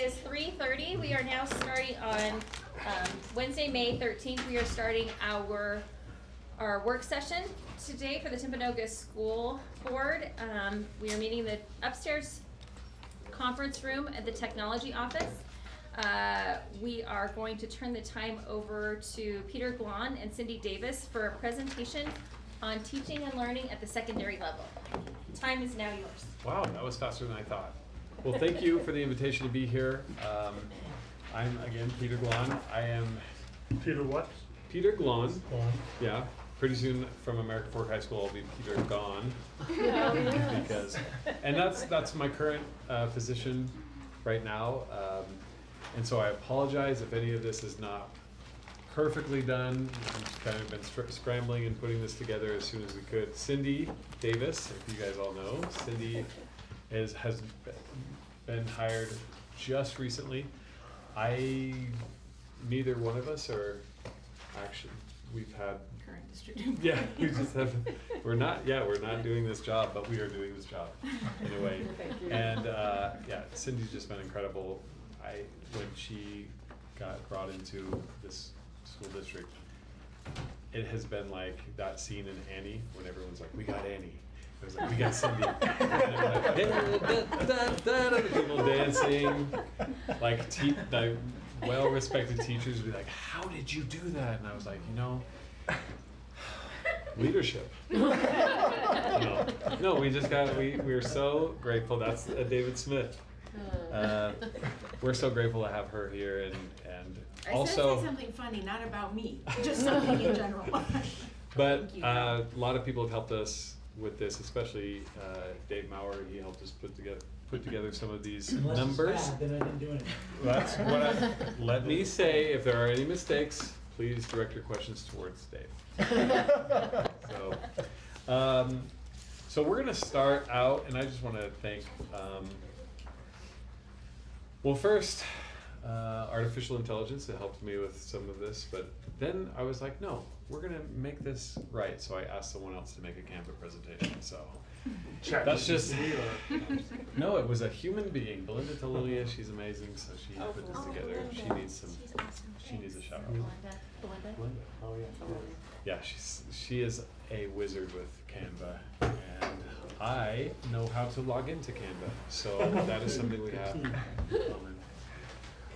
is 3:30. We are now starting on Wednesday, May 13th. We are starting our work session today for the Timpanogos School Board. We are meeting in the upstairs conference room at the technology office. We are going to turn the time over to Peter Glon and Cindy Davis for a presentation on teaching and learning at the secondary level. Time is now yours. Wow, that was faster than I thought. Well, thank you for the invitation to be here. I'm, again, Peter Glon. I am... Peter what? Peter Glon. Glon. Yeah. Pretty soon from American Fork High School, I'll be Peter Gone. Because, and that's my current position right now. And so I apologize if any of this is not perfectly done. I've kind of been scrambling and putting this together as soon as we could. Cindy Davis, if you guys all know, Cindy has been hired just recently. Neither one of us are actually, we've had Current district. yeah, we just have, we're not doing this job, but we are doing this job anyway. And yeah, Cindy's just been incredible. When she got brought into this school district, it has been like that scene in Annie when everyone's like, we got Annie. It was like, we got Cindy. And people dancing, like the well-respected teachers would be like, how did you do that? And I was like, leadership. No, we're so grateful. That's David Smith. We're so grateful to have her here, and also I said something funny, not about me, just something in general. But a lot of people have helped us with this, especially Dave Maurer. He helped us put together some of these numbers. It's bad, then I didn't do anything. That's what let me say. If there are any mistakes, please direct your questions towards Dave. So we're going to start out, and I just want to thank. Well, first, artificial intelligence that helped me with some of this, but then I was like, no, we're gonna make this right. So I asked someone else to make a Canva presentation. So that's just no, it was a human being, Belinda Talilia. She's amazing. So she put this together. Belinda. She needs some. She's awesome. She needs a shout out. Belinda. Oh yeah. Yeah, she is a wizard with Canva, and I know how to log into Canva. So that is something we have in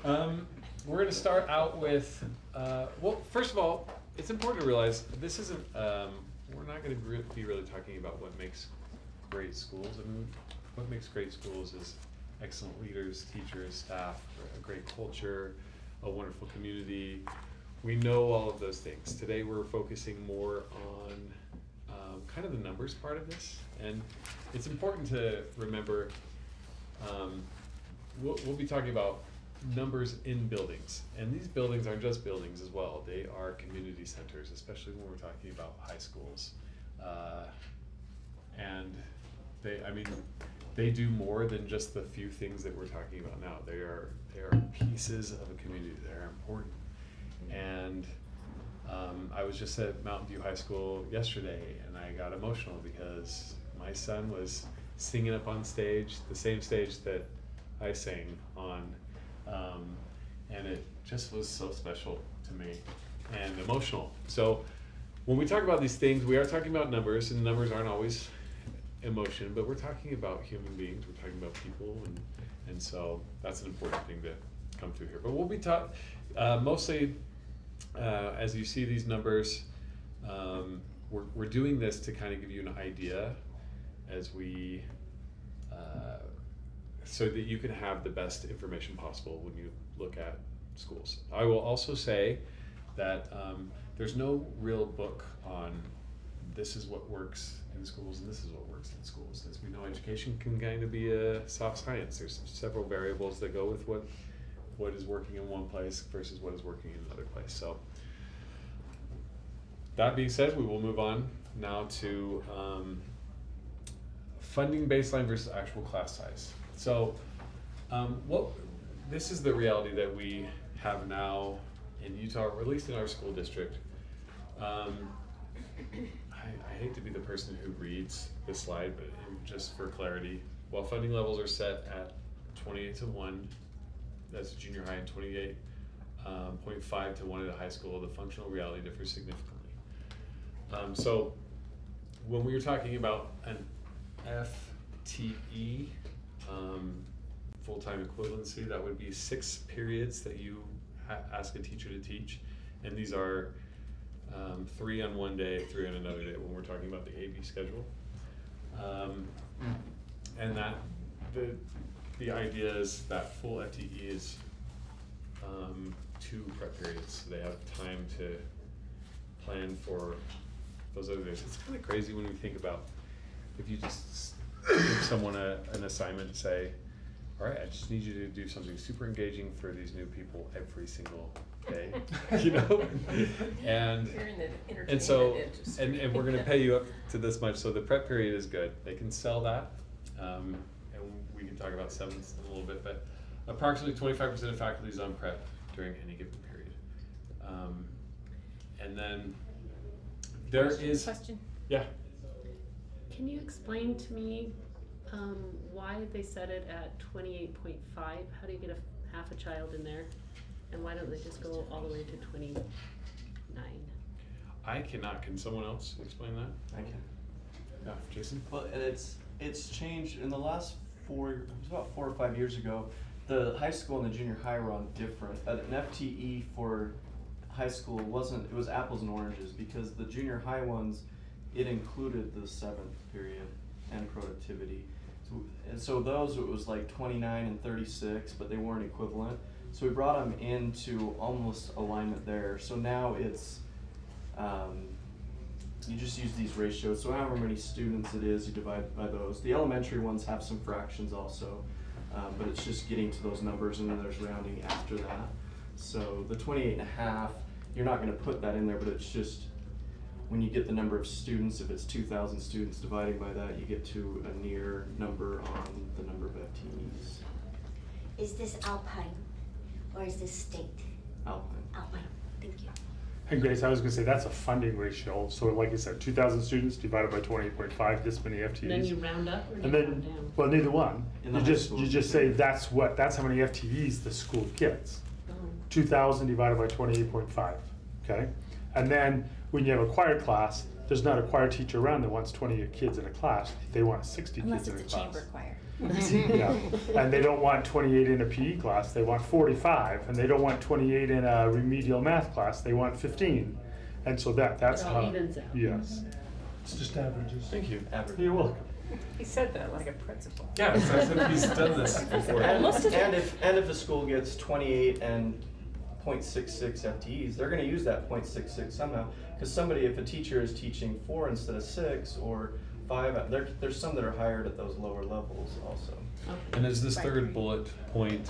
common. We're going to start out with, well, first of all, it's important to realize this isn't, we're not going to be really talking about what makes great schools. I mean, what makes great schools is excellent leaders, teachers, staff, a great culture, a wonderful community. We know all of those things. Today we're focusing more on kind of the numbers part of this. And it's important to remember, we'll be talking about numbers in buildings, and these buildings aren't just buildings as well. They are community centers, especially when we're talking about high schools, and they do more than just the few things that we're talking about now. They are pieces of a community that are important. And I was just at Mountain View High School yesterday, and I got emotional because my son was singing up on stage, the same stage that I sang on. And it just was so special to me and emotional. So when we talk about these things, we are talking about numbers, and numbers aren't always emotion, but we're talking about human beings, we're talking about people, and so that's an important thing to come through here. But we'll be taught mostly, as you see these numbers, we're doing this to kind of give you an idea as we so that you can have the best information possible when you look at schools. I will also say that there's no real book on this is what works in schools and this is what works in schools. As we know, education can kind of be a soft science. There's several variables that go with what is working in one place versus what is working in another place. So that being said, we will move on now to funding baseline versus actual class size. So this is the reality that we have now in Utah, or at least in our school district. I hate to be the person who reads this slide, but just for clarity, while funding levels are set at 28 to 1, that's junior high, and 28.5 to one at a high school. The functional reality differs significantly. So when we were talking about an FTE, full-time equivalency, that would be 6 periods that you ask a teacher to teach, and these are 3 on one day, 3 on another day when we're talking about the AB schedule. And that the idea is that full FTE is 2 prep periods, so they have time to plan for those other days. It's kind of crazy when we think about if you just give someone an assignment and say, all right, I just need you to do something super engaging for these new people every single day, you know? And You're in the entertainment and so industry. and we're gonna pay you up to this much, so the prep period is good. They can sell that, and we can talk about sevens in a little bit, but approximately 25% of faculty is on prep during any given period. And then there is, Question? yeah, Can you explain to me why they set it at 28.5? How do you get half a child in there? And why don't they just go all the way to 29? I cannot. Can someone else explain that? I can. Yeah, Jason? Well, and it's changed in the last it was about 4 or 5 years ago. The high school and the junior high were on different. An FTE for high school it was apples and oranges, because the junior high ones, it included the 7th period and productivity. So those, it was like 29 and 36, but they weren't equivalent. So we brought them into almost alignment there. So now it's, you just use these ratios. So however many students it is, you divide by those. The elementary ones have some fractions also, but it's just getting to those numbers, and then there's rounding after that. So the 28.5, you're not gonna put that in there, but it's just, when you get the number of students, if it's 2,000 students dividing by that, you get to a near number on the number of FTEs. Is this Alpine or is this state? Alpine. Alpine, thank you. And Grace, I was gonna say, that's a funding ratio, so like I said, 2,000 students divided by 28.5, this many FTEs. And then you round up or do And you round then, down? well, neither one. In the You high just, school. you just say that's how many FTEs the school gets. Oh. 2,000 divided by 28.5, okay? And then when you have a choir class, there's not a choir teacher around that wants 20 kids in a class. They want 60 Unless kids in a it's class. a chamber choir. Yeah, and they don't want 28 in a PE class, they want 45, and they don't want 28 in a remedial math class, they want 15. And so that's It how. all evens out. Yes. It's just averages. Thank you. Average. You're welcome. He said that like a principal. Yeah, it's as if he's done this before. And, Most of and if a school gets 28 and 0.66 FTEs, they're gonna use that 0.66 somehow, because if a teacher is teaching 4 instead of 6 or 5, there's some that are hired at those lower levels also. Okay. And as this Right. third bullet point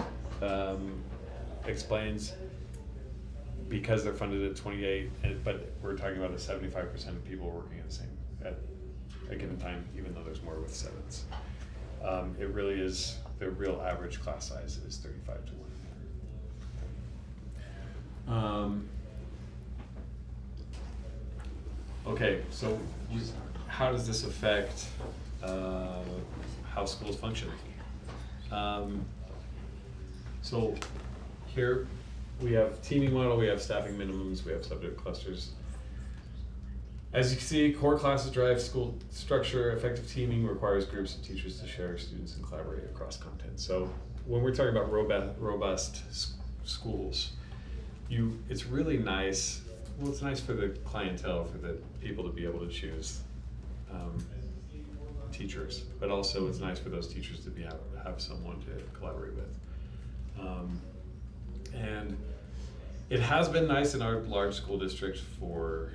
explains, because they're funded at 28, but we're talking about 75% of people working at the same at a given time, even though there's more with sevens. It really is, the real average class size is 35 to 1. Okay, so how does this affect how schools function? So here we have teaming model, we have staffing minimums, we have subject clusters. As you can see, core classes drive school structure. Effective teaming requires groups of teachers to share students and collaborate across content. So when we're talking about robust schools, it's really nice. Well, it's nice for the clientele, for the people to be able to choose teachers, but also it's nice for those teachers to have someone to collaborate with. And it has been nice in our large school district for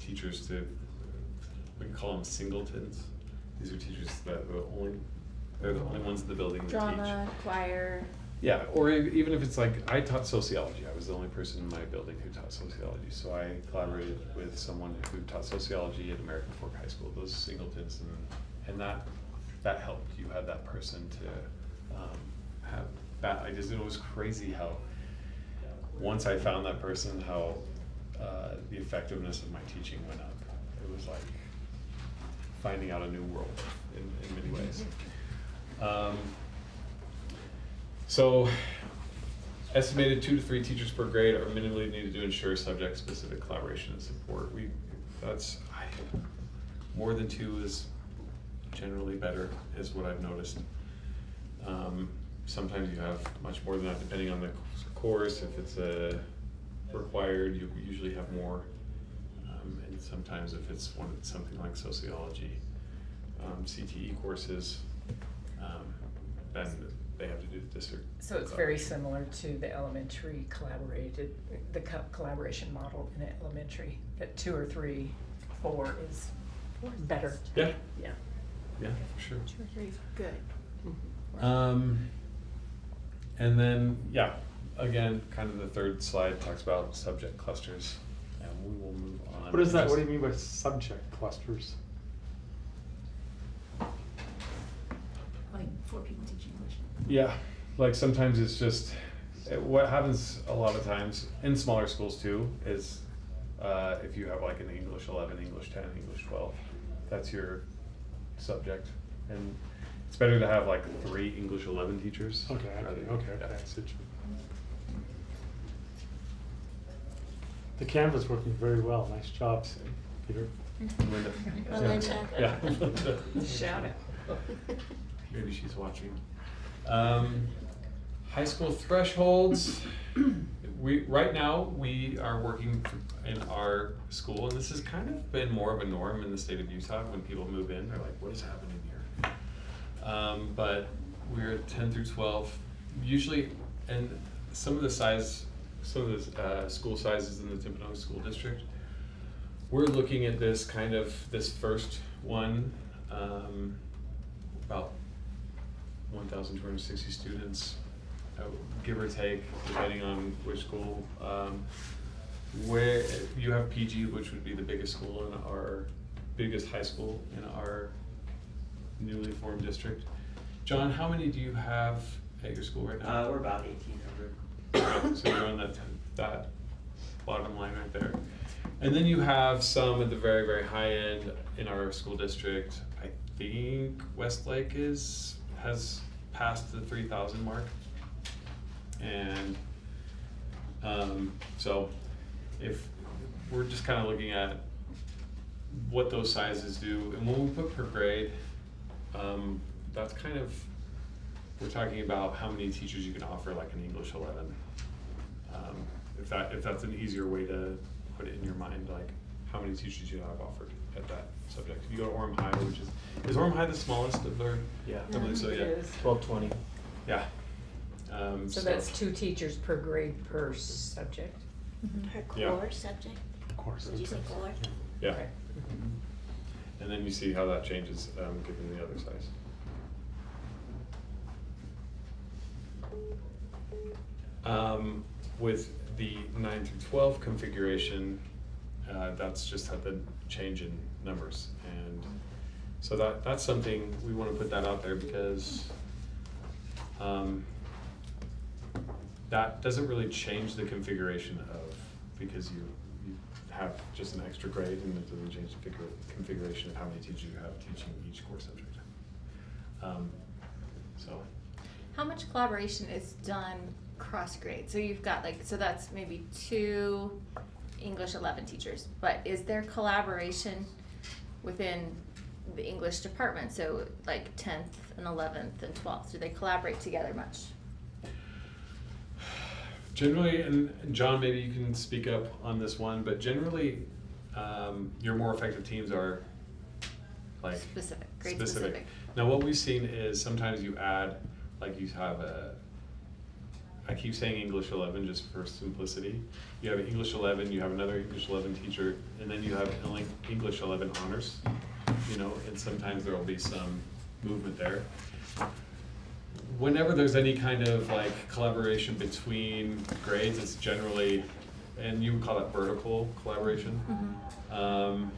teachers to, we can call them singletons. These are teachers that they're the only ones in the building that teach. Drama, choir. Yeah, or even if it's like, I taught sociology. I was the only person in my building who taught sociology. So I collaborated with someone who taught sociology at American Fork High School, those singletons, and that helped. You had that person to have that. It was crazy how, once I found that person, how the effectiveness of my teaching went up. It was like finding out a new world in many ways. So estimated 2 to 3 teachers per grade are minimally needed to ensure subject-specific collaboration and support. More than 2 is generally better, is what I've noticed. Sometimes you have much more than that depending on the course. If it's required, you usually have more. And sometimes if it's something like sociology, CTE courses, then they have to do this. So it's very similar to the elementary collaboration model in elementary, that 2 or 3, 4 is better. Yeah, Yeah. yeah, for sure. 2 or 3 is good. And then, yeah, again, kind of the third slide talks about subject clusters, and we will move on. What is that? What do you mean by subject clusters? Like 4 people teach English. Yeah, like sometimes it's just, what happens a lot of times, in smaller schools too, is if you have like an English 11, English 10, English 12, that's your subject. And it's better to have like 3 English 11 teachers. Okay, rather than- okay. yeah. I see what you mean. The Canva's working very well. Nice job, Peter. Linda. Melinda. Yeah. Linda. Shout out. Maybe she's watching. High school thresholds. Right now, we are working in our school, and this has kind of been more of a norm in the state of Utah. When people move in, they're like, what is happening here? But we're 10 through 12, usually, and some of the school sizes in the Timpanogos School District, we're looking at this first one, about 1,260 students, give or take, depending on which school. Where you have PG, which would be the biggest school in our biggest high school in our newly formed district. John, how many do you have at your school right now? We're about 1,800. So you're on that bottom line right there. And then you have some at the very, very high end in our school district. I think Westlake has passed the 3,000 mark. And so if we're just kind of looking at what those sizes do, and when we put per grade, that's kind of, we're talking about how many teachers you can offer like an English 11. If that's an easier way to put it in your mind, like how many teachers you have offered at that subject. If you go to Orem High, which is Orem High the smallest of their? Yeah. I believe so, It yeah. is. 1220. Yeah. So that's 2 teachers per grade per subject. Her Yeah. core subject? Of course. Would you say core? Yeah. Okay. And then you see how that changes given the other size. With the 9 through 12 configuration, that's just had the change in numbers. And so that's something, we want to put that out there because that doesn't really change the configuration because you have just an extra grade, and it doesn't change the configuration of how many teachers you have teaching each core subject. So. How much collaboration is done cross grade? So you've got so that's maybe 2 English 11 teachers, but is there collaboration within the English department? So like 10th and 11th and 12th, do they collaborate together much? Generally, and John, maybe you can speak up on this one, but generally, your more effective teams are like Specific, grade specific. Now, what we've seen is sometimes you add, like you have I keep saying English 11 just for simplicity. You have an English 11, you have another English 11 teacher, and then you have English 11 honors, and sometimes there will be some movement there. Whenever there's any kind of like collaboration between grades, it's generally, and you would call that vertical collaboration. Mm-hmm.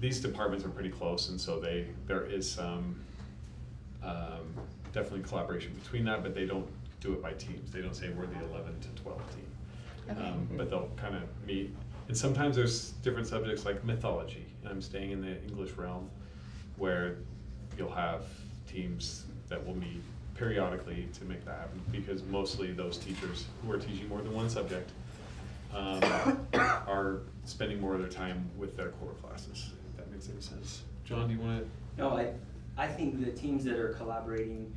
These departments are pretty close, and so there is some definitely collaboration between that, but they don't do it by teams. They don't say we're the 11 to 12 team. Okay. But they'll kind of meet, and sometimes there's different subjects like mythology, and I'm staying in the English realm, where you'll have teams that will meet periodically to make that happen, because mostly those teachers who are teaching more than one subject are spending more of their time with their core classes, if that makes any sense. John, do you wanna? No, I think the teams that are collaborating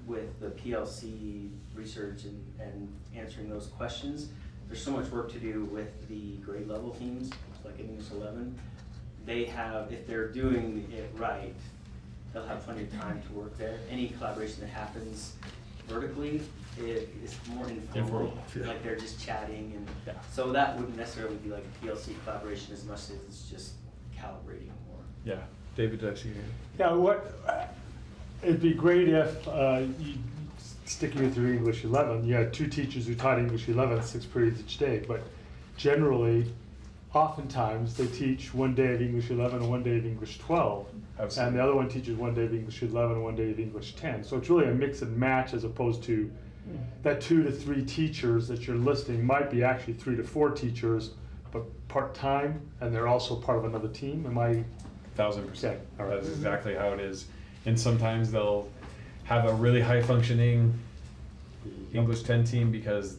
with the PLC research and answering those questions, there's so much work to do with the grade level teams, like in English 11. They have, if they're doing it right, they'll have plenty of time to work there. Any collaboration that happens vertically is more informal, Informal, yeah. like they're just chatting, and Yeah. so that wouldn't necessarily be like a PLC collaboration as much as it's just calibrating more. Yeah, David, did I see you? Yeah, it'd be great if, you, sticking with your English 11, you had 2 teachers who taught English 11, 6 periods each day, but generally, oftentimes, they teach one day of English 11 and one day of English 12. Absolutely. And the other one teaches one day of English 11 and one day of English 10. So it's really a mix and match, as opposed to that 2 to 3 teachers that you're listing might be actually 3 to 4 teachers, but part-time, and they're also part of another team. Am I? 1000%. Okay, all right. That's exactly how it is. And sometimes they'll have a really high functioning English 10 team because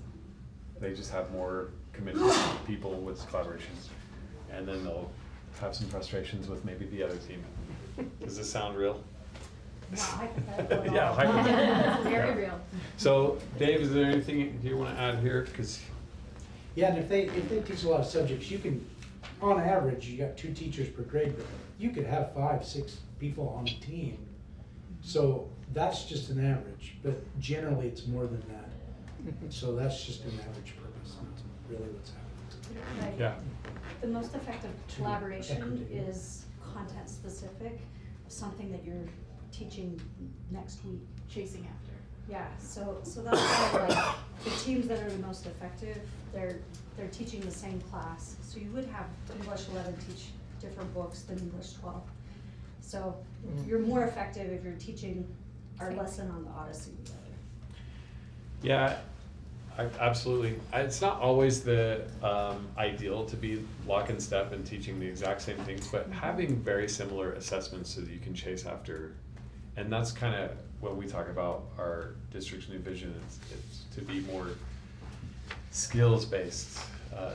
they just have more committed people with collaborations. And then they'll have some frustrations with maybe the other team. Does this sound real? Yeah, hypothetical. Very Yeah. real. So, Dave, is there anything you want to add here? Because Yeah, and if they teach a lot of subjects, you can, on average, you got 2 teachers per grade, but you could have 5, 6 people on the team. So that's just an average, but generally it's more than that. So that's just an average purpose, that's really what's happening. Right. yeah, The most effective collaboration equity. is content specific, something that you're teaching next week. Chasing after. Yeah, so that's kind of like, the teams that are the most effective, they're teaching the same class. So you would have English 11 teach different books than English 12. So you're more effective if you're teaching our lesson on the Odyssey together. yeah, absolutely. It's not always the ideal to be lock and step and teaching the exact same things, but having very similar assessments so that you can chase after. And that's kind of when we talk about our district's new vision, it's to be more skills-based,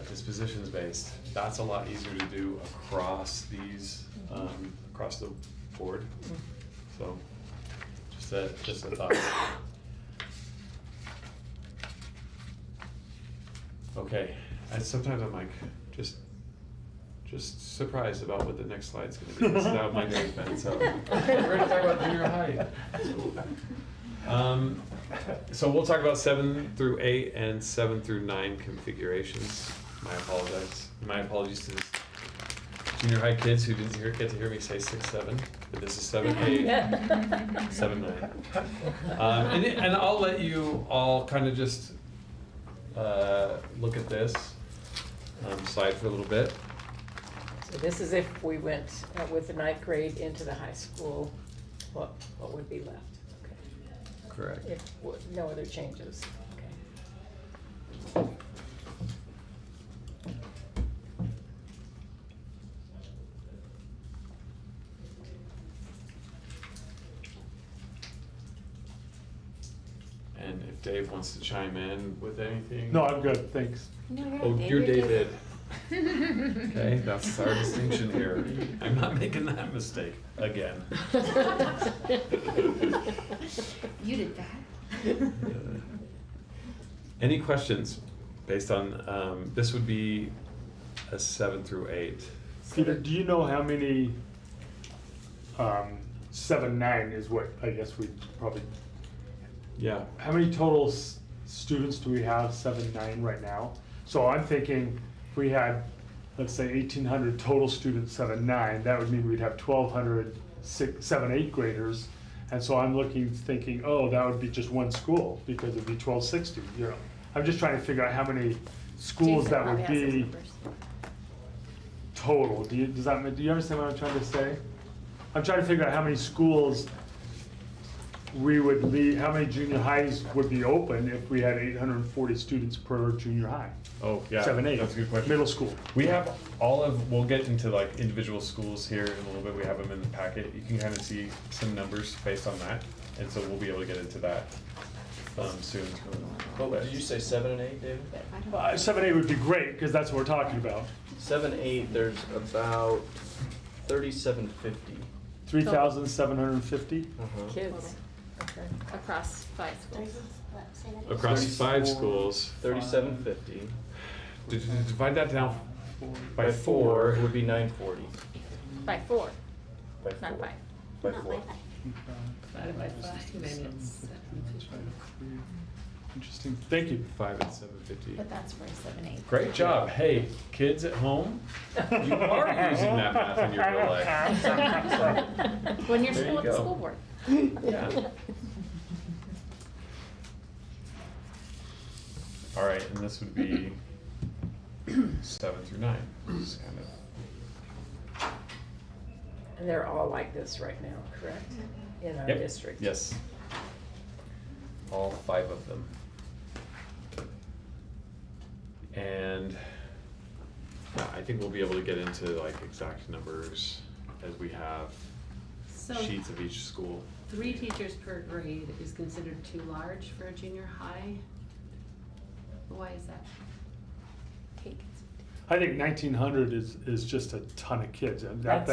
dispositions-based. That's a lot easier to do across these, across the board. So, just a thought. Okay, and sometimes I'm like, just surprised about what the next slide's gonna be. This is how my day's been, so. Okay, we're gonna talk about junior high. So we'll talk about 7 through 8 and 7 through 9 configurations. My apologies to the junior high kids who didn't get to hear me say 6, 7, but this is 7, 8, 7, 9. And I'll let you all kind of just look at this slide for a little bit. So this is if we went with the 9th grade into the high school, what would be left? Okay. Correct. If, no other changes, okay. And if Dave wants to chime in with anything. No, I'm good, thanks. Oh, you're David. Okay, that's our distinction here. I'm not making that mistake again. You did that. Any questions based on, this would be a 7 through 8. Peter, do you know how many, 7, 9 is what I guess we probably, Yeah. how many total students do we have 7, 9 right now? So I'm thinking if we had, let's say 1,800 total students 7, 9, that would mean we'd have 1,200 7, 8 graders. And so I'm thinking, oh, that would be just one school because it'd be 1,260, you know. I'm just trying to figure out how many schools Jason that probably would has those be numbers. total. Do you understand what I'm trying to say? I'm trying to figure out how many schools we would leave, how many junior highs would be open if we had 840 students per junior high? Oh, yeah. 7, 8. That's a good question. Middle school. We have we'll get into like individual schools here in a little bit. We have them in the packet. You can kind of see some numbers based on that. And so we'll be able to get into that, soon. What, did you say 7 and 8, David? 7, 8 would be great, because that's what we're talking about. 7, 8, there's about 3,750. 3,750? Uh-huh. Kids, okay. Across 5 schools. Say that again. Across 5 34. schools. 3,750. Divide that down by By 4 4. would be 940. By 4, By not 4. 5. By Not 4. by five. Divided by 5, then it's 750. Interesting, thank you. 5 and 750. But that's for 7, 8. Great job. Hey, kids at home, you are using that math in your real life. When you're There still you at the go. school board. Yeah. All right, and this would be 7 through 9. This is kind of. And they're all like this right now, correct? In our Yep. district? Yes. All 5 of them. And yeah, I think we'll be able to get into like exact numbers as we have So sheets of each school. 3 teachers per grade is considered too large for a junior high. Why is that? I think 1,900 is just a ton of kids, and That's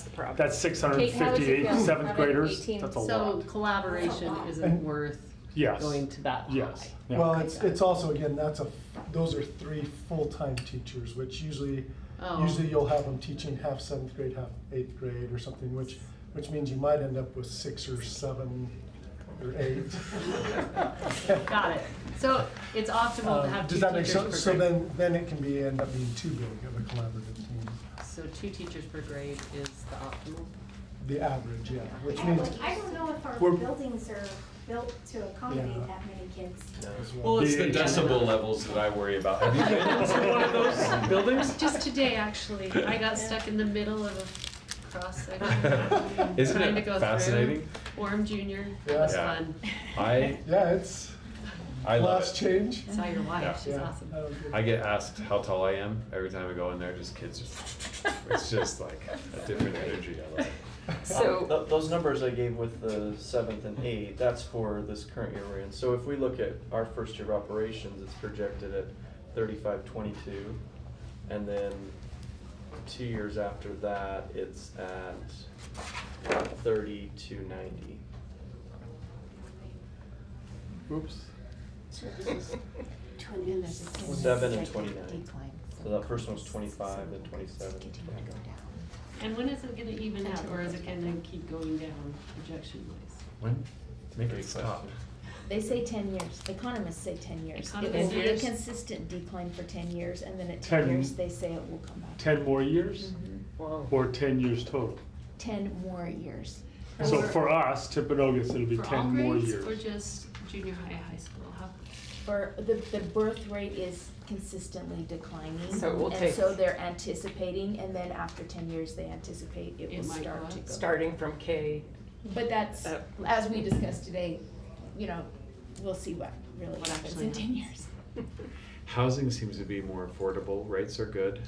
the problem. that's Kate, how would you 658 feel 7th having graders, 18? that's a So lot. collaboration isn't And- worth Yes. going to that high. Yes. Yeah. Well, it's also, again, those are 3 full-time teachers, which usually Oh. you'll have them teaching half 7th grade, half 8th grade or something, which means you might end up with 6 or 7 or 8. Got it. So it's optimal to have 2 Does that make teachers sense? per So grade. then it can end up being too big of a collaborative team, So 2 teachers per grade is the optimal. the average, yeah, which Yeah, means. but I don't know if our We're- buildings are built to accommodate Yeah. that many kids. As Well, it's the The- decibel levels that I worry about. Have you been into one of those buildings? Just today, actually, I got stuck in the middle of a cross section. Isn't trying to it go fascinating? through Orem Junior. It Yeah. was Yeah. fun. Yeah, it's I love class it. change. Saw your wife. Yeah. She's Yeah, awesome. I don't get I get asked how tall I am every time I go in there. Just kids, it's just like a different energy. I love it. So, Those numbers I gave with the 7th and 8th, that's for this current year we're in. So if we look at our first year of operations, it's projected at 3522. And then 2 years after that, it's at 3290. Oops. So this is 26. 7 and 29. Decline. So that first one was 25, then 27, Continue to 29. go down. And when is it gonna even out, or is it gonna keep going down projection wise? When? Make Great it stop. question. They say 10 years, economists say 10 years. It will Economists be a years? consistent decline for 10 years, and then at 10 10 years, they say it will come back. 10 more years, Mhm. well, or 10 years total? 10 more years. So For- for us, Timpanogos, it'll be For all 10 more grades, years. or just junior high, high school? How? For, the birth rate is consistently declining. So it will And take- so they're anticipating, and then after 10 years, they anticipate it It will might go start to up. go. starting from K. But that's, Uh, as we discussed today, you know, we'll see what really What happens actually in 10 years. Housing seems to be more affordable. Rates are good.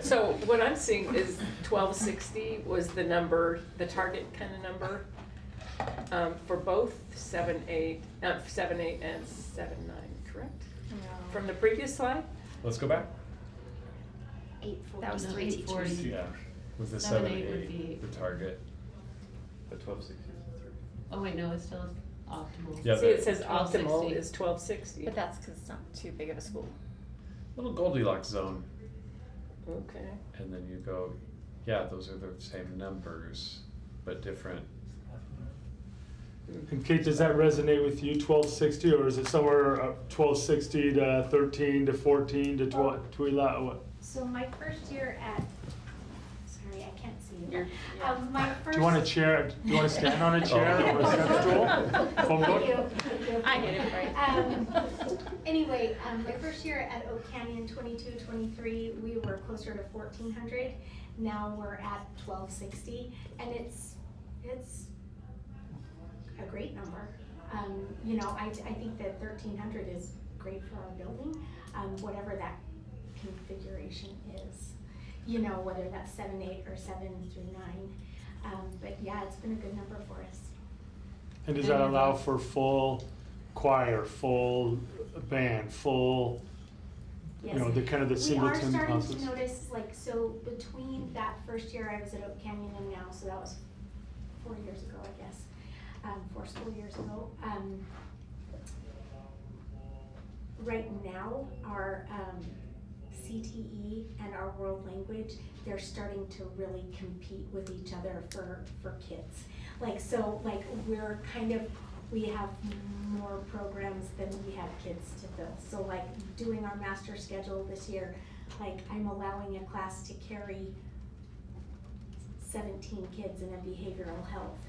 So what I'm seeing is 1260 was the number, the target kind of number, for both 7, 8 and 7, 9, correct? From the previous slide? Let's go back. 840. That was No, 3 teachers. 840. Yeah. With the 7, 7, 8 would 8, be- the target. The 1263. Oh, wait, no, it's still optimal. Yeah, See, it says 1260. optimal is 1260. But that's because it's not too big of a school. Little Goldilocks zone. Okay. And then you go, yeah, those are the same numbers, but different. And Kate, does that resonate with you, 1260, or is it somewhere 1260 to 13 to 14 to 12 to 11? What? So my first year at, sorry, I can't see you. You're- My first. Do you want a chair? Do you want to stand on a chair or a step stool? Phone book? Thank you, thank you. I get it, right? Anyway, my first year at Oak Canyon, 22, 23, we were closer to 1,400. Now we're at 1,260, and it's a great number. You know, I think that 1,300 is great for our building, whatever that configuration is. you know, whether that's 7, 8, or 7 through 9. But yeah, it's been a good number for us. And does that allow for full choir, full band, full, you know, the kind of the singleton We are starting classes? to notice, like, so between that first year I was at Oak Canyon and now, so that was 4 years ago, I guess, 4 school years ago. Right now, our CTE and our world language, they're starting to really compete with each other for kids. Like, so, like, we're kind of, we have more programs than we have kids to fill. So, like, doing our master schedule this year, like, I'm allowing a class to carry 17 kids in a behavioral health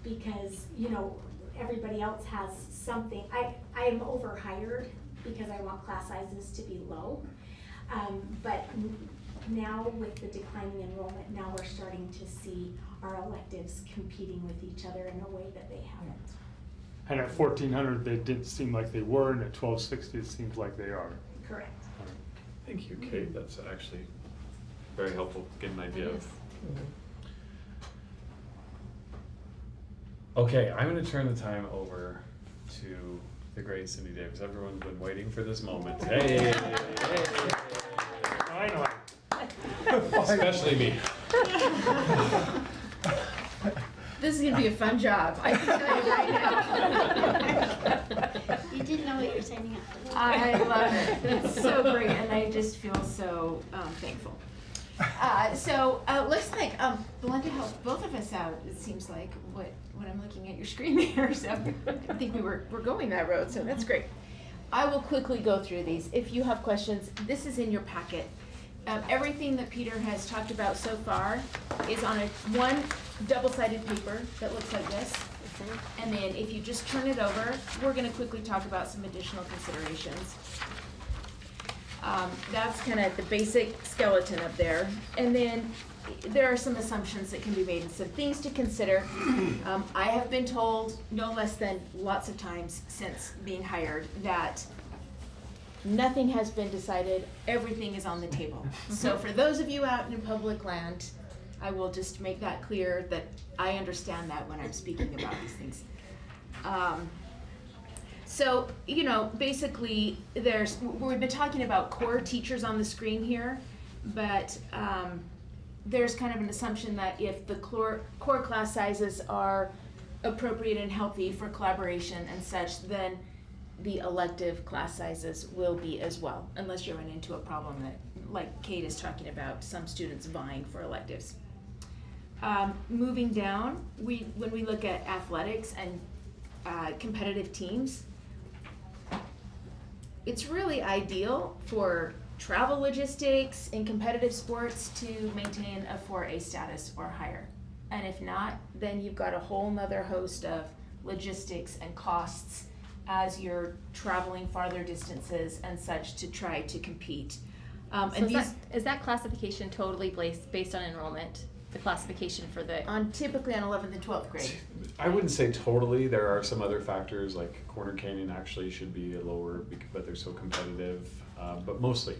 because, you know, everybody else has something. I am overhired because I want class sizes to be low. But now with the declining enrollment, now we're starting to see our electives competing with each other in a way that they haven't. And at 1,400, they didn't seem like they were, and at 1,260, it seems like they are. Correct. Thank you, Kate. That's actually very helpful to get an idea of. Okay, I'm going to turn the time over to the great Cindy Davis. Everyone's been waiting for this moment. Hey! Finally. Especially me. This is gonna be a fun job, I can tell you right now. You didn't know what you were signing up for. I love it, it's so great, and I just feel so thankful. Looks like Belinda helped both of us out, it seems like, what I'm looking at your screen there, so I think we're going that road, so that's great. I will quickly go through these. If you have questions, this is in your packet. Everything that Peter has talked about so far is on one double-sided paper that looks like this. And then if you just turn it over, we're gonna quickly talk about some additional considerations. That's kind of the basic skeleton up there. And then there are some assumptions that can be made and some things to consider. I have been told no less than lots of times since being hired that nothing has been decided, everything is on the table. So for those of you out in public land, I will just make that clear that I understand that when I'm speaking about these things. So, you know, basically we've been talking about core teachers on the screen here, but there's kind of an assumption that if the core class sizes are appropriate and healthy for collaboration and such, then the elective class sizes will be as well, unless you run into a problem that, like Kate is talking about, some students vying for electives. Moving down, when we look at athletics and competitive teams, it's really ideal for travel logistics in competitive sports to maintain a 4A status or higher. And if not, then you've got a whole nother host of logistics and costs as you're traveling farther distances and such to try to compete. Is that classification totally based on enrollment? The classification for the typically on 11th and 12th grade. I wouldn't say totally. There are some other factors, like Corner Canyon actually should be lower, but they're so competitive. But mostly,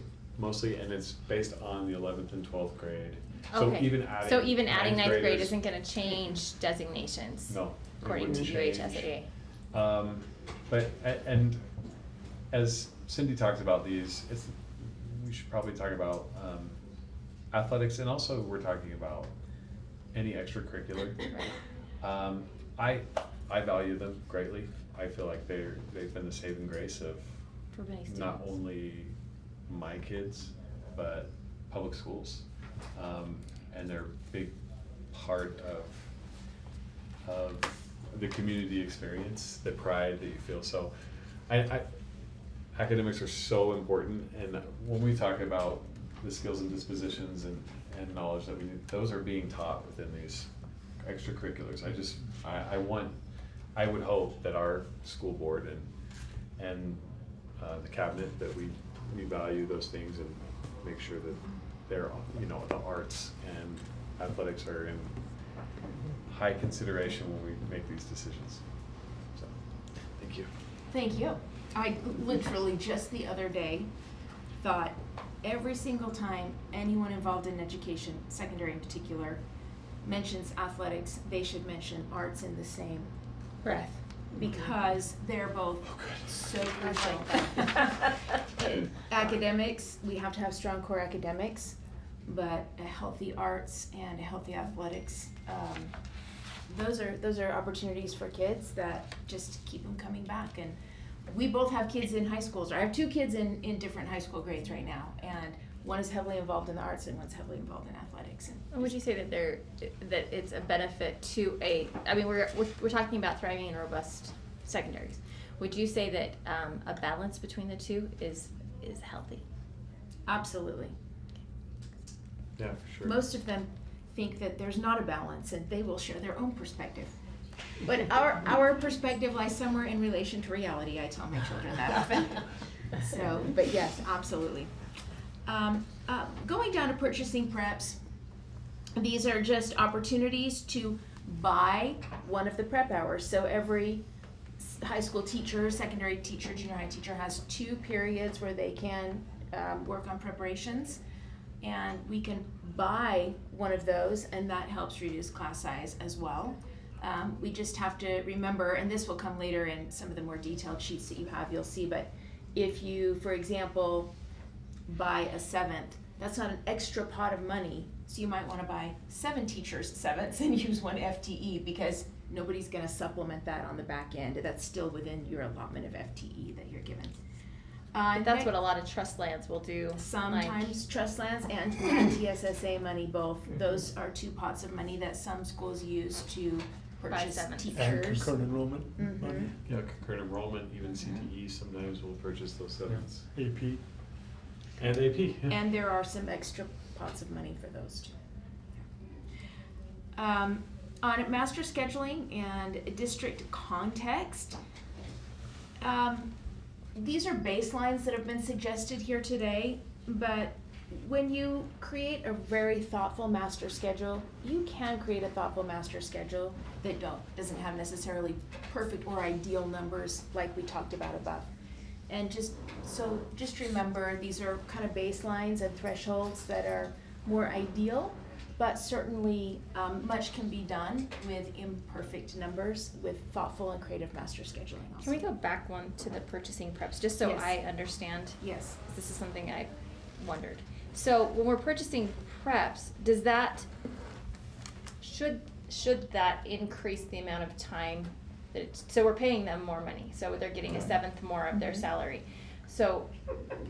and it's based on the 11th and 12th grade. Okay. So even adding ninth grade graders isn't going to change designations. No, according to UHSAA. But and as Cindy talked about these, we should probably talk about athletics, and also we're talking about any extracurricular. I value them greatly. I feel like they've been the saving grace of not only my kids, but public schools. And they're a big part of the community experience, the pride that you feel. So academics are so important, and when we talk about the skills and dispositions and knowledge that we need, those are being taught within these extracurriculars. I would hope that our school board and the cabinet, that we value those things and make sure that they're, you know, the arts and athletics are in high consideration when we make these decisions. So, thank you. Thank you. I literally just the other day thought, every single time anyone involved in education, secondary in particular, mentions athletics, they should mention arts in the same breath, because they're both so crucial. Academics, we have to have strong core academics, but a healthy arts and a healthy athletics, those are opportunities for kids that just keep them coming back. And we both have kids in high schools, or I have two kids in different high school grades right now, and one is heavily involved in the arts and one's heavily involved in athletics. And would you say that it's a benefit to we're talking about thriving and robust secondaries. Would you say that a balance between the two is healthy? Absolutely. Yeah, for sure. Most of them think that there's not a balance, and they will share their own perspective. But our perspective lies somewhere in relation to reality. I tell my children that often. So, but yes, absolutely. Going down to purchasing preps, these are just opportunities to buy one of the prep hours. So every high school teacher, secondary teacher, junior high teacher has 2 periods where they can work on preparations, and we can buy one of those, and that helps reduce class size as well. We just have to remember, and this will come later in some of the more detailed sheets that you have, you'll see, but if you, for example, buy a 7th, that's not an extra pot of money, so you might want to buy 7 teachers' 7ths and use 1 FTE, because nobody's going to supplement that on the back end. That's still within your allotment of FTE that you're given. That's what a lot of trust lands will do. Sometimes trust lands and TSSA money, both. Those are 2 pots of money that some schools use to purchase 7. teachers. And concurrent enrollment money. Yeah, concurrent enrollment, even CTE sometimes will purchase those 7s. AP. And AP. Yeah. And there are some extra pots of money for those too. On master scheduling and district context, these are baselines that have been suggested here today, but when you create a very thoughtful master schedule, you can create a thoughtful master schedule that doesn't have necessarily perfect or ideal numbers like we talked about above. And just remember, these are kind of baselines and thresholds that are more ideal, but certainly much can be done with imperfect numbers with thoughtful and creative master scheduling also. Can we go back one to the purchasing preps, just so Yes. I understand? Yes. This is something I wondered. So when we're purchasing preps, does that, should that increase the amount of time that it's, so we're paying them more money, so they're getting a 7th more of their salary. So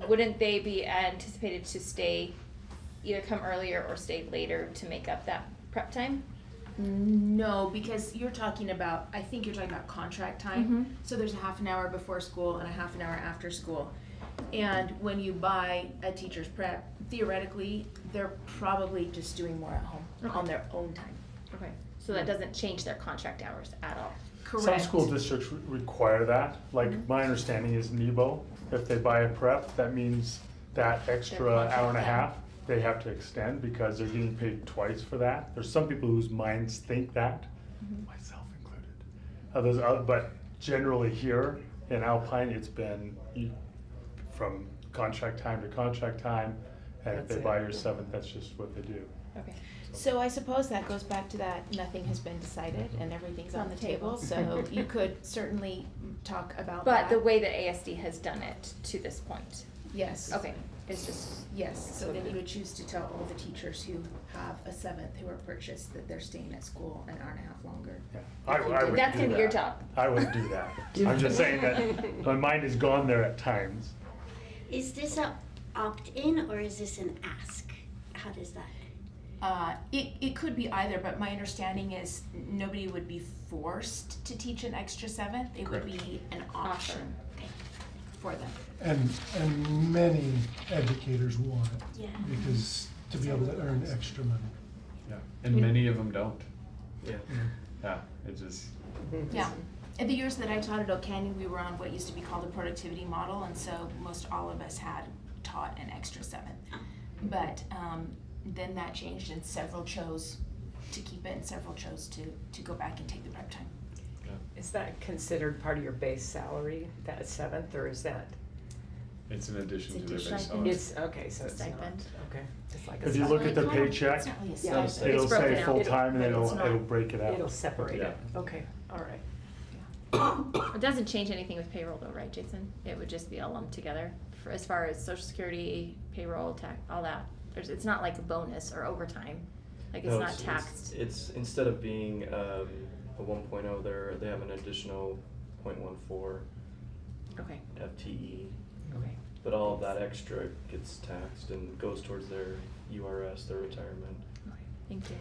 wouldn't they be anticipated to stay, either come earlier or stay later to make up that prep time? No, because you're talking about, I think you're talking about contract time. Mhm. So there's a half an hour before school and a half an hour after school. And when you buy a teacher's prep, theoretically, they're probably just doing more at home on their own time. Okay. So that doesn't change their contract hours at all? Correct. Some school districts require that, like my understanding is NEBO, if they buy a prep, that means that extra hour and a half, they have to extend because they're getting paid twice for that. There's some people whose minds think that, myself included. But generally here in Alpine, it's been from contract time to contract time, and if they buy your 7th, that's just what they do. Okay. So I suppose that goes back to that nothing has been decided and everything's on the table, so you could certainly talk about that. But the way that ASD has done it to this point? Yes. Okay, it's just. Yes, so then you would choose to tell all the teachers who have a 7th who are purchased that they're staying at school an hour and a half longer. Yeah. I would That's do gonna be your that. job. I would do that. I'm just saying that my mind has gone there at times. Is this a opt-in or is this an ask? How does that? It could be either, but my understanding is nobody would be forced to teach an extra 7th. It would be an option for them. And many educators want it. Yeah. Because to be able to earn extra money. Yeah. And many of them don't. Yeah. Yeah, it just. Yeah. In the years that I taught at Oak Canyon, we were on what used to be called a productivity model, and so most all of us had taught an extra 7th. But then that changed, and several chose to keep it, and several chose to go back and take the prep time. Is that considered part of your base salary, that 7th, or is that? It's in addition It's to a their base stipend. salary. It's, okay, so it's not, Stipend. okay, it's like a If you look at the Well, it kind of- paycheck, it's not really a Yeah, stipend. it'll It's broken say out. full-time and But it's it'll not- break it out. it'll separate Yeah. it, okay, all right. It doesn't change anything with payroll though, right, Jason? It would just be all lumped together for, as far as social security, payroll, tax, all that. It's not like a bonus or overtime, like it's No, not taxed. It's instead of being a 1.0, they have an additional 0.14 Okay, FTE. okay. But all of that extra gets taxed and goes towards their URS, their retirement. Okay, thank you.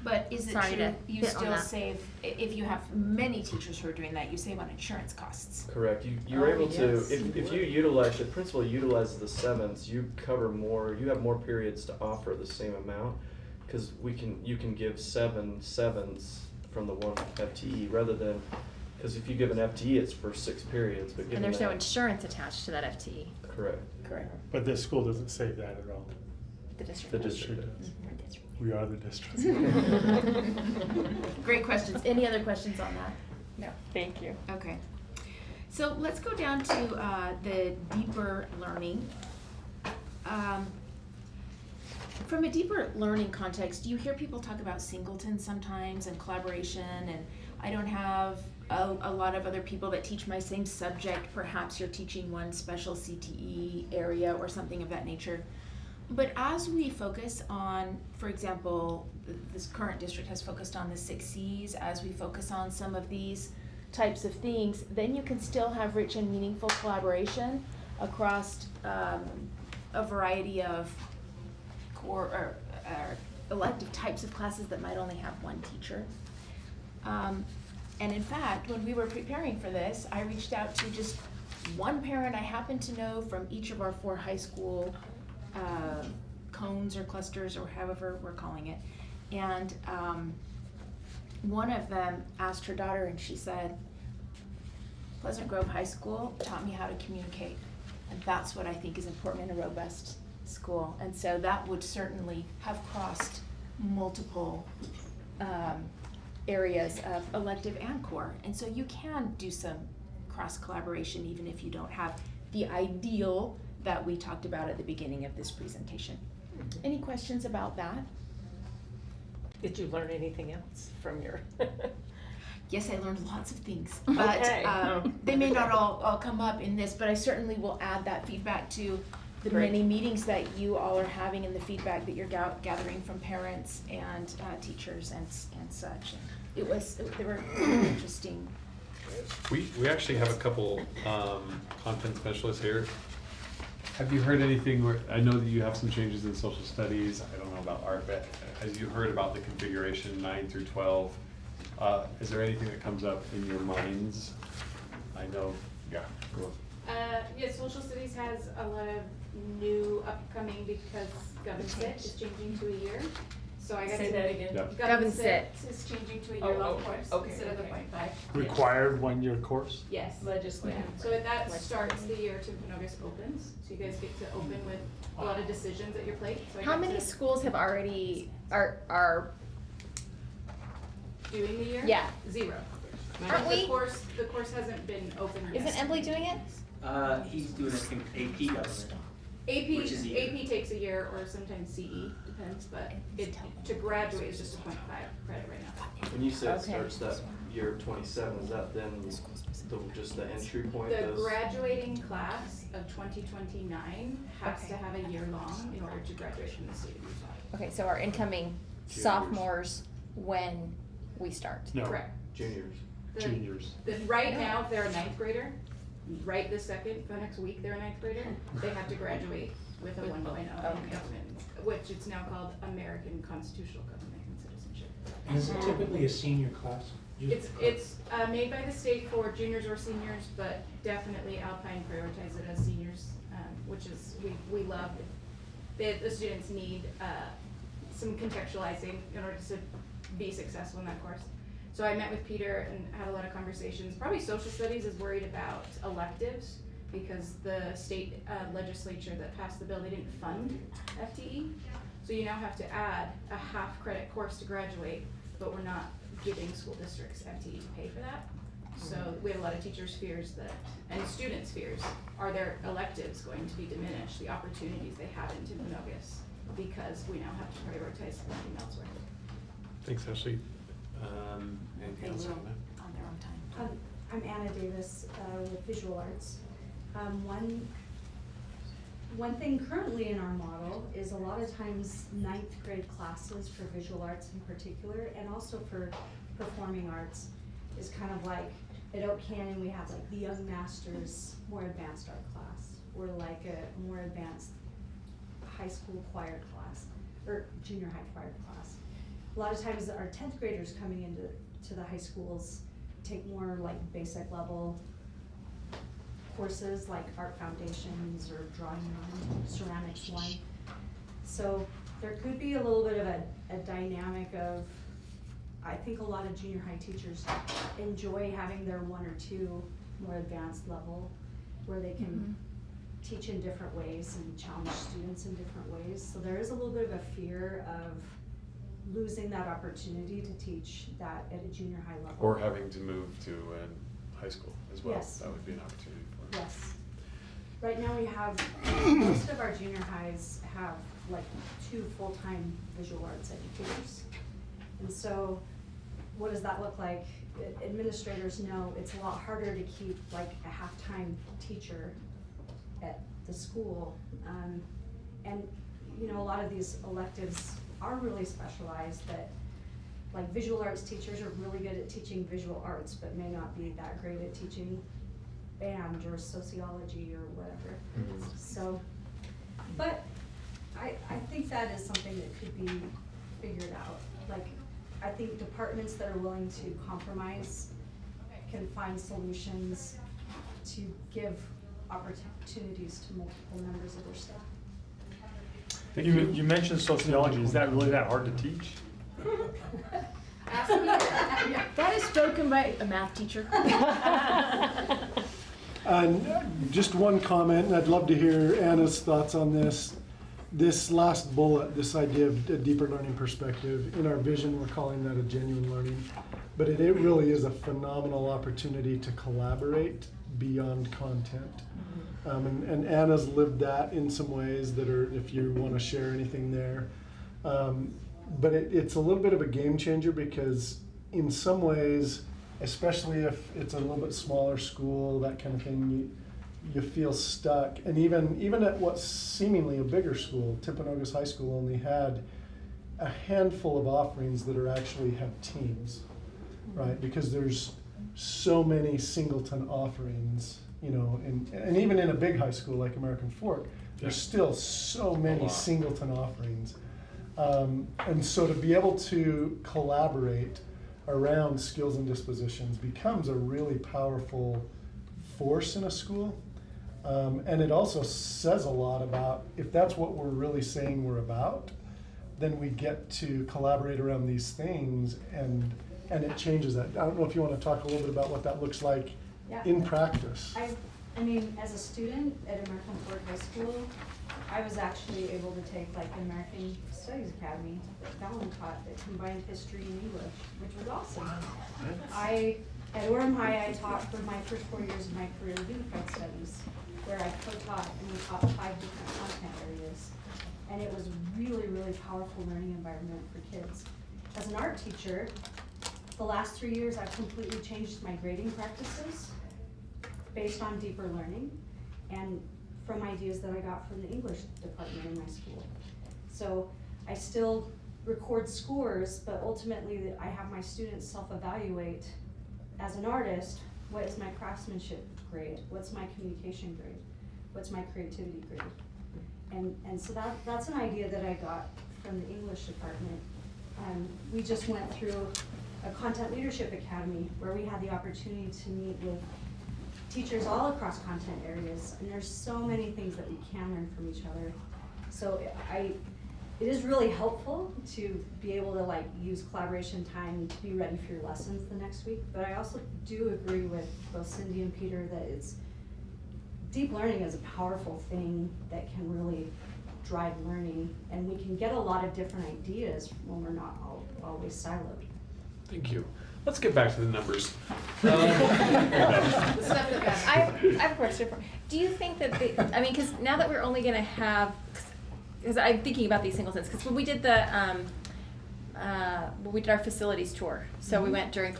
But is it Sorry true, to you hit on still that. save, if you have many teachers who are doing that, you save on insurance costs? Correct. You're Oh, able to, yes. if you utilize, the principal utilizes the sevens, you cover more, you have more periods to offer the same amount. Cause you can give 7 sevens from the 1 FTE rather than, cause if you give an FTE, it's for 6 periods, but given And there's no that- insurance attached to that FTE, Correct. correct? But this school doesn't save that at all. The district. The does. district does. We are the district. Great questions. Any other questions on that? No, thank you. Okay. So let's go down to the deeper learning. From a deeper learning context, you hear people talk about singleton sometimes and collaboration, and I don't have a lot of other people that teach my same subject. Perhaps you're teaching one special CTE area or something of that nature. But as we focus on, for example, this current district has focused on the 6 Cs, as we focus on some of these types of things, then you can still have rich and meaningful collaboration across a variety of core or elective types of classes that might only have one teacher. And in fact, when we were preparing for this, I reached out to just one parent I happen to know from each of our 4 high school cones or clusters or however we're calling it. And one of them asked her daughter and she said, Pleasant Grove High School taught me how to communicate. And that's what I think is important in a robust school. And so that would certainly have crossed multiple areas of elective and core. And so you can do some cross collaboration even if you don't have the ideal that we talked about at the beginning of this presentation. Any questions about that? Did you learn anything else from your? Yes, I learned lots of things, but Okay. they may not all come up in this, but I certainly will add that feedback to the Great. many meetings that you all are having and the feedback that you're gathering from parents and teachers and such. They were interesting. We actually have a couple content specialists here. Have you heard anything where, I know that you have some changes in social studies, I don't know about art, but have you heard about the configuration 9 through 12? Is there anything that comes up in your minds? I know, yeah, go. Yeah, social studies has a lot of new upcoming because GovSit is changing to a year. So I got Say to. that again. Yep. GovSit. Is changing to a Oh, year-long okay, course okay, instead of the okay. 0.5. Required 1-year course? Yes. Legislative. Yeah. So that starts the year Timpanogos opens. So you guys get to open with a lot of decisions at your plate. So I How got many to- schools have already, are, Doing the year? Yeah. 0. Aren't we? The course hasn't been open yet. isn't Emily doing it? He's doing AP government. Which is a year. AP takes a year or sometimes CE, depends, but to graduate is just a 0.5 credit right now. When you say it Okay. starts that year of 27, is that then just the entry point? The is- graduating class of 2029 has Okay. to have a year long in order to graduate from the state of Utah. Okay, so our incoming Juniors. sophomores when we start. No, Correct. Juniors. The- juniors. Right now, if they're a 9th grader, right this second, the next week they're a 9th grader, they have to graduate with a 1.0 in Okay. government, which it's now called American Constitutional Government and Citizenship. And is it typically a senior class? It's made by the state for juniors or seniors, but definitely Alpine prioritize it as seniors, which is, we love. The students need some contextualizing in order to be successful in that course. So I met with Peter and had a lot of conversations. Probably social studies is worried about electives because the state legislature that passed the bill, they didn't fund FTE. So you now have to add a half credit course to graduate, but we're not giving school districts FTE to pay for that. So we have a lot of teachers' fears that, and students' fears, are their electives going to be diminished, the opportunities they have in Timpanogos, because we now have to prioritize learning elsewhere. Thanks, Ashley. Anything else on that? On their own time. I'm Anna Davis with Visual Arts. One thing currently in our model is a lot of times 9th grade classes for visual arts in particular, and also for performing arts, is kind of like at Oak Canyon we have like the Young Masters more advanced art class, or like a more advanced high school choir class, or junior high choir class. A lot of times our 10th graders coming into the high schools take more like basic level courses like art foundations or drawing 1, ceramics 1. So there could be a little bit of a dynamic of, I think a lot of junior high teachers enjoy having their 1 or 2 more advanced level where they can teach in different ways and challenge students in different ways. So there is a little bit of a fear of losing that opportunity to teach that at a junior high level. Or having to move to high school as well. Yes. That would be an opportunity for them. Yes. Right now we have, most of our junior highs have like 2 full-time visual arts educators. And so what does that look like? Administrators know it's a lot harder to keep like a half-time teacher at the school. And you know, a lot of these electives are really specialized, that like visual arts teachers are really good at teaching visual arts, but may not be that great at teaching band or sociology or whatever. So, but I think that is something that could be figured out. Like, I think departments that are willing to compromise can find solutions to give opportunities to multiple members of their staff. You mentioned sociology. Is that really that hard to teach? That is spoken by a math teacher. And just one comment, and I'd love to hear Anna's thoughts on this. This last bullet, this idea of a deeper learning perspective, in our vision we're calling that a genuine learning, but it really is a phenomenal opportunity to collaborate beyond content. And Anna's lived that in some ways that are, if you want to share anything there. But it's a little bit of a game changer, because in some ways, especially if it's a little bit smaller school, that kind of thing, you feel stuck. And even at what's seemingly a bigger school, Timpanogos High School only had a handful of offerings that are actually have teams, right? Because there's so many singleton offerings, you know, and even in a big high school like American Fork, there's still so many singleton offerings. And so to be able to collaborate around skills and dispositions becomes a really powerful force in a school. And it also says a lot about, if that's what we're really saying we're about, then we get to collaborate around these things, and it changes that. I don't know if you want to talk a little bit about what that looks like in practice. I mean, as a student at American Fork High School, I was actually able to take like American Studies Academy that Fallon taught that combined history and English, which was awesome. At Orem High, I taught for my first 4 years of my career Unified Studies, where I co-taught and we taught 5 different content areas. And it was really, really powerful learning environment for kids. As an art teacher, the last 3 years I've completely changed my grading practices based on deeper learning and from ideas that I got from the English department in my school. So I still record scores, but ultimately I have my students self-evaluate as an artist, what is my craftsmanship grade? What's my communication grade? What's my creativity grade? And so that's an idea that I got from the English department. We just went through a Content Leadership Academy where we had the opportunity to meet with teachers all across content areas, and there's so many things that we can learn from each other. So it is really helpful to be able to like use collaboration time to be ready for your lessons the next week. But I also do agree with both Cindy and Peter that deep learning is a powerful thing that can really drive learning, and we can get a lot of different ideas when we're not always siloed. Thank you. Let's get back to the numbers. The stuff that matters. I have a question for, do you think that I mean, cause now that we're only gonna have, cause I'm thinking about these singletons, cause when we did when we did our facilities tour, so we went during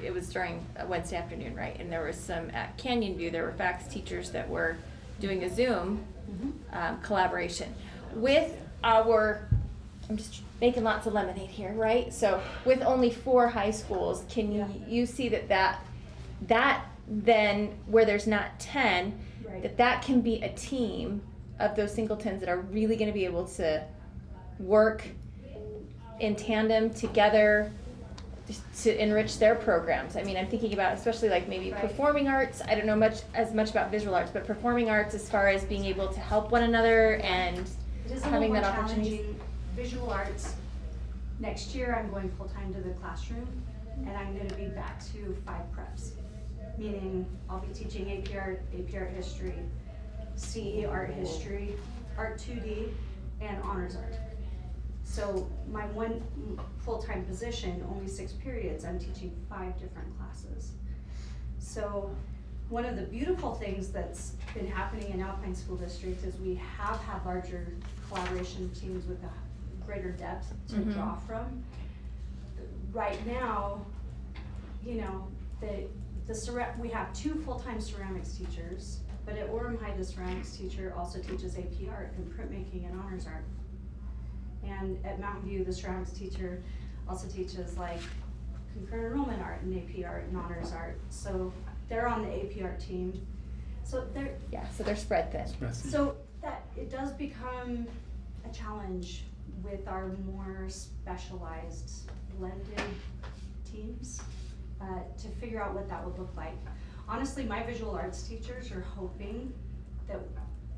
it was during a Wednesday afternoon, right? And there was some, at Canyon View, there were FACS teachers that were doing a Zoom collaboration with our, I'm just making lots of lemonade here, right? So with only 4 high schools, can you see that then, where there's not 10, Right. that can be a team of those singletons that are really gonna be able to work in tandem together to enrich their programs. I mean, I'm thinking about especially like maybe Right. performing arts. I don't know as much about visual arts, but performing arts as far as being able to help one another and It is a little having more that opportunity. challenging. Visual arts, next year I'm going full-time to the classroom, and I'm gonna be back to 5 preps. Meaning, I'll be teaching AP art history, CE art history, art 2D, and honors art. So my one full-time position, only 6 periods, I'm teaching 5 different classes. So one of the beautiful things that's been happening in Alpine School District is we have had larger collaboration teams with a greater depth to draw from. Right now, you know, we have 2 full-time ceramics teachers, but at Orem High, the ceramics teacher also teaches AP art and printmaking and honors art. And at Mountain View, the ceramics teacher also teaches like concurrent enrollment art and AP art and honors art. So they're on the AP art team. So they're spread thin. so that it does become a challenge with our more specialized blended teams to figure out what that would look like. Honestly, my visual arts teachers are hoping that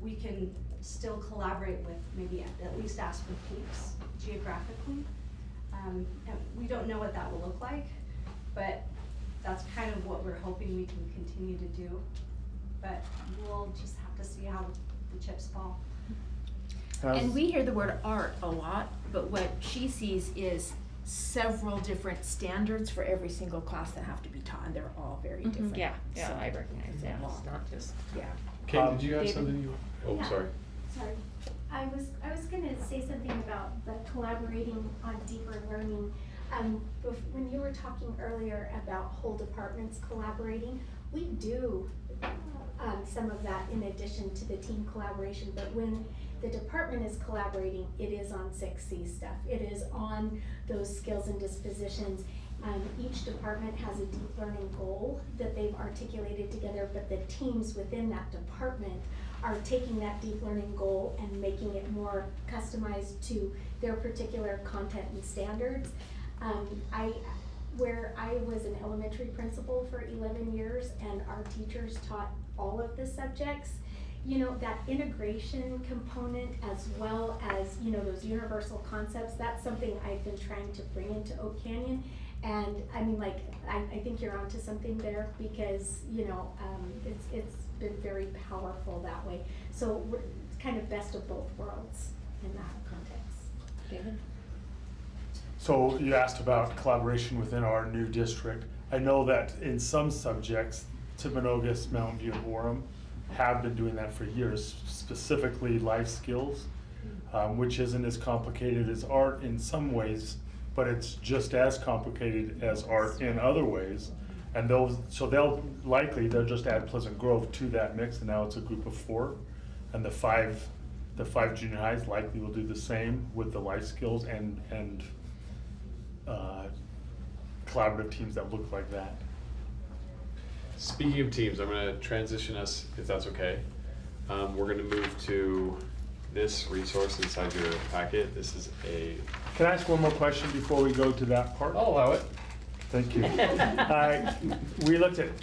we can still collaborate with maybe at least Aspen Peaks geographically. And we don't know what that will look like, but that's kind of what we're hoping we can continue to do. But we'll just have to see how the chips fall. And we hear the word art a lot, but what she sees is several different standards for every single class that have to be taught, and they're all very different. Yeah, So- I recognize that. It's not just. Yeah. Kate, did you have David? something you? Oh, Yeah. sorry. Sorry. I was gonna say something about the collaborating on deeper learning. When you were talking earlier about whole departments collaborating, we do some of that in addition to the team collaboration, but when the department is collaborating, it is on 6C stuff. It is on those skills and dispositions. Each department has a deep learning goal that they've articulated together, but the teams within that department are taking that deep learning goal and making it more customized to their particular content and standards. Where I was an elementary principal for 11 years and our teachers taught all of the subjects, you know, that integration component as well as, you know, those universal concepts, that's something I've been trying to bring into Oak Canyon. And I mean, like, I think you're onto something there because, you know, it's been very powerful that way. So we're kind of best of both worlds in that context. David? So you asked about collaboration within our new district. I know that in some subjects, Timpanogos, Mountain View, and Orem have been doing that for years, specifically life skills, which isn't as complicated as art in some ways, but it's just as complicated as art in other ways. And they'll just add Pleasant Grove to that mix, and now it's a group of 4. And the five junior highs likely will do the same with the life skills and collaborative teams that look like that. Speaking of teams, I'm gonna transition us, if that's okay. We're gonna move to this resource inside your packet. This is Can I ask one more question before we go to that part? I'll allow it. Thank you. We looked at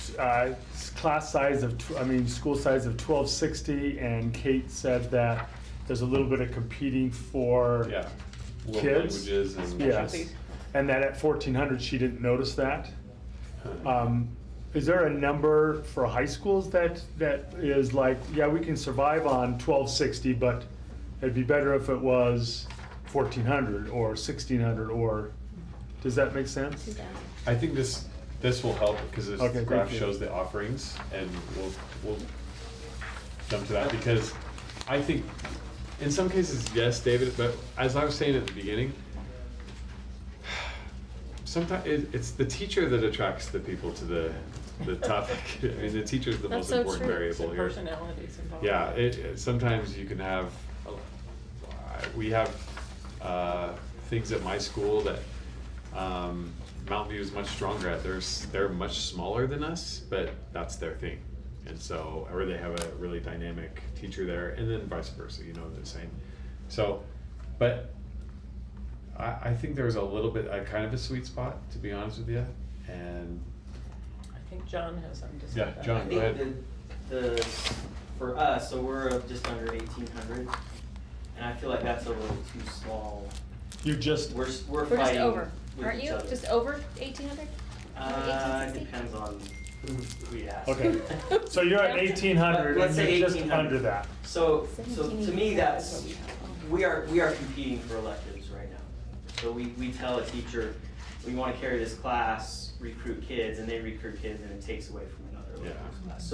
school size of 1260, and Kate said that there's a little bit of competing for World kids. languages and Yes, and that at 1400 she didn't notice that. Is there a number for high schools that is like, yeah, we can survive on 1260, but it'd be better if it was 1400 or 1600, or does that make sense? I think this this will help because this Okay, graph thank you. shows the offerings, and we'll jump to that because I think in some cases, yes, David, but as I was saying at the beginning, sometimes it's the teacher that attracts the people to the topic. I mean, the teacher's the That's most so important true. variable Some here. personalities involved. Yeah, sometimes you can have, we have things at my school that Mountain View is much stronger at. They're much smaller than us, but that's their thing. And so, or they have a really dynamic teacher there, and then vice versa, you know what I'm saying? So, but I think there's a little bit, kind of a sweet spot, to be honest with you, and I think John has something to say Yeah, about that. John, I go ahead. think the for us, so we're just under 1,800, and I feel like that's a little too small. You just, We're We're fighting just over, with aren't each you? other. Just over 1,800? It depends on who we ask. okay, so you're at 1,800 Let's and say you're just 1,800. under that. So to me, that's, we are competing for electives right now. So we tell a teacher, we want to carry this class, recruit kids, and they recruit kids, and it takes away from another electives class.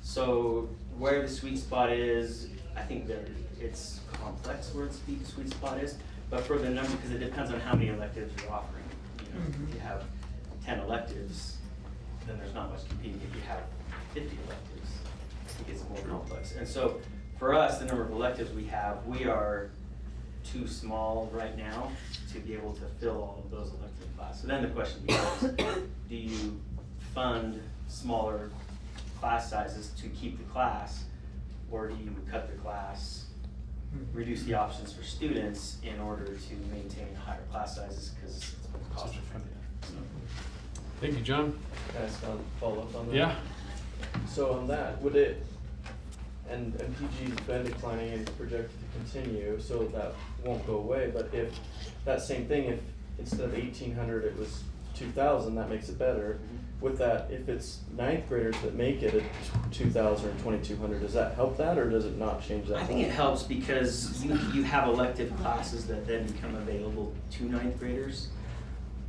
So where the sweet spot is, I think that it's complex where the sweet spot is, but for the number, because it depends on how many electives you're offering. You know, if you have 10 electives, then there's not much competing. If you have 50 electives, it gets more complex. And so for us, the number of electives we have, we are too small right now to be able to fill all of those elective classes. So then the question becomes, do you fund smaller class sizes to keep the class, or do you cut the class, reduce the options for students in order to maintain higher class sizes because it's cost effective? Thank you, John. Can I just follow up on that? Yeah. So on that, would it, and PG's been declining and is projected to continue, so that won't go away, but if that same thing, if instead of 1,800 it was 2,000, that makes it better. With that, if it's ninth graders that make it at 2,000 or 2,200, does that help that, or does it not change that? I think it helps because you have elective classes that then become available to ninth graders.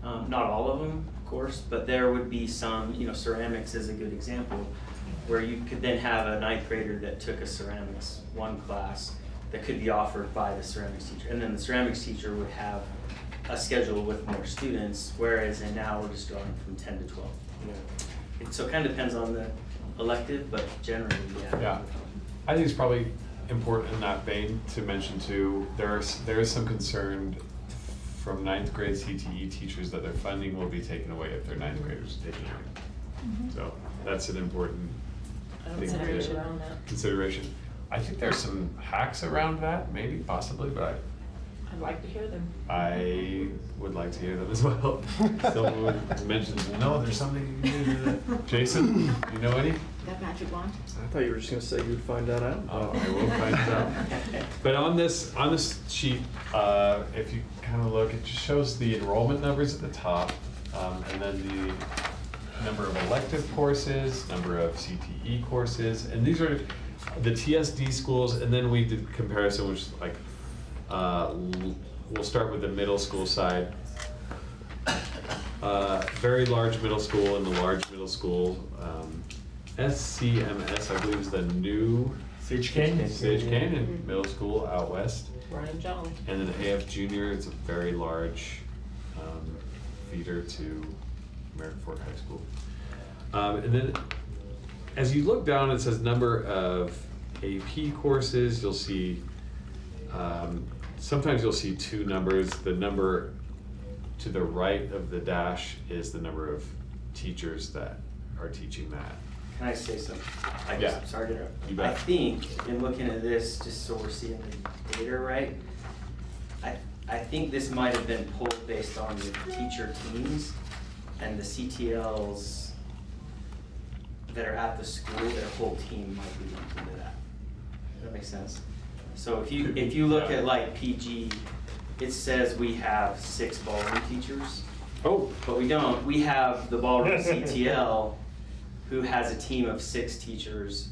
Not all of them, of course, but there would be some, you know, ceramics is a good example, where you could then have a ninth grader that took a ceramics one class that could be offered by the ceramics teacher. And then the ceramics teacher would have a schedule with more students, whereas and now we're just drawing from 10 to 12. So it kind of depends on the elective, but generally, yeah. Yeah, I think it's probably important in that vein to mention too, there is some concern from ninth grade CTE teachers that their funding will be taken away if their ninth graders take it. So that's an important thing Consideration to around that. consideration. I think there's some hacks around that, maybe, possibly, but I'd like to hear them. I would like to hear them as well. Someone mentions, no, there's something you can do to that. Jason, you know any? That magic wand? I thought you were just gonna say you would find that out. Oh, I will find it out. But on this sheet, if you kind of look, it just shows the enrollment numbers at the top, and then the number of elective courses, number of CTE courses, and these are the TSD schools, and then we did comparison, which is like, we'll start with the middle school side. Very large middle school and the large middle school. SCMS, I believe, is the new Sage Canyon. Sage Canyon Middle School out west. Ryan Jolly. And then AF Junior, it's a very large feeder to American Fork High School. And then as you look down, it says number of AP courses. You'll see, sometimes you'll see two numbers. The number to the right of the dash is the number of teachers that are teaching that. Can I say something? I Yeah. guess, I'm sorry to interrupt. You bet. I think, in looking at this, just so we're seeing the data right, I think this might have been pulled based on the teacher teams and the CTLs that are at the school, their whole team might be lumped into that. Does that make sense? So if you look at like PG, it says we have 6 ballroom teachers. Oh. But we don't. We have the ballroom CTL, who has a team of 6 teachers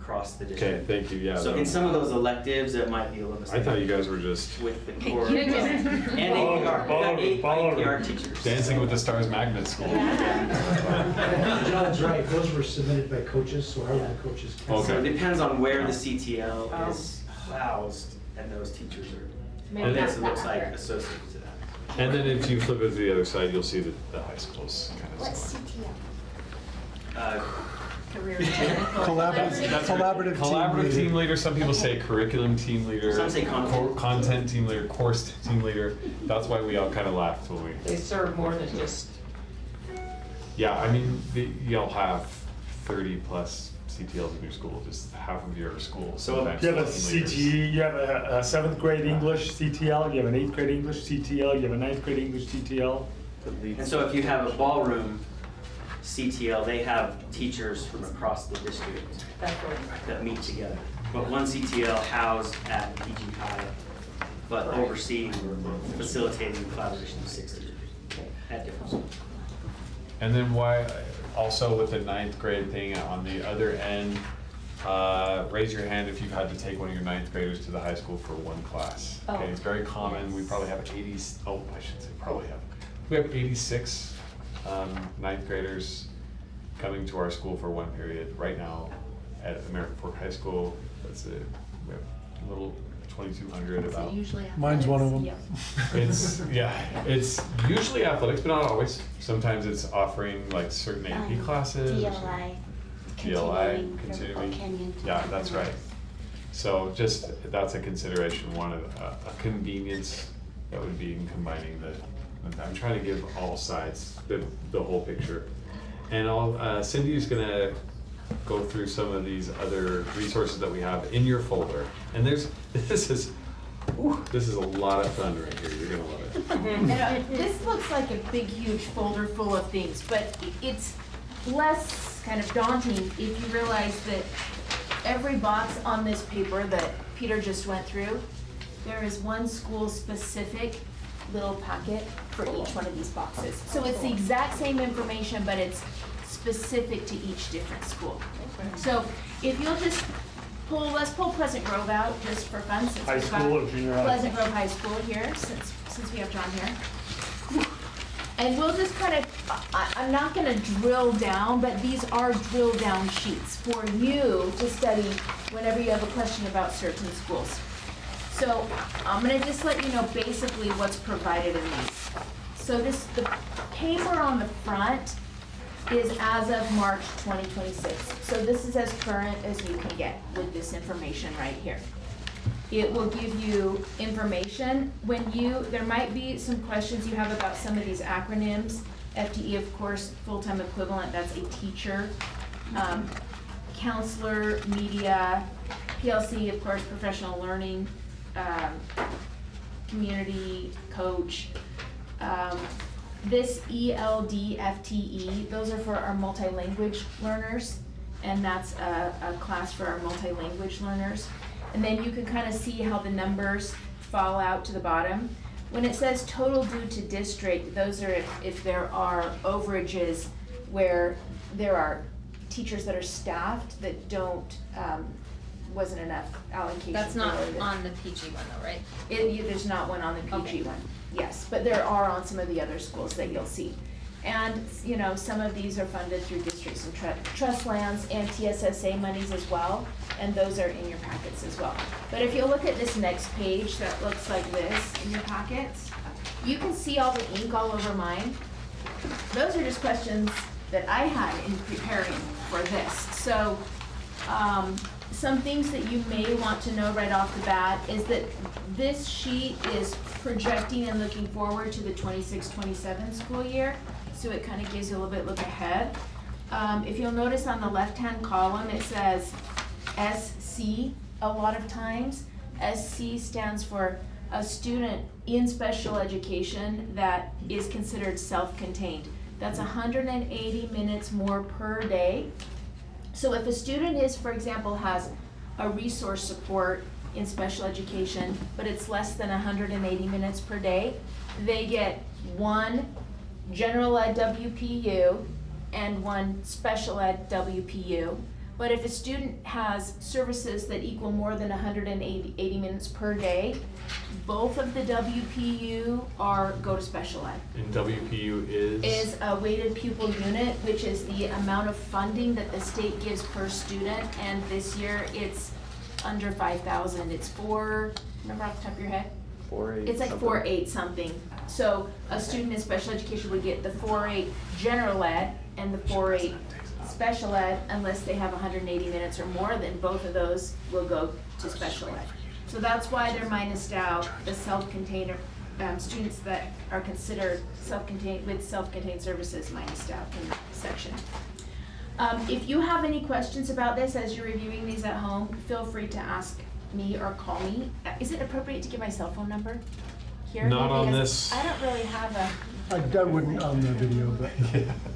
across the Okay, district. thank you, yeah. So that- in some of those electives, it might be a little. I thought you guys were just With the core. You And just- APR, we've got eight APR teachers. Dancing with the Stars magnet school. John's right, those were submitted by coaches, so how are the coaches? Okay. So it depends on where the CTL is housed and those teachers are, Maybe what that's it looks like accurate. associated to that. And then if you flip it to the other side, you'll see that the high school's kind of What's similar. CTL? Career. Collaborative team leader, some people say curriculum team leader. Some say content. Content team leader, course team leader. That's why we all kind of laughed when we. They serve more than just, Yeah, I mean, you'll have 30 plus CTLs in your school, just half of your school. So sometimes you have a team leaders. CTE, you have a 7th grade English CTL, you have an 8th grade English CTL, you have a 9th grade English CTL. And so if you have a ballroom CTL, they have teachers from across the district that's right. that meet together. But one CTL housed at PG High, but overseeing or facilitating collaboration of 6 teachers at different schools. And then why, also with the 9th grade thing on the other end, raise your hand if you've had to take one of your 9th graders to the high school for one class. Okay, it's very common, we probably have 80, oh, I should say probably have. We have 86 9th graders coming to our school for one period right now at American Fork High School. That's we have a little 2,200 about. Mine's one of them. It's, yeah, it's usually athletics, but not always. Sometimes it's offering like certain AP classes. DLI. DLI, continuing. continuing. Yeah, that's right. So just, that's a consideration, one of, a convenience that would be in combining I'm trying to give all sides the whole picture. And Cindy's gonna go through some of these other resources that we have in your folder. And this is a lot of fun right here, you're gonna love it. This looks like a big, huge folder full of things, but it's less kind of daunting if you realize that every box on this paper that Peter just went through, there is one school-specific little packet for each one of these boxes. So it's the exact same information, but it's specific to each different school. So if you'll just let's pull Pleasant Grove out just for fun, since High we've got school or junior high? Pleasant Grove High School here, since we have John here. And we'll just kind of, I'm not gonna drill down, but these are drill down sheets for you to study whenever you have a question about certain schools. So I'm gonna just let you know basically what's provided in these. So the paper on the front is as of March 2026. So this is as current as you can get with this information right here. It will give you information there might be some questions you have about some of these acronyms. FTE, of course, full-time equivalent, that's a teacher. Counselor, media, PLC, of course, professional learning, community coach. This ELD, FTE, those are for our multi-language learners, and that's a class for our multi-language learners. And then you can kind of see how the numbers fall out to the bottom. When it says total due to district, those are if there are overages where there are teachers that are staffed that don't, wasn't enough allocation. That's not for the- on the PG one though, right? There's not one on the PG Okay. one, yes, but there are on some of the other schools that you'll see. And, some of these are funded through districts and trust lands and TSSA monies as well, and those are in your packets as well. But if you look at this next page that looks like this in your packets, you can see all the ink all over mine. Those are just questions that I had in preparing for this. So, some things that you may want to know right off the bat is that this sheet is projecting and looking forward to the 26-27 school year. So it kind of gives you a little bit look ahead. If you'll notice on the left-hand column, it says SC a lot of times. SC stands for a student in special education that is considered self-contained. That's 180 minutes more per day. So if a student for example, has a resource support in special education, but it's less than 180 minutes per day, they get one general ed WPU and one special ed WPU. But if a student has services that equal more than 180 minutes per day, both of the WPU go to special ed. And WPU is A weighted pupil unit, which is the amount of funding that the state gives per student, and this year it's under 5,000. It's remember off the top of your head? 4.8 It's like something. 4.8 something. So a student in special education would get the 4.8 general ed and the 4.8 special ed, unless they have 180 minutes or more, then both of those will go to special ed. So that's why they're minused out, the self-contained, students that are considered self-contained, with self-contained services minused out in that section. If you have any questions about this as you're reviewing these at home, feel free to ask me or call me. Is it appropriate to give my cell phone number here? Not on Because this. I don't really have a, I wouldn't on the video, but.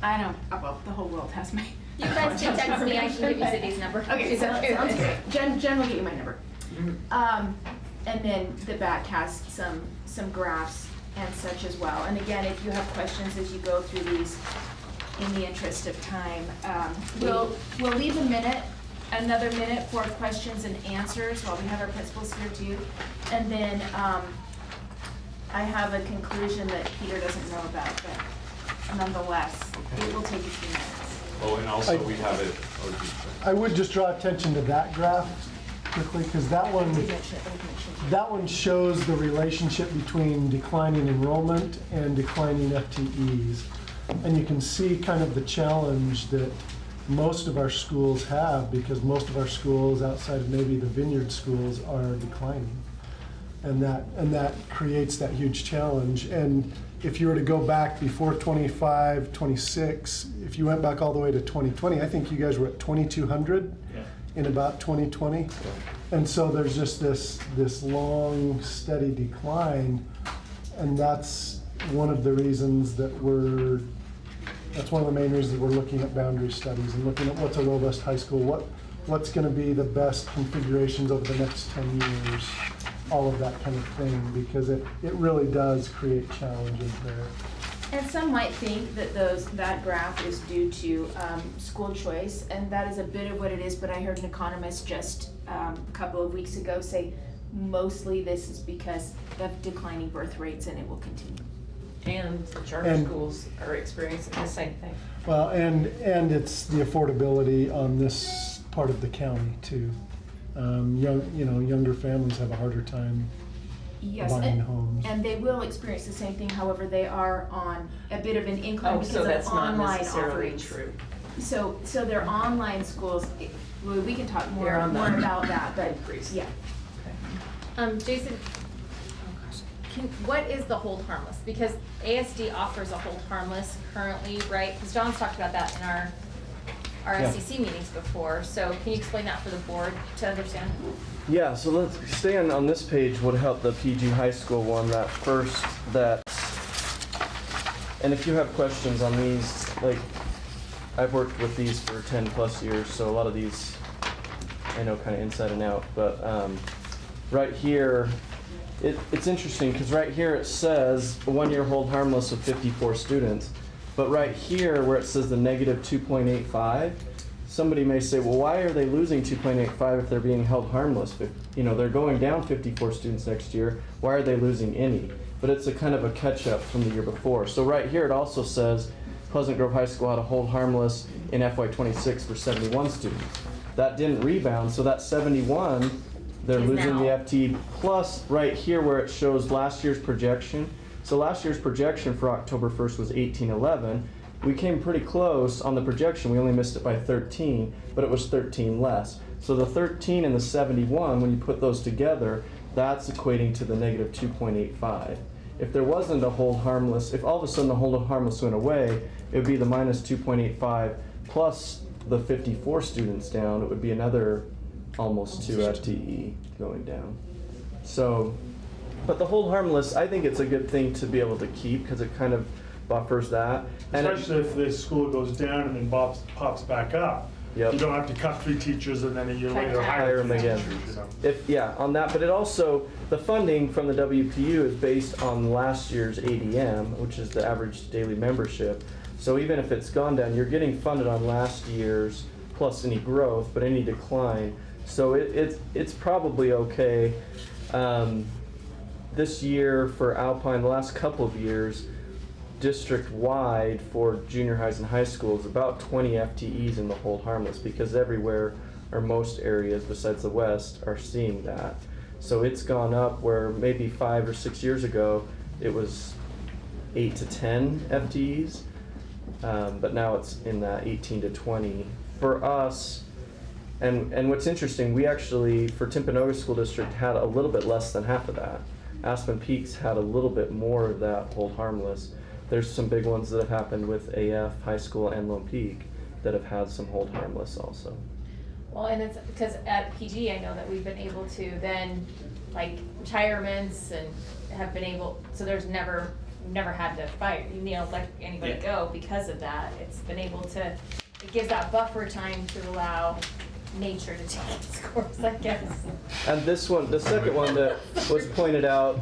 I don't, well, the whole world has my. You guys can text me, I can give you Sydney's number. Okay, sounds great. Jen will get you my number. And then the back has some graphs and such as well. And again, if you have questions as you go through these, in the interest of time, we'll leave another minute for questions and answers while we have our principals here too. And then I have a conclusion that Peter doesn't know about, but nonetheless, it will take a few minutes. Oh, and also we have it. I would just draw attention to that graph quickly, because that one shows the relationship between declining enrollment and declining FTEs. And you can see kind of the challenge that most of our schools have, because most of our schools outside of maybe the Vineyard schools are declining. And that creates that huge challenge. And if you were to go back before 25, 26, if you went back all the way to 2020, I think you guys were at 2,200 in about 2020. Yeah. And so there's just this long, steady decline. And that's one of the reasons that that's one of the main reasons we're looking at boundary studies and looking at what's a robust high school, what's gonna be the best configurations over the next 10 years. All of that kind of thing, because it really does create challenges there. And some might think that that graph is due to school choice, and that is a bit of what it is, but I heard an economist just a couple of weeks ago say mostly this is because of declining birth rates, and it will continue. And the charter schools are experiencing the same thing. Well, and it's the affordability on this part of the county too. Younger families have a harder time buying homes. And they will experience the same thing, however, they are on a bit of an incline because of online offerings. True. So their online schools, we can talk more about that, but yeah. Okay. Jason, what is the hold harmless? Because ASD offers a hold harmless currently, right? Because John's talked about that in our SEC meetings before, so can you explain that for the board to understand? Yeah, so let's stay on this page would help the PG high school one, and if you have questions on these, like, I've worked with these for 10 plus years, so a lot of these I know kind of inside and out, but right here, it's interesting because right here it says a 1 year hold harmless of 54 students. But right here, where it says the negative 2.85, somebody may say, well, why are they losing 2.85 if they're being held harmless? They're going down 54 students next year. Why are they losing any? But it's a kind of a catch-up from the year before. So right here, it also says Pleasant Grove High School had a hold harmless in FY26 for 71 students. That didn't rebound, so that 71, they're losing the FT. Plus, right here where it shows last year's projection, so last year's projection for October 1st was 1811. We came pretty close on the projection. We only missed it by 13, but it was 13 less. So the 13 and the 71, when you put those together, that's equating to the negative 2.85. If there wasn't a hold harmless, if all of a sudden the hold harmless went away, it would be the minus 2.85 plus the 54 students down. It would be another almost 2 FTE going down. So. But the hold harmless, I think it's a good thing to be able to keep because it kind of buffers that. Especially if the school goes down and then pops back up. Yep. You don't have to cut 3 teachers and then a year later hire them again. On that, but it also, the funding from the WPU is based on last year's ADM, which is the average daily membership. So even if it's gone down, you're getting funded on last year's plus any growth, but any decline. So it's probably okay. This year for Alpine, the last couple of years, district-wide for junior highs and high schools, about 20 FTEs in the hold harmless, because everywhere, or most areas besides the West, are seeing that. So it's gone up where maybe 5 or 6 years ago, it was 8 to 10 FTEs, but now it's in that 18 to 20. For us, and what's interesting, we actually, for Timpanogos School District, had a little bit less than half of that. Aspen Peaks had a little bit more of that hold harmless. There's some big ones that have happened with AF, High School, and Lone Peak that have had some hold harmless also. Well, and it's because at PG, I know that we've been able to then, like, retirements and have been able, so there's never had to fire, let anybody go because of that. It's been able to, it gives that buffer time to allow nature to take its course, I guess. And this one, the second one that was pointed out,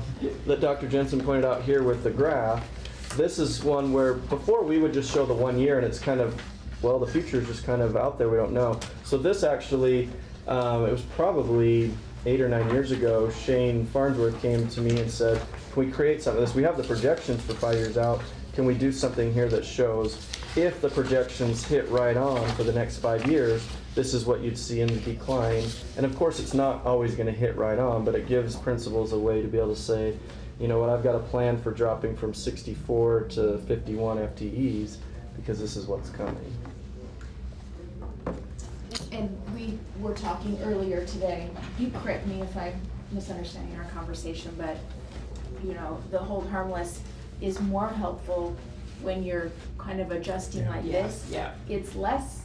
that Dr. Jensen pointed out here with the graph, this is one where before we would just show the 1 year and it's kind of, well, the future is just kind of out there, we don't know. So this actually, it was probably 8 or 9 years ago, Shane Farnsworth came to me and said, can we create something of this? We have the projections for 5 years out. Can we do something here that shows if the projections hit right on for the next 5 years, this is what you'd see in the decline. And of course, it's not always going to hit right on, but it gives principals a way to be able to say, you know what, I've got a plan for dropping from 64 to 51 FTEs because this is what's coming. And we were talking earlier today, you correct me if I'm misunderstanding our conversation, but the hold harmless is more helpful when you're kind of adjusting like this. Yeah. It's less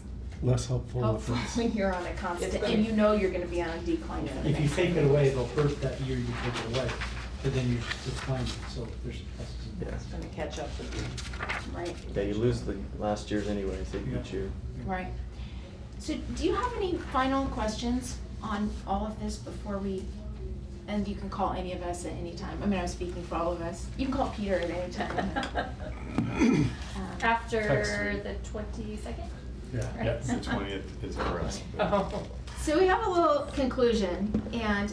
helpful. helpful when you're on a constant, and you're going to be on a decline. for the If you next take year. it away, they'll hurt that year you take it away, but then you're just declining, so there's pluses and Yeah. It's gonna catch up with you. Right. Yeah, you lose the last year's anyway, so Yeah. each year. Right. So do you have any final questions on all of this before we, and you can call any of us at any time. I mean, I'm speaking for all of us. You can call Peter at any time. After the 22nd? Yeah, Right. yeah, the 20th is for us. but- Oh. So we have a little conclusion, and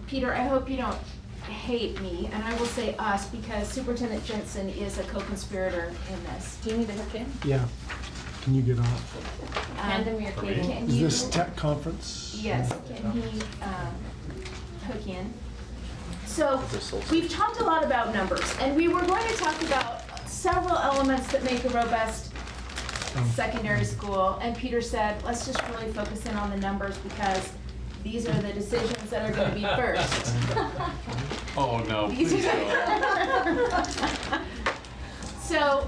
Peter, I hope you don't hate me, and I will say us because Superintendent Jensen is a co-conspirator in this. Do you need to hook in? Yeah. Can you get off? Hand him your For cable. me? Can Is you- this tech conference? Yes, can he hook in? So, This also- we've talked a lot about numbers, and we were going to talk about several elements that make a robust secondary school, and Peter said, let's just really focus in on the numbers because these are the decisions that are going to be first. Oh, no, please don't. So,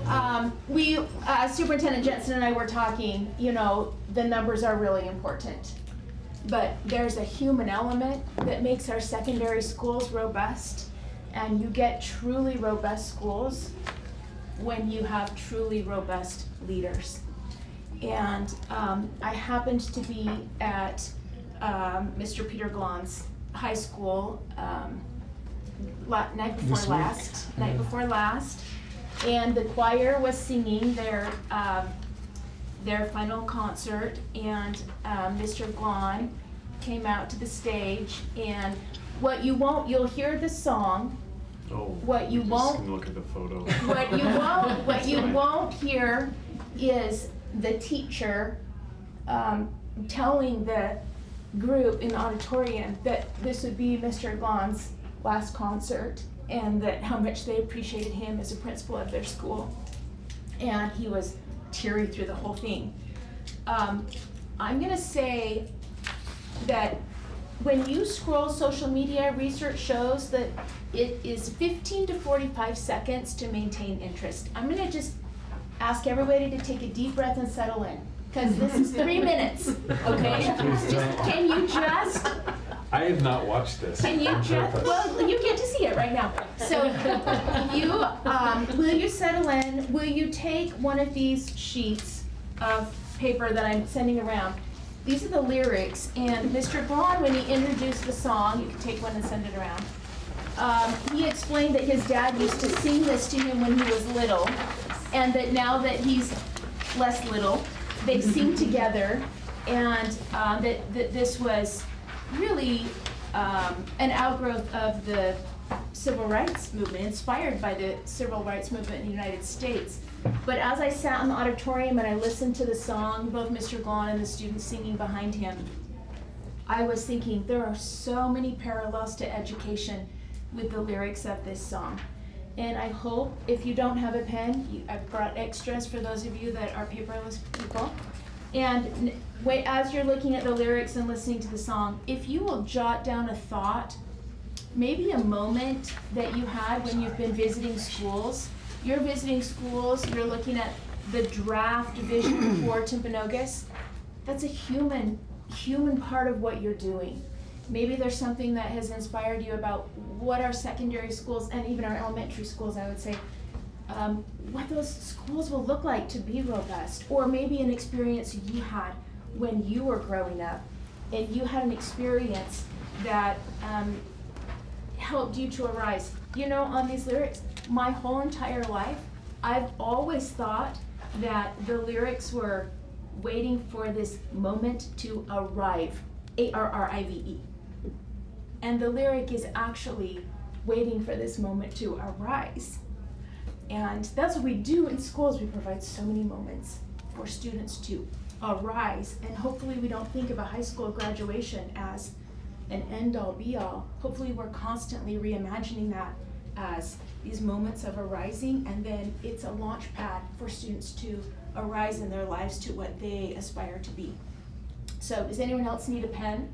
Superintendent Jensen and I were talking, the numbers are really important. But there's a human element that makes our secondary schools robust. And you get truly robust schools when you have truly robust leaders. And I happened to be at Mr. Peter Glon's high school night before last. And the choir was singing their final concert, and Mr. Glon came out to the stage, and you'll hear the song. Oh, What you we just won't- can look at the photo. What you won't hear is the teacher telling the group in the auditorium that this would be Mr. Glon's last concert, and that how much they appreciated him as a principal of their school. And he was teary through the whole thing. I'm gonna say that when you scroll social media, research shows that it is 15 to 45 seconds to maintain interest. I'm gonna just ask everybody to take a deep breath and settle in, because this is 3 minutes, okay? Can you just I have not watched this. Can you on just, purpose. well, you get to see it right now. So, will you settle in? Will you take one of these sheets of paper that I'm sending around? These are the lyrics, and Mr. Braun, when he introduced the song, you can take one and send it around. He explained that his dad used to sing this to him when he was little, and that now that he's less little, they sing together. and that this was really an outgrowth of the civil rights movement, inspired by the civil rights movement in the United States. But as I sat in the auditorium and I listened to the song, both Mr. Glahn and the students singing behind him, I was thinking there are so many parallels to education with the lyrics of this song. And I hope, if you don't have a pen, I've brought extras for those of you that are paperless people. And as you're looking at the lyrics and listening to the song, if you will jot down a thought, maybe a moment that you had when you've been visiting schools. You're visiting schools, you're looking at the draft vision for Timpanogos. That's a human part of what you're doing. Maybe there's something that has inspired you about what our secondary schools and even our elementary schools, I would say, what those schools will look like to be robust. Or maybe an experience you had when you were growing up and you had an experience that helped you to arise. You know, on these lyrics, my whole entire life, I've always thought that the lyrics were waiting for this moment to arrive, A-R-R-I-V-E. And the lyric is actually waiting for this moment to arise. And that's what we do in schools. We provide so many moments for students to arise. And hopefully we don't think of a high school graduation as an end-all be-all. Hopefully we're constantly reimagining that as these moments of arising, and then it's a launch pad for students to arise in their lives to what they aspire to be. So does anyone else need a pen?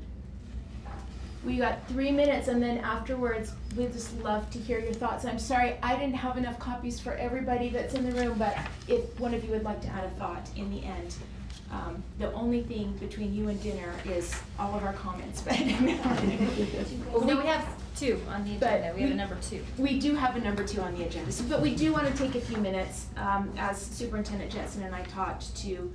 We got 3 minutes, and then afterwards, we'd just love to hear your thoughts. I'm sorry, I didn't have enough copies for everybody that's in the room, but if one of you would like to add a thought in the end. The only thing between you and dinner is all of our comments, but. No, we have 2 on the agenda. We have a number 2. We do have a number 2 on the agenda, but we do want to take a few minutes, as Superintendent Jensen and I talked, to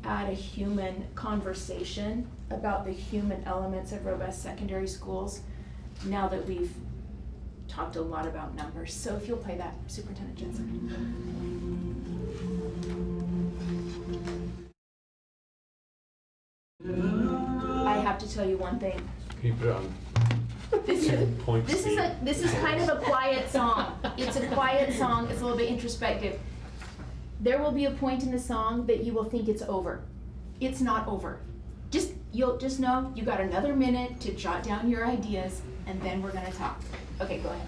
add a human conversation about the human elements of robust secondary schools, now that we've talked a lot about numbers. So if you'll play that, Superintendent Jensen. I have to tell you one thing. Can you put it on? This is kind of a quiet song. It's a quiet song. It's a little bit introspective. There will be a point in the song that you will think it's over. It's not over. You'll just know you got another minute to jot down your ideas, and then we're gonna talk. Okay, go ahead.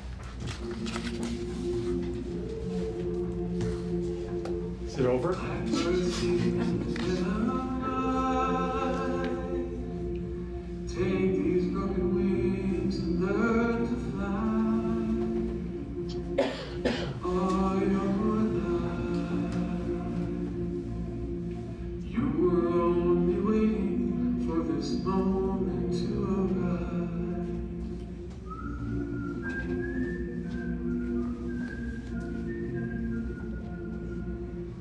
Is it over? Take these broken wings and learn to fly. All your life, you were only waiting for this moment to arrive.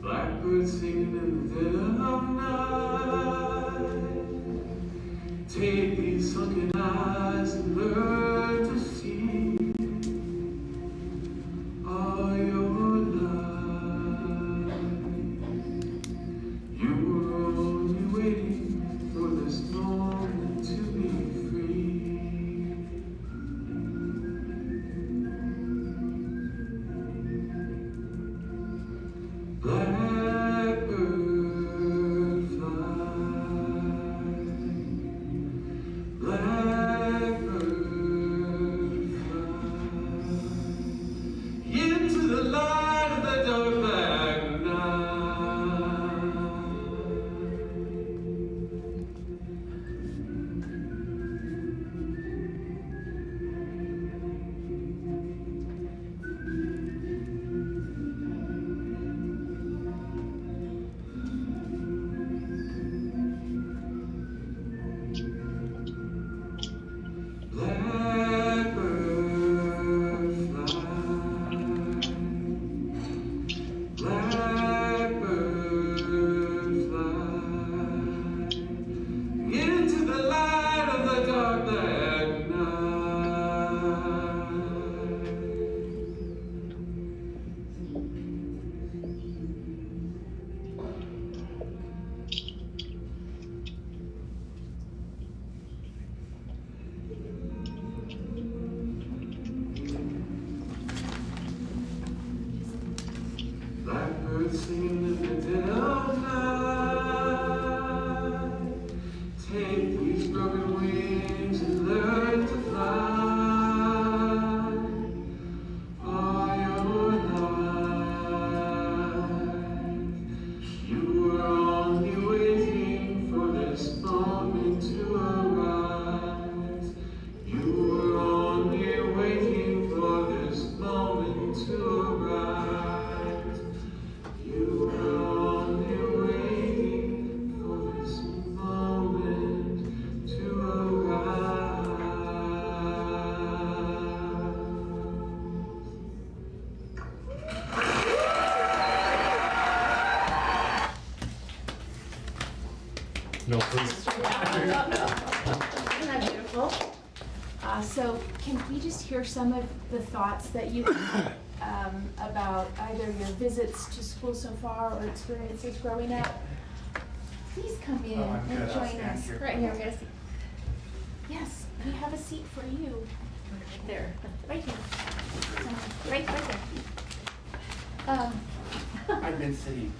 Blackbirds singing in the dead of night. No, please. Isn't that beautiful? So can we just hear some of the thoughts that you have about either your visits to school so far or experiences growing up? Please come in and join us. Right here, we got a seat. Yes, we have a seat for you. Right there. Right here. Right there. I've been sitting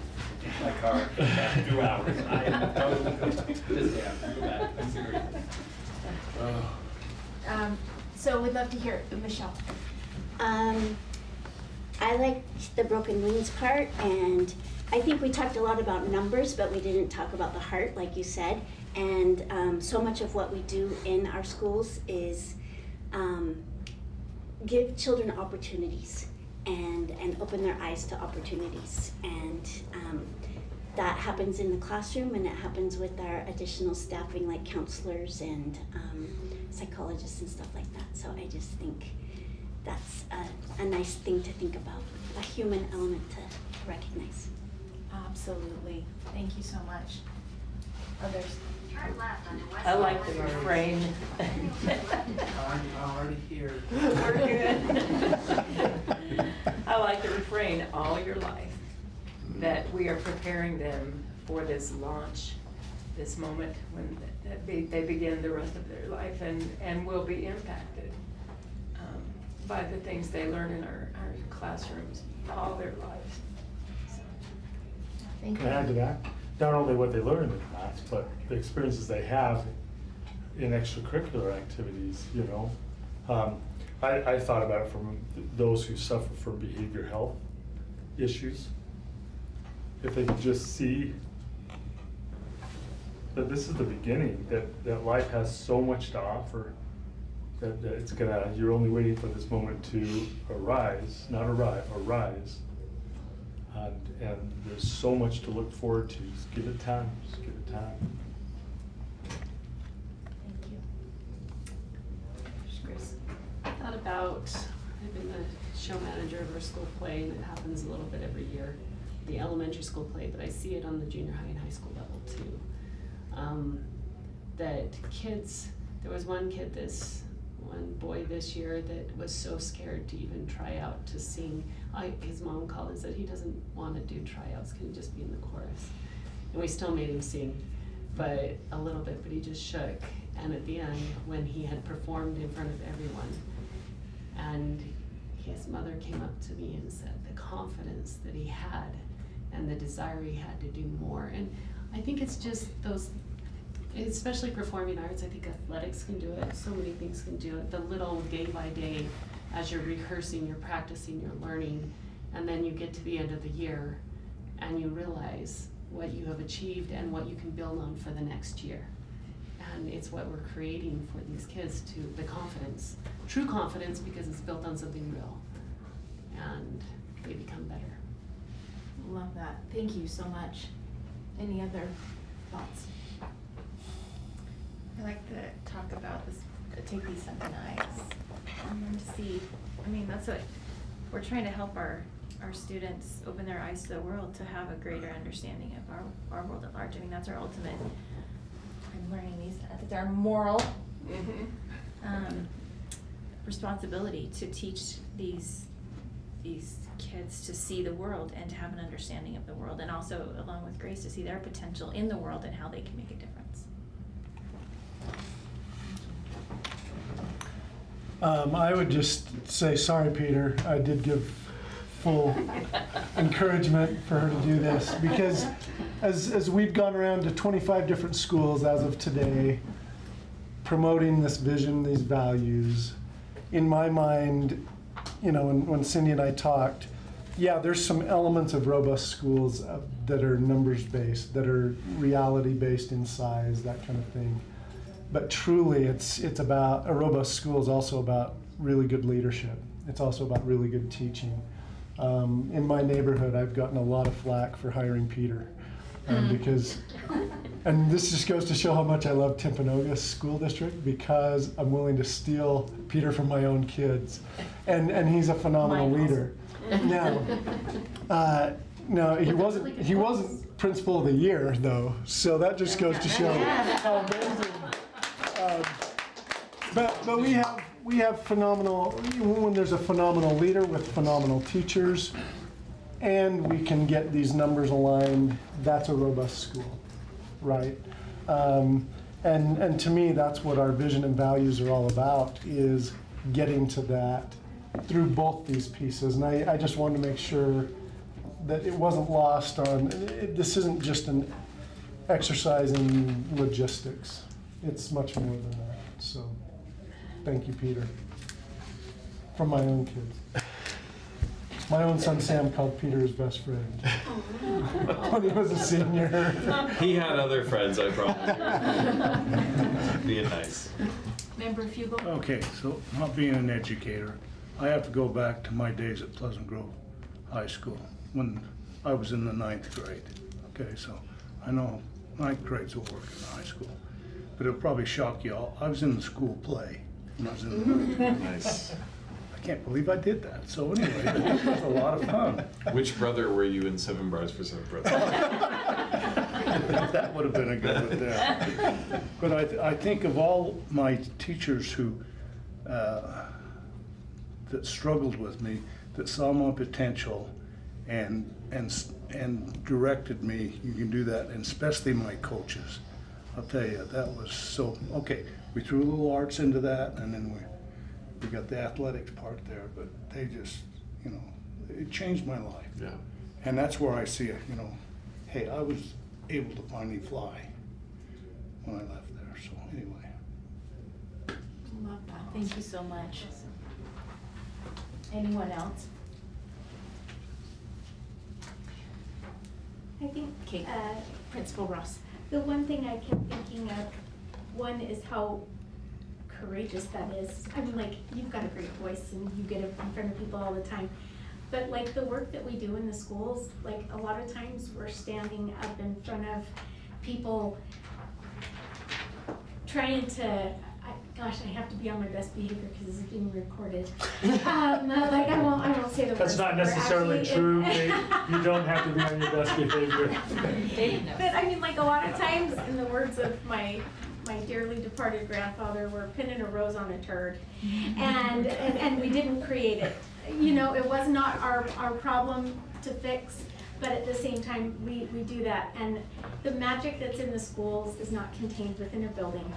in my car for 2 hours. I am totally just have to go back. I'm serious. So we'd love to hear Michelle. I liked the broken wings part, and I think we talked a lot about numbers, but we didn't talk about the heart, like you said. And so much of what we do in our schools is give children opportunities and open their eyes to opportunities. And that happens in the classroom, and it happens with our additional staffing like counselors and psychologists and stuff like that. So I just think that's a nice thing to think about, a human element to recognize. Absolutely. Thank you so much. Others? I like the refrain. I'm already here. We're good. I like the refrain, all your life, that we are preparing them for this launch, this moment when they begin the rest of their life and will be impacted by the things they learn in our classrooms all their lives. Thank Can I add to that? Not only what they learn in the class, but the experiences they have in extracurricular activities, you know. I thought about it from those who suffer from behavioral health issues. If they could just see that this is the beginning, that life has so much to offer, that it's you're only waiting for this moment to arise, not arrive, arise. And there's so much to look forward to. Just give it time. Just give it time. Thank you. Grace. I thought about, I've been the show manager of our school play, and it happens a little bit every year, the elementary school play, but I see it on the junior high and high school level too. That kids, there was one boy this year that was so scared to even try out to sing. His mom called and said he doesn't want to do tryouts, can he just be in the chorus? And we still made him sing, but a little bit, but he just shook. And at the end, when he had performed in front of everyone, and his mother came up to me and said the confidence that he had and the desire he had to do more. And I think it's just those, especially performing arts, I think athletics can do it, so many things can do it. The little day by day, as you're rehearsing, you're practicing, you're learning, and then you get to the end of the year and you realize what you have achieved and what you can build on for the next year. And it's what we're creating for these kids, the confidence, true confidence, because it's built on something real, and they become better. Love that. Thank you so much. Any other thoughts? I like to talk about this, take these 7 eyes and see. I mean, that's what we're trying to help our students open their eyes to the world, to have a greater understanding of our world at large. I mean, that's our ultimate. I'm learning these. It's our moral responsibility to teach these kids to see the world and to have an understanding of the world, and also, along with Grace, to see their potential in the world and how they can make a difference. I would just say, sorry, Peter, I did give full encouragement for her to do this, because as we've gone around to 25 different schools as of today, promoting this vision, these values, in my mind, you know, when Cindy and I talked, yeah, there's some elements of robust schools that are numbers based, that are reality based in size, that kind of thing. But truly, it's about, a robust school is also about really good leadership. It's also about really good teaching. In my neighborhood, I've gotten a lot of flack for hiring Peter, because, and this just goes to show how much I love Timpanogos School District, because I'm willing to steal Peter from my own kids, and he's a phenomenal leader. Now, no, he wasn't Principal of the Year, though, so that just goes to show how amazing. But we have phenomenal, when there's a phenomenal leader with phenomenal teachers, and we can get these numbers aligned, that's a robust school, right? And to me, that's what our vision and values are all about, is getting to that through both these pieces. And I just wanted to make sure that it wasn't lost on, this isn't just an exercise in logistics. It's much more than that. So, thank you, Peter. From my own kids. My own son Sam called Peter his best friend when he was a senior. He had other friends, I promise you. Being nice. Member Fugel? Okay, so not being an educator, I have to go back to my days at Pleasant Grove High School when I was in the 9th grade. Okay, so I know 9th grade's a work in high school, but it'll probably shock you all. I was in the school play when I was in the Nice. I can't believe I did that. So anyway, it was a lot of fun. Which brother were you in 7 Bars for 7 Pretzels? That would have been a good one there. But I think of all my teachers who that struggled with me, that saw my potential and directed me, you can do that, and especially my coaches. I'll tell you, that was so, okay, we threw a little arts into that, and then we got the athletics part there, but they just, you know, it changed my life. Yeah. And that's where I see it, you know, hey, I was able to finally fly when I left there, so anyway. Love that. Thank you so much. Anyone else? I think, Okay. Principal Ross. the one thing I kept thinking of, one is how courageous that is. I mean, like, you've got a great voice and you get up in front of people all the time. But like the work that we do in the schools, like a lot of times we're standing up in front of people trying to, gosh, I have to be on my best behavior because this is being recorded. Like I won't say the That's words. not but we're necessarily actually- true. You don't have to be on your best behavior. But I mean, like a lot of times, in the words of my dearly departed grandfather, we're pinning a rose on a turd, and we didn't create it. You know, it was not our problem to fix, but at the same time, we do that. And the magic that's in the schools is not contained within a building.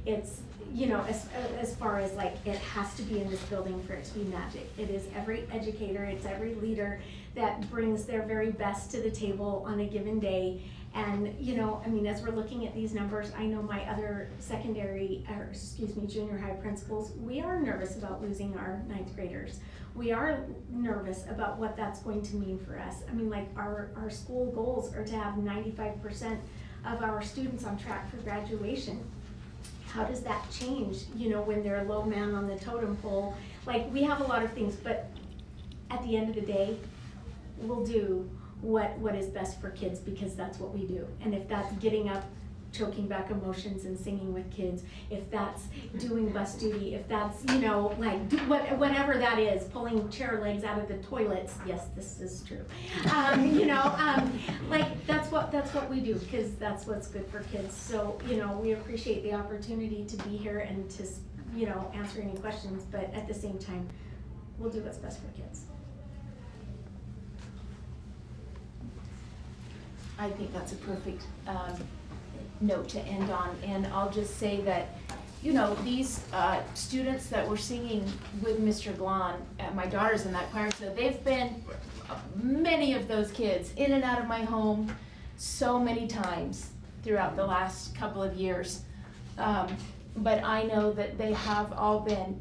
It's, you know, as far as like, it has to be in this building for it to be magic. It is every educator, it's every leader that brings their very best to the table on a given day. And, you know, I mean, as we're looking at these numbers, I know my other junior high principals, we are nervous about losing our 9th graders. We are nervous about what that's going to mean for us. I mean, like, our school goals are to have 95% of our students on track for graduation. How does that change, you know, when they're a low man on the totem pole? Like, we have a lot of things, but at the end of the day, we'll do what is best for kids, because that's what we do. And if that's getting up, choking back emotions and singing with kids, if that's doing bus duty, if that's, you know, like whatever that is, pulling chair legs out of the toilets, yes, this is true. You know, like that's what we do, because that's what's good for kids. So, you know, we appreciate the opportunity to be here and to, you know, answer any questions, but at the same time, we'll do what's best for kids. I think that's a perfect note to end on, and I'll just say that, you know, these students that were singing with Mr. Glon, my daughter's in that choir, so they've been, many of those kids, in and out of my home so many times throughout the last couple of years. But I know that they have all been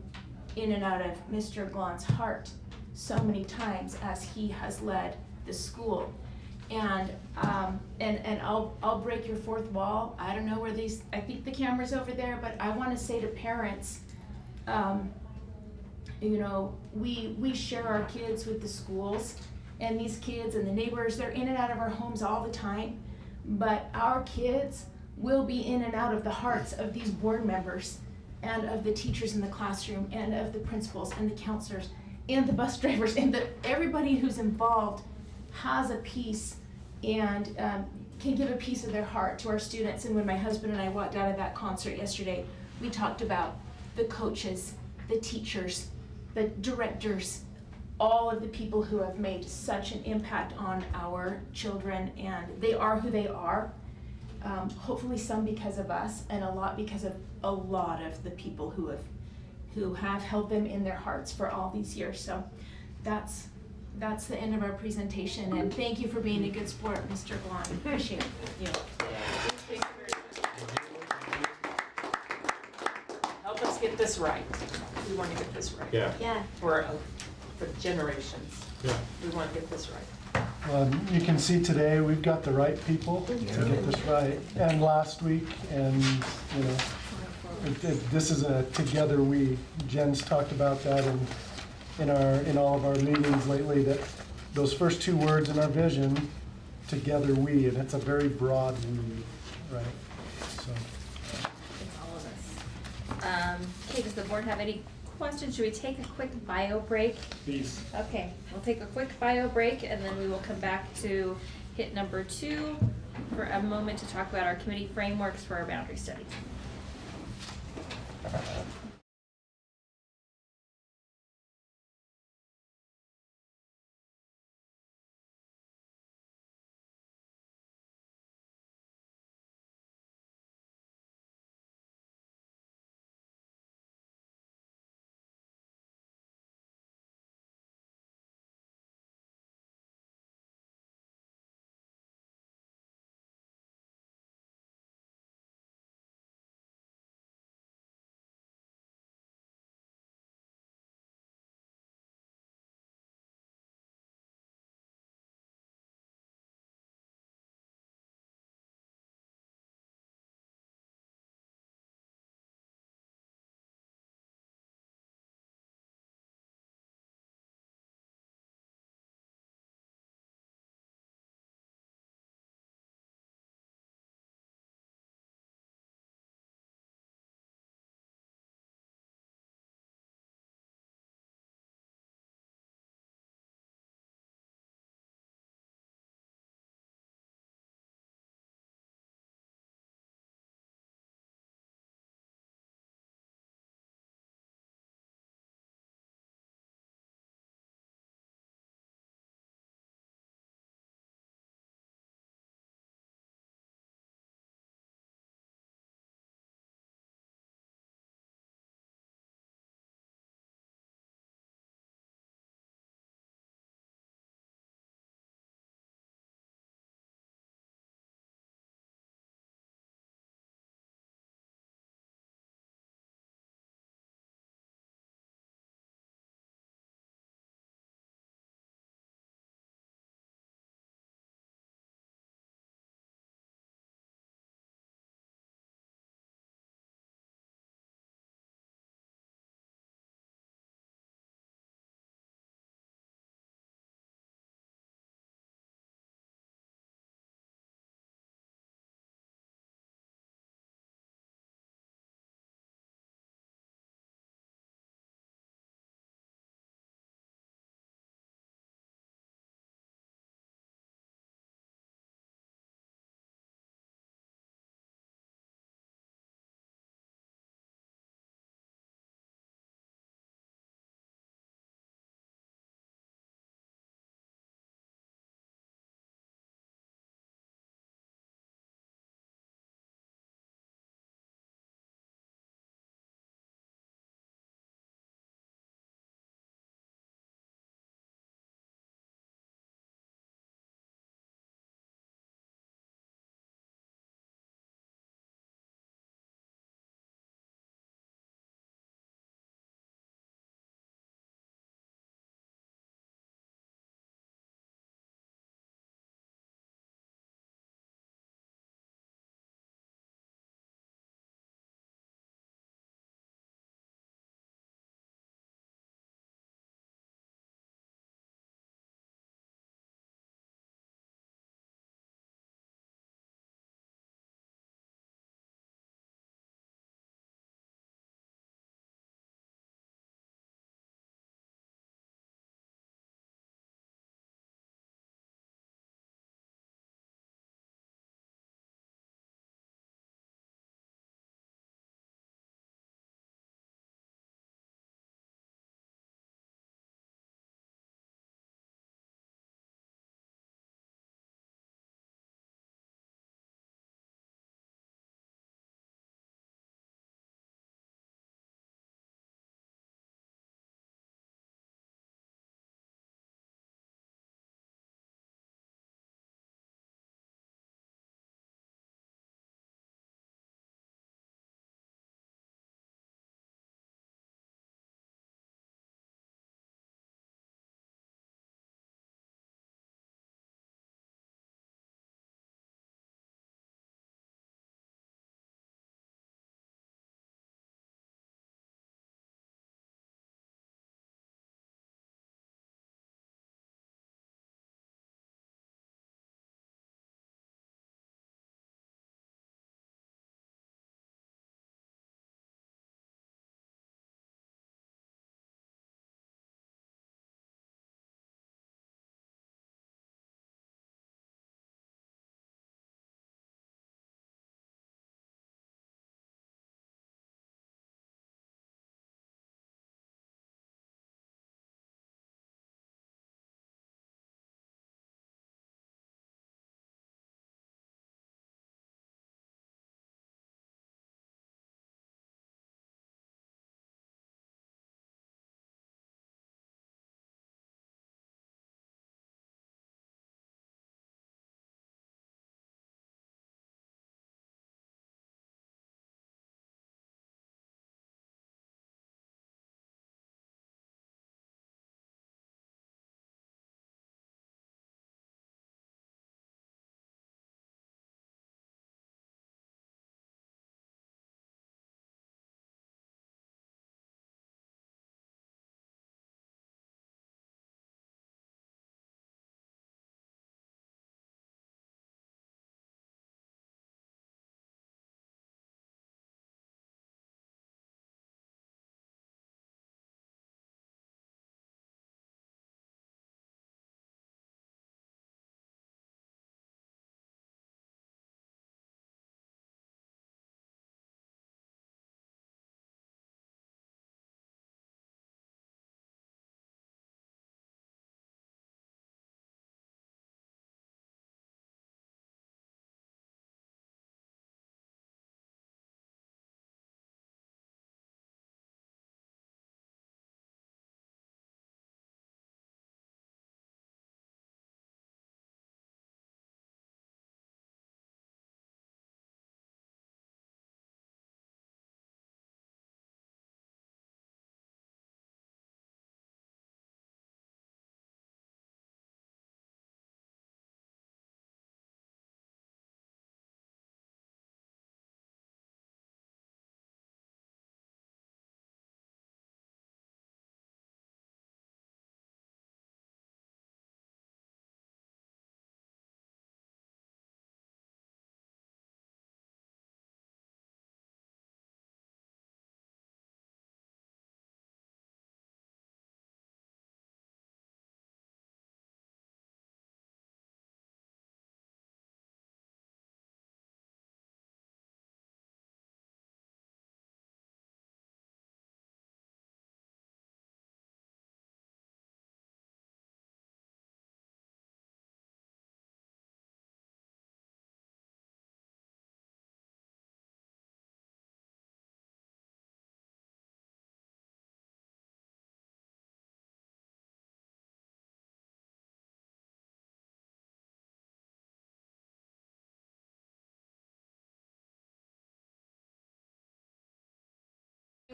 in and out of Mr. Glon's heart so many times as he has led the school. And I'll break your fourth wall. I don't know where these, I think the camera's over there, but I want to say to parents, you know, we share our kids with the schools, and these kids and the neighbors, they're in and out of our homes all the time, but our kids will be in and out of the hearts of these board members and of the teachers in the classroom and of the principals and the counselors and the bus drivers, and everybody who's involved has a piece and can give a piece of their heart to our students. And when my husband and I walked out of that concert yesterday, we talked about the coaches, the teachers, the directors, all of the people who have made such an impact on our children, and they are who they are. Hopefully some because of us, and a lot because of a lot of the people who have held them in their hearts for all these years. So that's the end of our presentation, and thank you for being a good sport, Mr. Blond. Appreciate you. Help us get this right. We want to get this right. Yeah. Yeah. For generations. Yeah. We want to get this right. You can see today, we've got the right people to get this right. And last week, and, you know, this is a together we. Jen's talked about that in all of our meetings lately, that those first two words in our vision, together we, and it's a very broad we, right? So. It's all of us. Okay, does the board have any questions? Should we take a quick bio break? Please. Okay, we'll take a quick bio break, and then we will come back to hit number 2 for a moment to talk about our committee frameworks for our boundary study.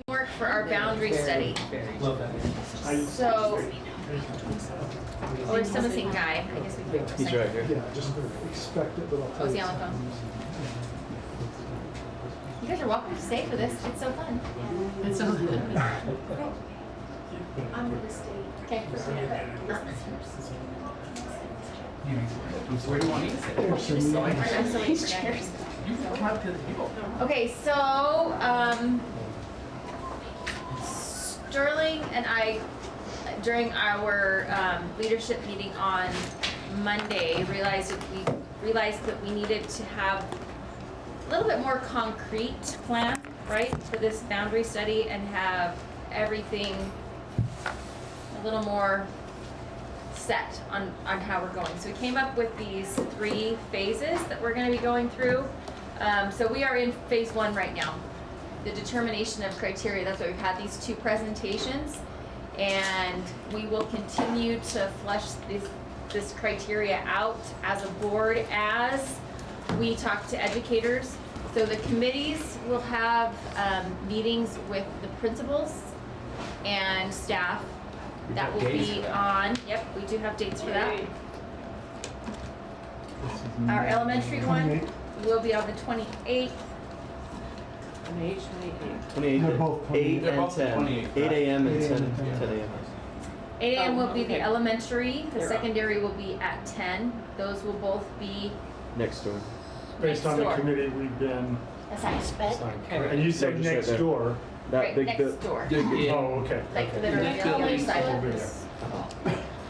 Work for our boundary study. Love that. So, or some of the same guy, I guess we can wait for a He's second. right here. Yeah, just expect it, but I'll Oh, tell is you. he on the phone? You guys are welcome to stay for this, it's so fun. It's all good. I'm gonna stay. Okay. Where do you want me to sit? I'm so many chairs. You can come up to the table. Okay, so, Sterling and I, during our leadership meeting on Monday, realized that we needed to have a little bit more concrete plan, right, for this boundary study and have everything a little more set on how we're going. So we came up with these 3 phases that we're gonna be going through. So we are in phase 1 right now. The determination of criteria, that's why we've had these 2 presentations. And we will continue to flesh this criteria out as a board as we talk to educators. So the committees will have meetings with the principals and staff. That will be on, yep, we do have dates for that. Our elementary one will be on the 28th. 28, They're both 8 They're and both 10. 28. 8 a.m. and 8 10 a.m. 10 a.m. 8 a.m. will be okay. the elementary, the They're secondary will be at 10. Those will both be Next door. Based on the Next door. committee we've been Assigned. assigned. Okay. And you said No, just right next there. door. That right big next bit. door. Oh, okay. Like okay. literally on the other Building. side of Over this.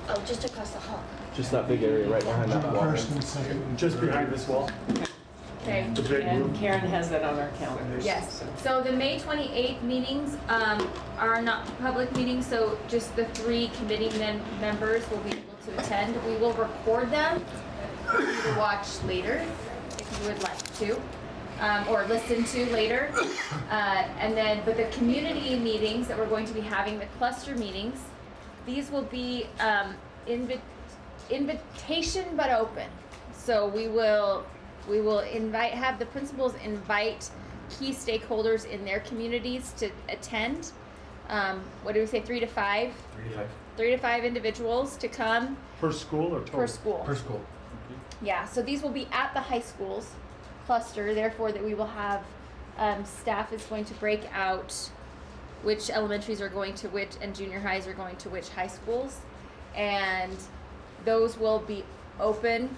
Oh, just across the hall. Just that big area right behind that wall. First and second. Just behind this wall. Okay. The big room. And Karen has that on our calendars. Yes, so the May 28th meetings are not public meetings, so just the 3 committee members will be able to attend. We will record them for you to watch later, if you would like to, or listen to later. But the community meetings that we're going to be having, the cluster meetings, these will be invitation but open. So we will have the principals invite key stakeholders in their communities to attend. What do we say, 3 to 5? 3 to 5 individuals to come Per school or total? per school. Per school. Yeah, so these will be at the high schools cluster, therefore that we will have, staff is going to break out which elementaries are going to which and junior highs are going to which high schools. And those will be open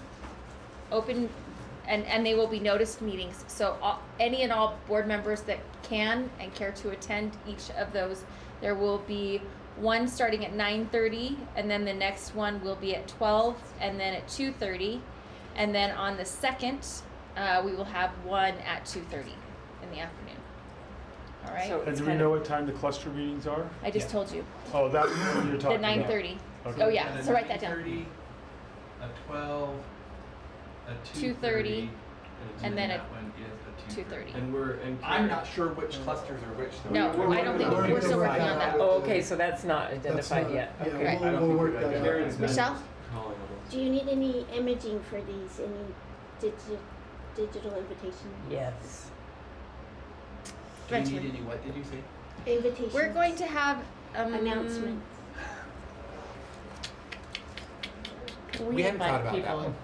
and they will be noticed meetings. So any and all board members that can and care to attend each of those, there will be one starting at 9:30, and then the next one will be at 12, and then at 2:30, and then on the 2nd, we will have one at 2:30 in the afternoon. All right. So And it's do we kind know of- what time the cluster meetings are? I just told you. Oh, that's what you're The talking about. 9:30. Okay. Oh yeah. So write that down. 9:30, a 12, a 2:30, and then that a one is a 2:30. And I'm not sure which clusters are which though. No, I don't think we're still working on that. Oh, okay, so that's not identified not- yet. yeah, Okay. Right. we'll work that out. Karen's been Michelle? calling on Do you need any imaging for these? Any digital invitation? Yes. Do you need any, what did you say? Invitation. We're going to have announcement. We haven't thought about that one.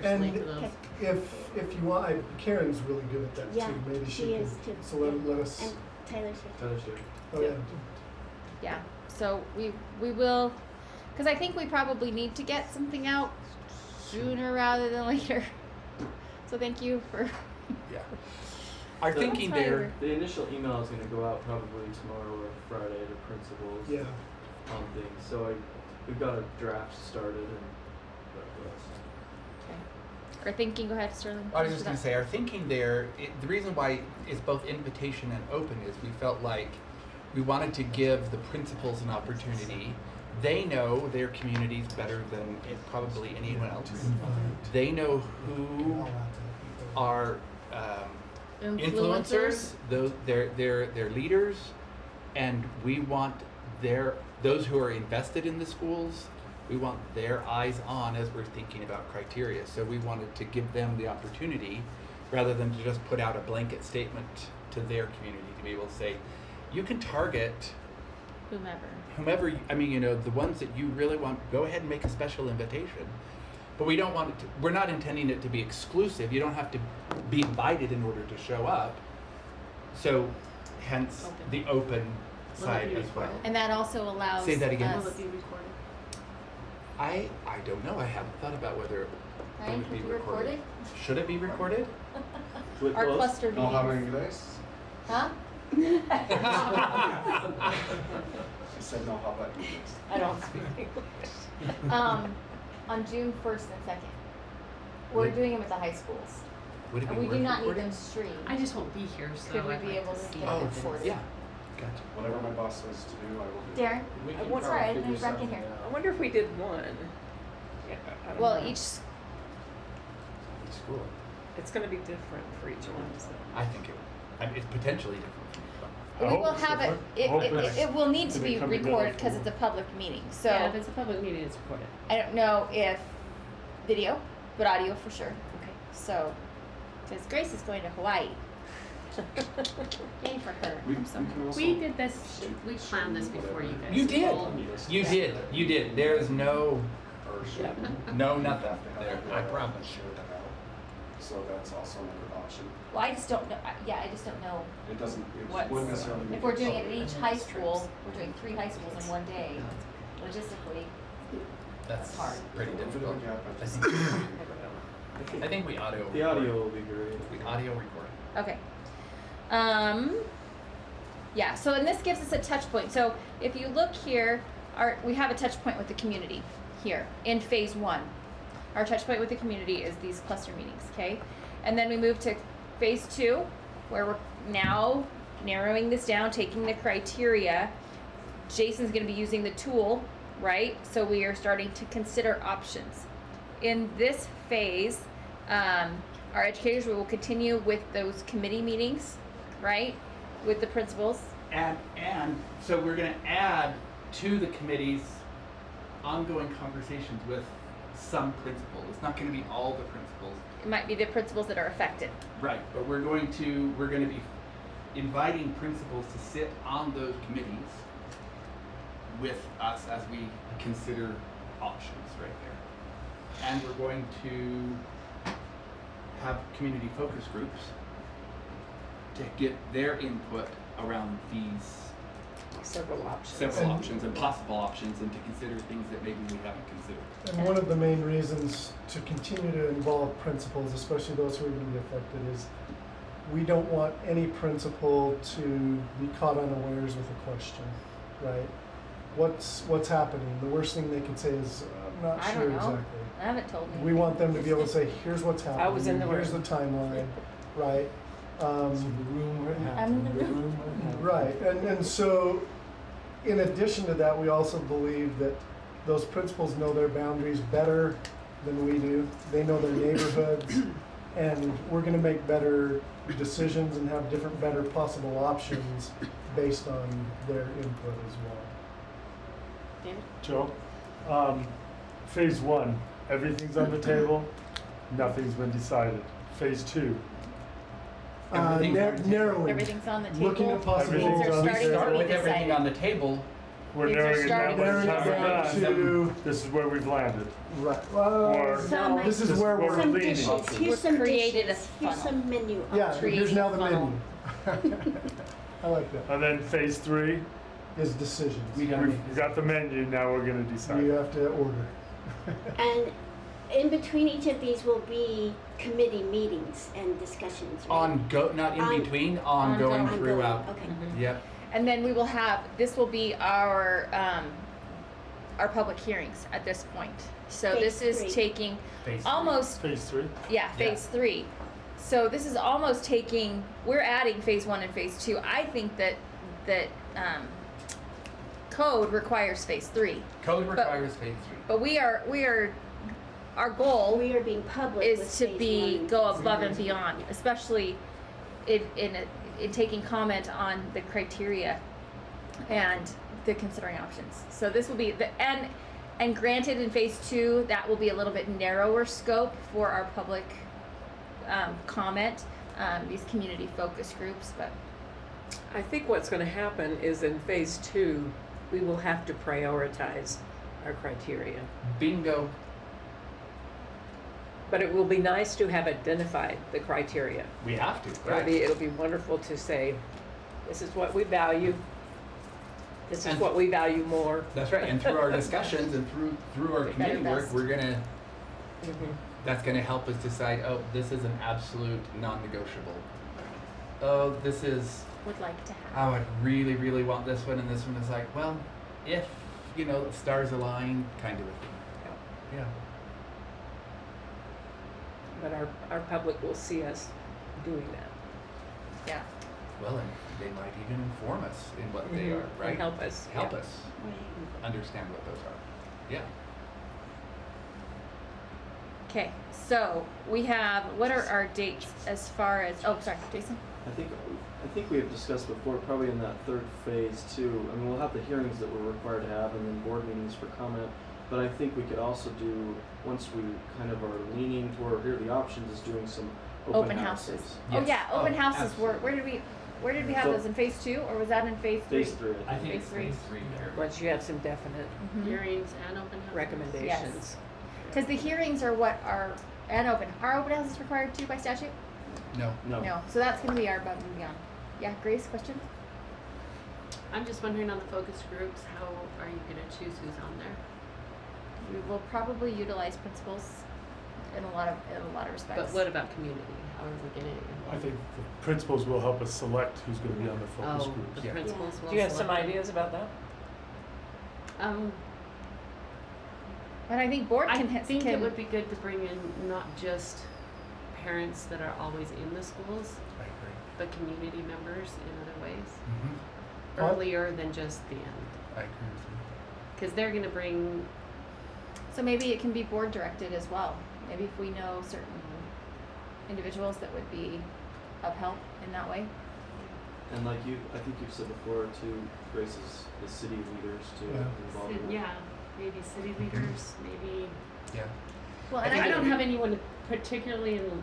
And if you want, Karen's really good at that Yeah, too. Maybe she can. is too. So let us. And Tyler's here. Tyler's here. Oh yeah. Yeah, so we will, because I think we probably need to get something out sooner rather than later. So thank you for. Yeah. Our thinking there, The initial email is going to go out probably tomorrow or Friday to principals Yeah. on things. So we've got a draft started and Our thinking, go ahead, Sterling. I was just going to say, our thinking there, the reason why it's both invitation and open is we felt like we wanted to give the principals an opportunity. They know their communities better than probably anyone else. They know who are influencers, their leaders, and we want those who are invested in the schools. We want their eyes on as we're thinking about criteria. So we wanted to give them the opportunity, rather than to just put out a blanket statement to their community, to be able to say, you can target Whomever. I mean, you know, the ones that you really want, go ahead and make a special invitation. But we don't want it to, we're not intending it to be exclusive. You don't have to be invited in order to show up. So hence the open Will side it be as well. recorded? And that also allows Say that again. Will us- it be recorded? I don't know. I haven't thought about whether it Ryan, would be can you recorded. record Should it be recorded? Our cluster No hablo meetings. inglés. Huh? I said no habla inglés. I don't speak English. On June 1st and 2nd, we're Would- doing them at the high schools. Would it be And we do worth not need recording? them streamed. I just won't be here, so Could we I'd be like able to to see get it. it recorded? Yeah. Gotcha. Whatever my boss says to do, I will do. Darren, We can what's probably right? I figure didn't back in something here. I wonder if we did one. Yeah, I don't Well, know. each, School. It's gonna be different for each one, so. I think it's potentially different from each one. I we hope will it's have it, different. I hope it will need to they be come together recorded because for- it's a public meeting, so. Yeah, if it's a public meeting, it's recorded. I don't know if video, but audio for sure. Okay. So, because Grace is going to Hawaii. Yay for her. We I'm so can also. We did this, we planned this before you guys. You did. all- You did. You did. There is no, Or should we? no nothing Have to have there. the, I promise. Share that out. So that's also another option. Well, I just don't know, yeah, I just don't know. It doesn't, it What's- wouldn't necessarily be. If we're doing it at public. each high school, we're doing 3 high schools in one day, logistically. That's hard. pretty We'll do difficult. it, yeah, but- I think, I think we audio. The audio will be great. We audio record. Okay. Yeah, so and this gives us a touch point. So if you look here, we have a touch point with the community here in phase 1. Our touch point with the community is these cluster meetings, okay? And then we move to phase 2, where we're now narrowing this down, taking the criteria. Jason's gonna be using the tool, right? So we are starting to consider options. In this phase, our educators will continue with those committee meetings, right? With the principals. And so we're gonna add to the committee's ongoing conversations with some principals. It's not gonna be all the principals. It might be the principals that are affected. Right, but we're gonna be inviting principals to sit on those committees with us as we consider options right there. And we're going to have community focus groups to get their input around these Several options. several options and possible options, and to consider things that maybe we haven't considered. And one of the main reasons to continue to involve principals, especially those who are going to be affected, is we don't want any principal to be caught unawares with a question, right? What's happening? The worst thing they could say is, I'm not I sure don't know. exactly. I haven't told me. We want them to be able to say, here's what's happening. I was in the Here's the room. timeline, right? Room where it I'm in happened, the room. room where it happened. Right, and so, in addition to that, we also believe that those principals know their boundaries better than we do. They know their neighborhoods, and we're gonna make better decisions and have better possible options based on their input as well. David? Joe, phase 1, everything's on the table, nothing's been decided. Phase 2, Everything's- Narrowing, Everything's on the table. looking at possibilities. Everything's on the Things are We starting start to with be everything decided. on the table. we're Things are narrowing it down starting by to the be time we're decided. done. To, This is where we've landed. right, Or- Some this is where we're some leaning. dishes, Options. here's some created a dishes, here's funnel. some menu yeah, options. Creating here's now the funnel. menu. I like that. And then phase 3, Is decisions. We gotta make we've got the menu, now we're gonna decide. We have to order. And in between each of these will be committee meetings and discussions, right? Not in On- between, ongoing Ongoing, throughout. okay. Yep. And then we will have, this will be our public hearings at this point. So Phase this is 3. taking Phase almost, Phase 3? yeah, phase 3. So this is almost taking, we're adding phase 1 and phase 2. I think that code requires phase 3. Code requires phase 3. But we are, our goal We are being public with is to phase be, 1 and go phase above 2. and beyond, especially in taking comment on the criteria and the considering options. So this will be and granted in phase 2, that will be a little bit narrower scope for our public comment, these community focus groups, but I think what's gonna happen is in phase 2, we will have to prioritize our criteria. Bingo. But it will be nice to have identified the criteria. We have to, right? It'll be wonderful to say, this is what we value, this is And- what we value more. That's right, and through our discussions and through our Pick out your community work, best. we're gonna, Mhm. that's gonna help us decide, oh, this is an absolute non-negotiable. Oh, this is, Would like to have. oh, I really, really want this one, and this one is like, well, if, you know, the stars align, kind of a thing. Yeah. But our public will see us doing that. Yeah. Well, and they might even inform us in what they Mhm. are, right? And help us, Help yeah. us understand what those are. Yeah. Okay, so we have, what are our dates as far as, oh, sorry, Jason? I think we have discussed before, probably in that third phase too. I mean, we'll have the hearings that we're required to have, and then board meetings for comment. But I think we could also do, once we kind of are leaning toward, here are the options, is doing some open houses. Oh, Yes. yeah, open Oh, houses, absolutely. where did we have So- those, in phase 2, or was that in phase 3? Phase 3, I I think. think Phase it's three. phase 3 here. Once you have some definite Mhm. Hearings and open houses. recommendations. Because the hearings are what are, and are open houses required too by statute? No. No. So that's gonna be our above and beyond. Yeah, Grace, question? I'm just wondering on the focus groups, how are you gonna choose who's on there? We will probably utilize principals in a lot of respects. But what about community? How are we gonna? I think the principals will help us select who's gonna be on the focus Oh, groups. the Yeah. principals will Do you have some select. ideas about that? And I think board I can, think it would be good to bring in not just parents that are always in the schools, I agree. but community members in other ways, Mm-hmm. earlier than just the end. I agree with you. Because they're gonna bring, so maybe it can be board directed as well. Maybe if we know certain individuals that would be of help in that way. And like I think you've said before too, Grace, is the city leaders too Yeah. involved. in it. yeah, maybe city leaders, maybe. Yeah. Well, I and think I it don't would be- have anyone particularly in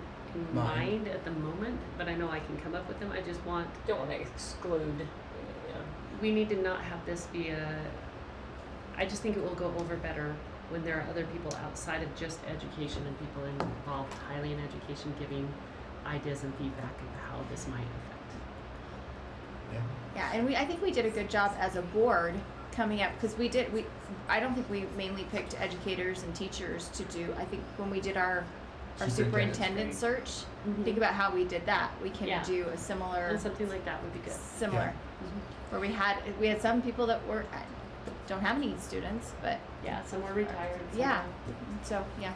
Mind. mind at the moment, but I know I can come up with them. I just want, Don't want to exclude, yeah. we need to not have this be I just think it will go over better when there are other people outside of just education and people involved highly in education giving ideas and feedback of how this might affect. Yeah. Yeah, and I think we did a good job as a board coming up, because I don't think we mainly picked educators and teachers to do, I think when we did our superintendent Superintendent search, Mhm. think about how we did that. We can Yeah. do a similar, And something like that would be good. similar, where we had some people that don't have any students, but Yeah, some were retired. some yeah, were- so, yeah.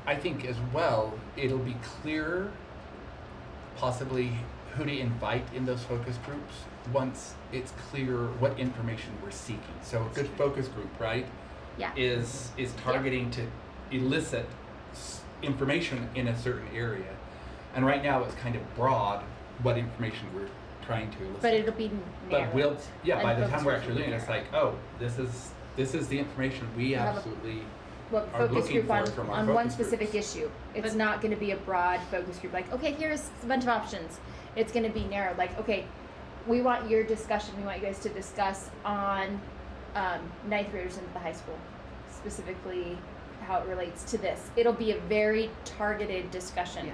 I think as well, it'll be clearer possibly who to invite in those focus groups once it's clear what information we're seeking. So a good focus group, right, Yeah. is targeting to elicit information in a certain area. And right now it's kind of broad what information we're trying to elicit. But it'll be narrowed. But we'll, yeah, by And the time focus we're groups actually will doing be it, it's narrowed. like, oh, this is the information we We'll have a- absolutely What are focus looking group on, for from our on one focus specific groups. issue. It's But- not gonna be a broad focus group, like, okay, here's a bunch of options. It's gonna be narrowed, like, okay, we want your discussion, we want you guys to discuss on, ninth graders into the high school. Specifically, how it relates to this. It'll be a very targeted discussion. Yeah.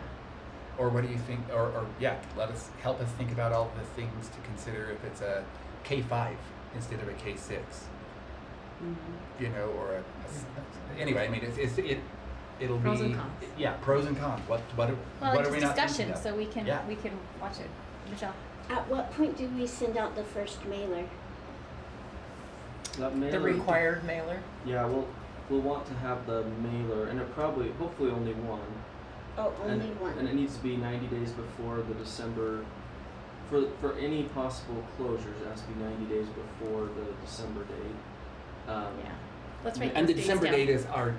Or what do you think, or yeah, help us think about all the things to consider if it's a K-5 instead of a K-6, you know, or anyway, I mean, it'll Pros be, and cons. yeah, pros and cons, what Well, are it's we just not thinking discussion, of? so we can Yeah. watch it. Michelle? At what point do we send out the first mailer? That The mailer- required mailer? Yeah, we'll want to have the mailer, and hopefully only one. Oh, only and, one. And it needs to be 90 days before the December, for any possible closures, it has to be 90 days before the December date. Yeah. Let's write And those the dates December down. date is our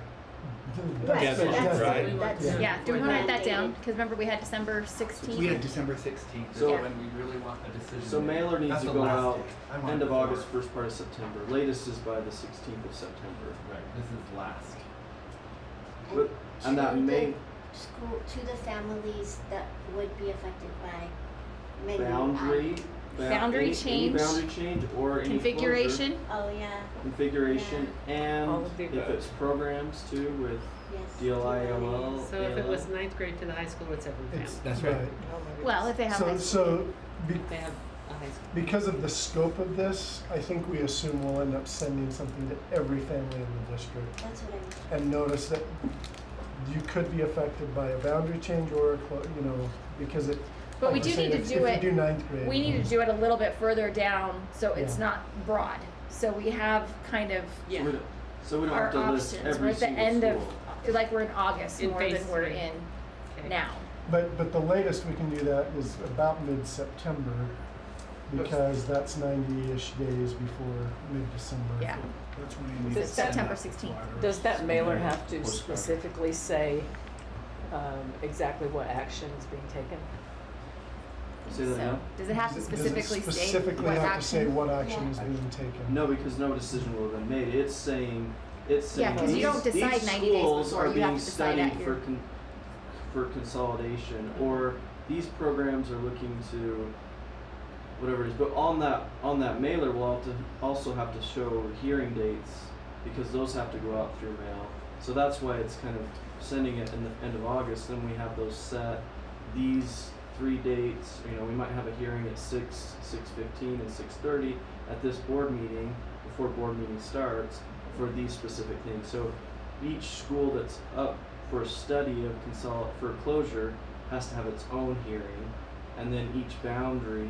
Right, deadline, that's- right? that's- Yeah, do we wanna write that down? mandated. Cause remember, we had December 16th. We had December 16th, So- so when we really want a decision. So made. mailer needs That's to the go last out day. I want end it of before. August, first part of September. Latest is by the 16th of September. Right, this is last. But- and that to may the school, to the families that would be affected by many. boundary Boundary change. Any boundary change or any Configuration. closure. Oh, yeah. Configuration and All of the if above. it's programs too with Yes. DLILL. So if it was ninth grade to the high school, it's every family. That's right. Well, if they have high school. So, If they have a high school. because of the scope of this, I think we assume we'll end up sending something to every family in the district. That's what I mean. And notice that you could be affected by a boundary change or, because it. But like we we're do saying, need to if- do it. If you do ninth grade. We need to do it a little bit further down, so it's Yeah. not broad. So we have kind of So we don't our have to list options. We're every at the single end school. of, like we're in August In more phase than we're 3. in Okay. now. But the latest we can do that is about mid-September, because that's 90-ish days before mid-December. Yeah. That's when you need Does to send September out 16th. flyers. Does that mailer have to Postcard. specifically say exactly what action is being taken? Say that So, again? does it have to Does it specifically state specifically what have to say action? what action is being taken? No, because no decision will have been made. It's saying Yeah, 'cause you don't decide these 90 days schools before, are you being have to decide at studied your- for consolidation, or these programs are looking to whatever it is. But on that mailer, we'll also have to show hearing dates because those have to go out through mail. So that's why it's kind of sending it in the end of August. Then we have those set. These 3 dates. We might have a hearing at 6:15, and 6:30 at this board meeting before board meeting starts for these specific things. So each school that's up for a study of for closure has to have its own hearing, and then each boundary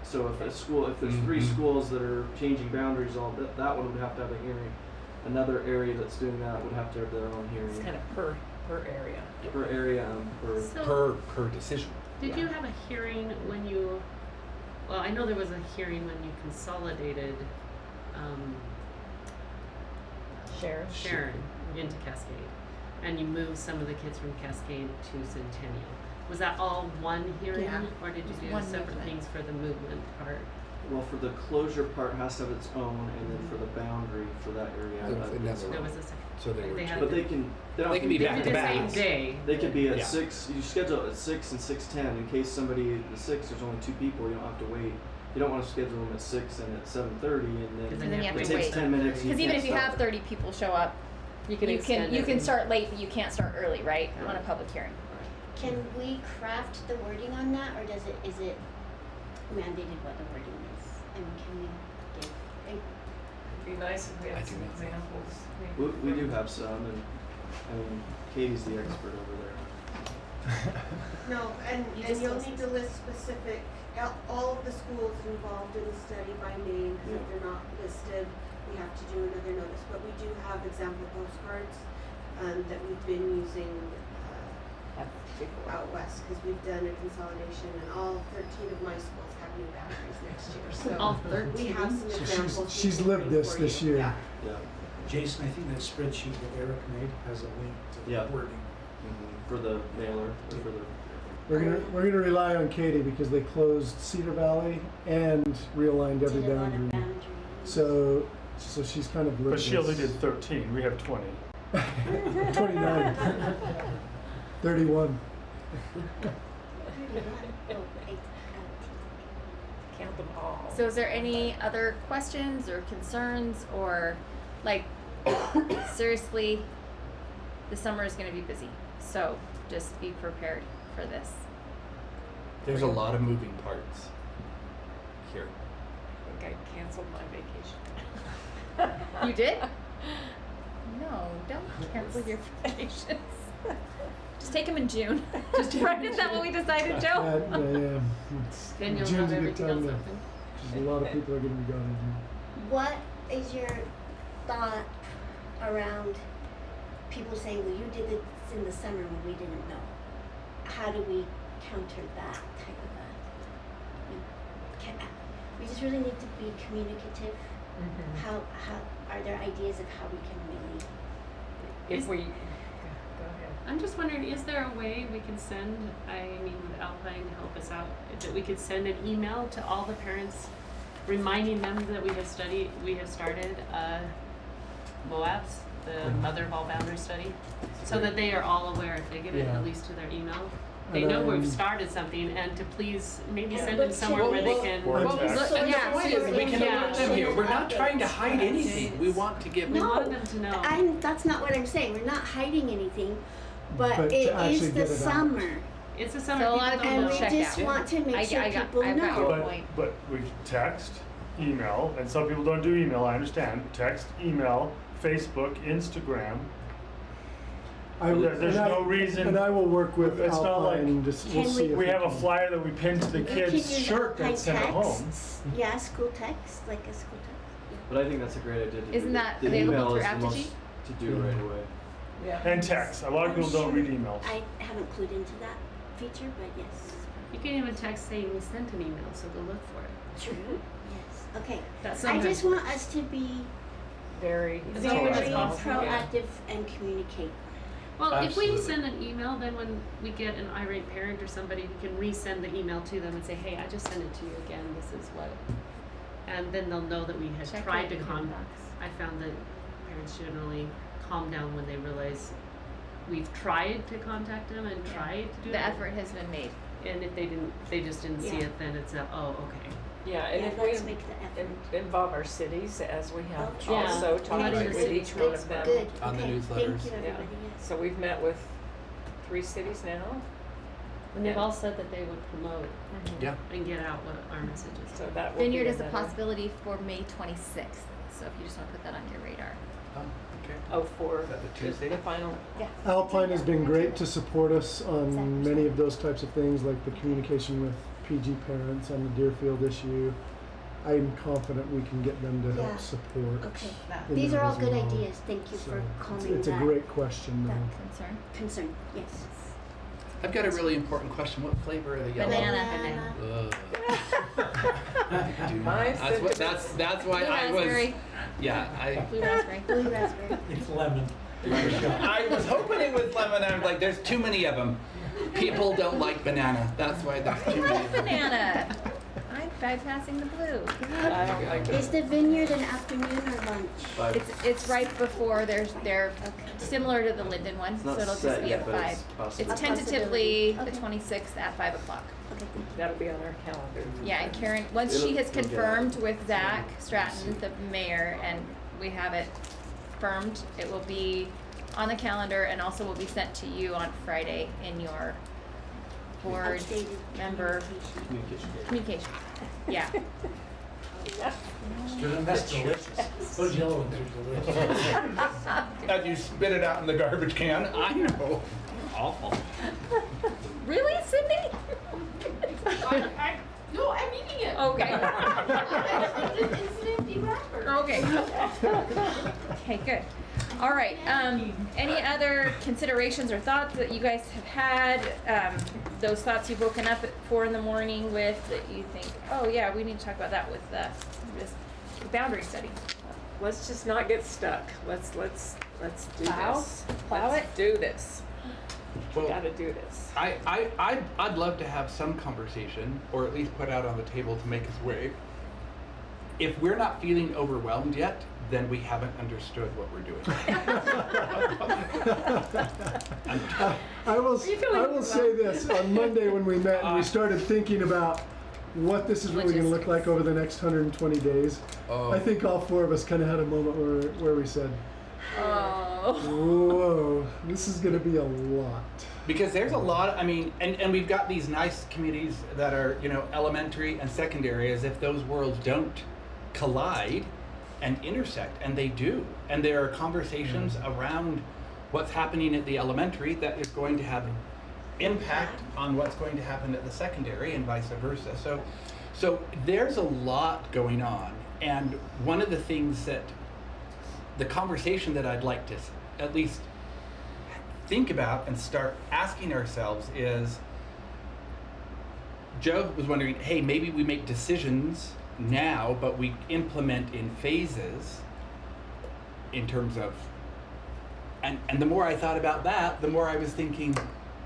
so if there's 3 schools that are changing boundaries, that one would have to have a hearing. Another area that's doing that would have to have their own hearing. It's kind of per area. Per area and per. So, Per decision. did you have a hearing when you, well, I know there was a hearing when you consolidated, Sharon into Cascade, and you moved some of the kids from Cascade to Centennial. Was that all one hearing, Yeah. or did you do One separate movement. things for the movement part? Well, for the closure part has to have its own, and then for the boundary for that area. There was a second. So they were. had But the- they can They can be They back did to the back. same day. They could be at Yeah. 6. You schedule it at 6 and 6:10 in case somebody at the 6. There's only 2 people. You don't have to wait. You don't want to schedule them at 6 and at 7:30, and Because then then you have it to takes wait. 10 minutes. and Because even can't if you have start. 30 people show up, You can you extend can it. start late, but you can't start early, right? On a public hearing. Can we craft the wording on that, or is it mandated what the wording is? And can we give, It'd be nice if we I had do some not think examples. We do have some, and Katie's the expert over there. No, and You you'll just need listen. to list specific, all of the schools involved in the study by name, because if they're not listed, we have to do another notice. But we do have example postcards, that we've been using, out west, because we've done a consolidation, and all 13 of my schools have new boundaries next year, so. All 13? We have some So examples. we she's can lived bring this for this you. year. Yeah. Yeah. Jason, I think that spreadsheet that Eric made has a link to Yeah. the wording. For the mailer, or for the. We're gonna rely on Katie because they closed Cedar Valley and realigned every did a lot of boundary. boundaries? So she's kind of lived But she only this. did 13, we have 20. 29. 31. Count them all. So is there any other questions or concerns or like seriously, the summer is gonna be busy. So just be prepared for this. There's a lot of moving parts here. I think I canceled my vacation. You did? No, don't cancel your vacations. Just take them in June. Right? Is that what we decided, Joe? Yeah. Then you'll June's have a good everything time else to- open. 'cause a lot of people are gonna be gone in June. What is your thought around people saying, well, you did this in the summer when we didn't know? How do we counter that type of we just really need to be communicative. How are there ideas of how we can really? If we, go ahead. I'm just wondering, is there a way we can send, would Alpine help us out, that we could send an email to all the parents reminding them that we have started, MOABS, the Mother of All Boundaries Study, so that they are all aware if they get it, Yeah. at least to their email? They know And we've started something, and to please maybe send them but somewhere where they can. Or Well, text. and Yeah. the point is, we can Yeah. alert them here. We're not trying to hide anything. We want to give. We No, want them to know. that's not what I'm saying. We're not hiding anything, but But to it actually is the get it out. summer. It's a summer. So a lot of people And don't we know. check just out. want to make sure I've got people your know. point. But we text, email, and some people don't do email, I understand. Text, email, Facebook, Instagram. There's no reason. And I will work with It's not like- Alpine and just, we'll Can see if We have a can- flyer that we pin to the We can kids' use shirt Alpine that's sent at home. texts. Yeah, school text, like a school text. But I think that's a great idea to do. Isn't that the available email through is the Apogee? most to do right away. Yeah. And text. A lot of people don't read emails. I haven't clued into that feature, but yes. You can even text saying we sent an email, so go look for it. True. Yes. Okay. That's I just want us to be Very. very proactive. proactive and communicate. Well, if we Absolutely. send an email, then when we get an irate parent or somebody, we can resend the email to them and say, hey, I just sent it to you again, this is what. And then they'll know that we had Check tried to your contact. I found that parents generally calm down when they realize we've tried to contact them and tried to do The it. effort has been made. And if they just didn't see Yeah. it, then it's a, oh, okay. Yeah, and Yeah, if let's we make the effort. involve our cities, as we have Oh, true. also Yeah. talked Letting with the city each one choose of them. Good. On the Okay. newsletters. Thank you, Yeah. everybody. Yes. So we've met with 3 cities now. And they've Yeah. all said that they would promote Yeah. and get out what our message is. So that will Vineyard be is a another- possibility for May 26th, so if you just want to put that on your radar. Oh, okay. Oh, for Is that the Tuesday? the final. Yeah. Alpine has been great to support us on many of those types of things, like the communication with PG parents on the Deerfield issue. I'm confident we can get them to Yeah. help support. Okay. in These that are all as good well. ideas. Thank you So for it's- calming It's a that great question, that though. Concern? concern. Yes. I've got a really important question. What flavor are the yellow? Banana. Ugh. Mine's That's what. the- That's why Blue I was. raspberry. Yeah, Blue raspberry. Blue raspberry. It's lemon. I was hoping it was lemon. I was like, there's too many of them. People don't like banana. That's why there's too many of them. Banana. I'm bypassing the blue. I don't like Is the vineyard an afternoon or lunch? It's right before they're similar to the Linden one, It's so not it'll just set be yet, at but 5. it's possible. It's A tentatively possibility. the 26th at 5 o'clock. Okay. That'll be on our calendar. Yeah, and Karen, once she It'll- has it'll get confirmed out. with Zach Stratton, the mayor, and we have it firmed, it will be on the calendar and also will be sent to you on Friday in your board Updated member communication. communication. Yeah. That's delicious. Those yellow ones are delicious. As you spit it out in the garbage can. I know. Awful. Really, Sydney? No, I'm eating it. Okay. It's an empty wrapper. Okay. Okay, good. All right, any other considerations or thoughts that you guys have had? Those thoughts you've woken up at 4 in the morning with that you think, oh yeah, we need to talk about that with this boundary study. Let's just not get stuck. Let's do Plow? this. Plow Let's it? do this. We Well, gotta do this. I'd love to have some conversation, or at least put out on the table to make us wave. If we're not feeling overwhelmed yet, then we haven't understood what we're doing. I will say this, on Monday when we met and we started thinking about what this is really gonna look like over the next 120 days, Oh. I think all 4 of us kinda had a moment where we said, Oh. whoa, this is gonna be a lot. Because there's a lot, I mean, and we've got these nice communities that are, elementary and secondary, as if those worlds don't collide and intersect, and they do. And there are conversations around what's happening at the elementary that is going to have impact on what's going to happen at the secondary and vice versa. So there's a lot going on. And one of the things that, the conversation that I'd like to at least think about and start asking ourselves is, Joe was wondering, hey, maybe we make decisions now, but we implement in phases in terms of, and the more I thought about that, the more I was thinking,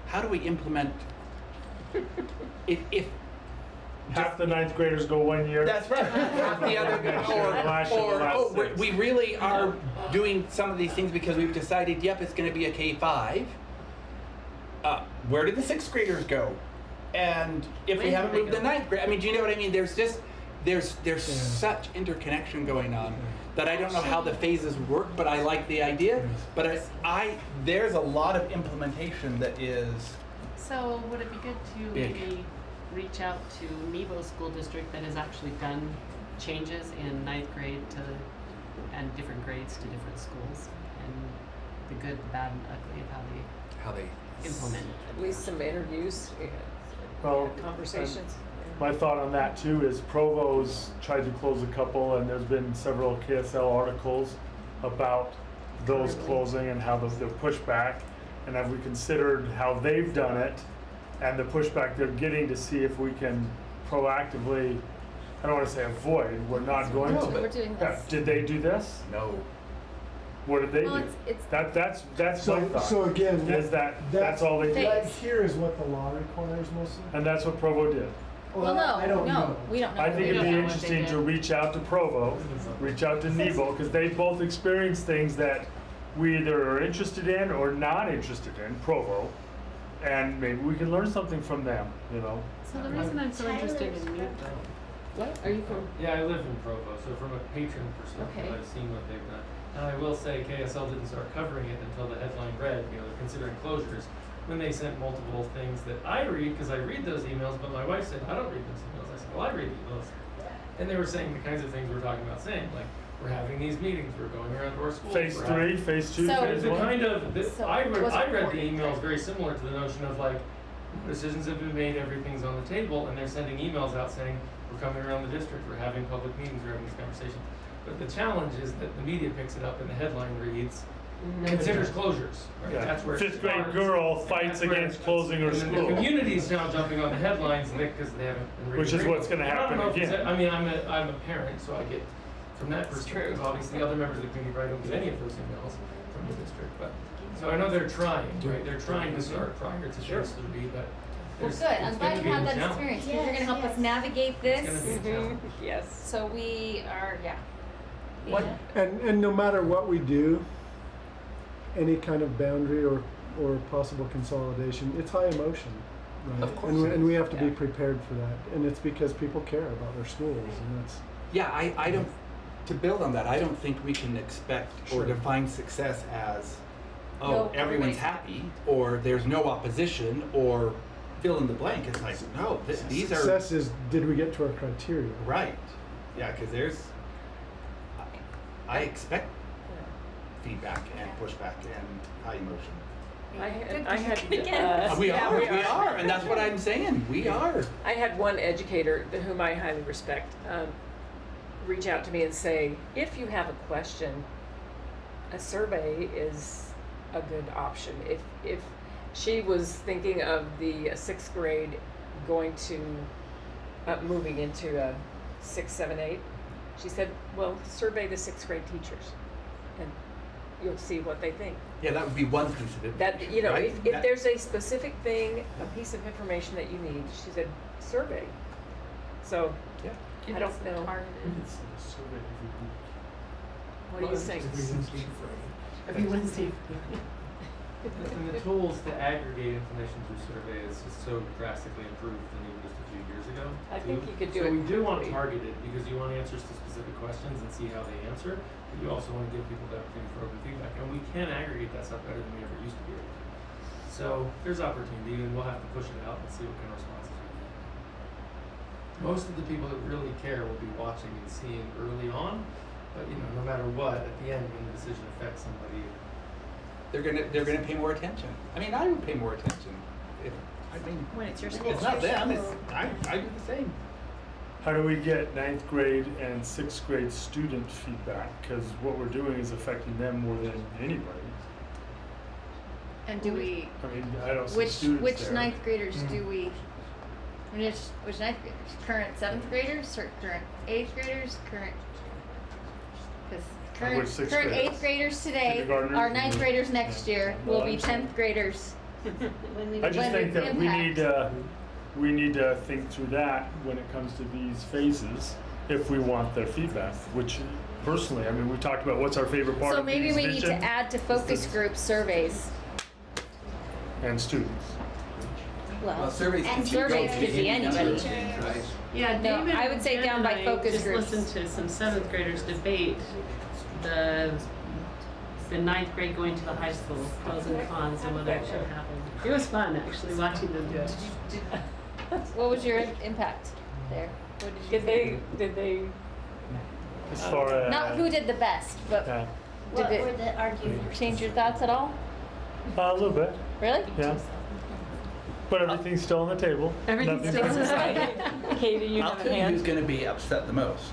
how do we implement, if Half the 9th graders go 1 year. that's right. Half the other, Next year, the last year, the last six. we really are doing some of these things because we've decided, yep, it's going to be a K-5. where did the 6th graders go? And if we When haven't did they moved the go? 9th grade, I mean, do you know what I mean? There's such interconnection going on that I don't know how the phases work, but I like the idea. But there's a lot of implementation that is So would it be good to big. maybe reach out to Nebo School District that has actually done changes in 9th grade and different grades to different schools, and the good, the bad, and ugly of how they implement it? At least some interviews, Well, conversations. My thought on that too is Provo's tried to close a couple, and there's been several KSL articles about those closing and how the pushback, and have we considered how they've done it and the pushback they're getting to see if we can proactively, I don't want to say avoid, we're not going No, to. we're doing this. Did they do this? No. What did they Well, do? it's That's my thought. So again, Is that's all they did. that here is what the law requires mostly. And that's what Provo did. Well, no, I don't know. we don't know. I think We it'd don't be know what they interesting did. to reach out to Provo, reach out to Nebo, because they both experience things that we either are interested in or not interested in, Provo, and maybe we can learn something from them, you know? So the reason I'm so interested in Nebo, What, are you from? Yeah, I live in Provo, so from a patron perspective, Okay. I've seen what they've done. And I will say KSL didn't start covering it until the headline read, they're considering closures, when they sent multiple things that I read, because I read those emails, but my wife said, I don't read those emails. I said, well, I read emails. And they were saying the kinds of things we're talking about saying, like, we're having these meetings, we're going around to our schools. Phase we're 3, having- phase 2, So- phase The 1? kind of, I it read wasn't the reported. emails very similar to the notion of like, decisions have been made, everything's on the table, and they're sending emails out saying, we're coming around the district, we're having public meetings, we're having these conversations. But the challenge is that the media picks it up and the headline reads, considers closures, right? Yeah. That's where it 5th grade starts. girl And fights that's where- against closing her and then school. the community's now jumping on the headlines because they haven't been reading. Which is the what's gonna emails. I don't happen know if it's- again. I mean, I'm a parent, so I get, from that perspective, obviously, other members of the community probably don't get any of those emails from the district, but, so I know they're trying, right? They're trying to start prior to phase 3, but Well, there's, good. I'm it's glad gonna you be a had that challenge. experience because you're Yes, going to help us yes. navigate It's gonna this. be a challenge. Yes. So we are, What, and no matter what we do, any kind of boundary or possible consolidation, it's high emotion, right? Of course And it and we is, have to be yeah. prepared for that, and it's because people care about their schools, and that's. Yeah, I don't, to build on that, I don't think we can expect or define success as, oh, No, everyone's everybody's happy, or there's no opposition, or fill in the blank. It's like, no, these are, Success is, did we get to our criteria? right. Yeah, because I expect feedback and pushback and high emotion. I had, We yeah, are, and that's what I'm saying, we are. I had one educator, whom I highly respect, reach out to me and say, if you have a question, a survey is a good option. If she was thinking of the 6th grade going to, moving into a 6, 7, 8, she said, well, survey the 6th grade teachers and you'll see what they think. Yeah, that would be one piece of it. That, you know, right? if That- there's a specific thing, a piece of information that you need, she said, survey. So, Yeah. I don't know. What do you think? Every Wednesday. And the tools to aggregate information through survey is just so drastically improved than even just a few years ago. I too. think you could do So it we do want quickly. targeted because you want answers to specific questions and see how they answer, but you also want to give people the opportunity for open feedback. And we can aggregate that stuff better than we ever used to be able to. So there's opportunity and we'll have to push it out and see what kind of responses we get. Most of the people that really care will be watching and seeing early on, but you know, no matter what, at the end when the decision affects somebody, They're gonna pay more attention. I mean, I would pay more attention. when it's your school. It's not them, it's, I do the same. How do we get 9th grade and 6th grade student feedback? Because what we're doing is affecting them more than anybody. And do we, I mean, I don't see students which there. 9th graders do we, which 9th graders? Current 7th graders or current 8th graders? Current, because which 6th current graders? 8th graders today Kindergartners? are 9th graders next year, will be Yeah. 10th graders. I just think that impact. we need to think through that when it comes to these phases, if we want their feedback, which personally, I mean, we talked about what's our favorite part So of maybe these we need to vision add to focus group surveys. and students. Well, surveys can be surveys going could to be any number of anybody. things, right? Yeah, No, David. I would say Jen down by and I focus just groups. listened to some seventh graders debate the ninth grade going to the high school, pros and cons, and what actually happened. It was fun, actually, watching them do it. What was your impact there? What did you Did they, As far as. Not who did the best, but Yeah. What did were it the arguments? change your thoughts at all? A little bit, Really? yeah. But everything's still on the table. everything Nothing's stays the been same? Katie, you I'll have a tell you who's hand? gonna be upset the most.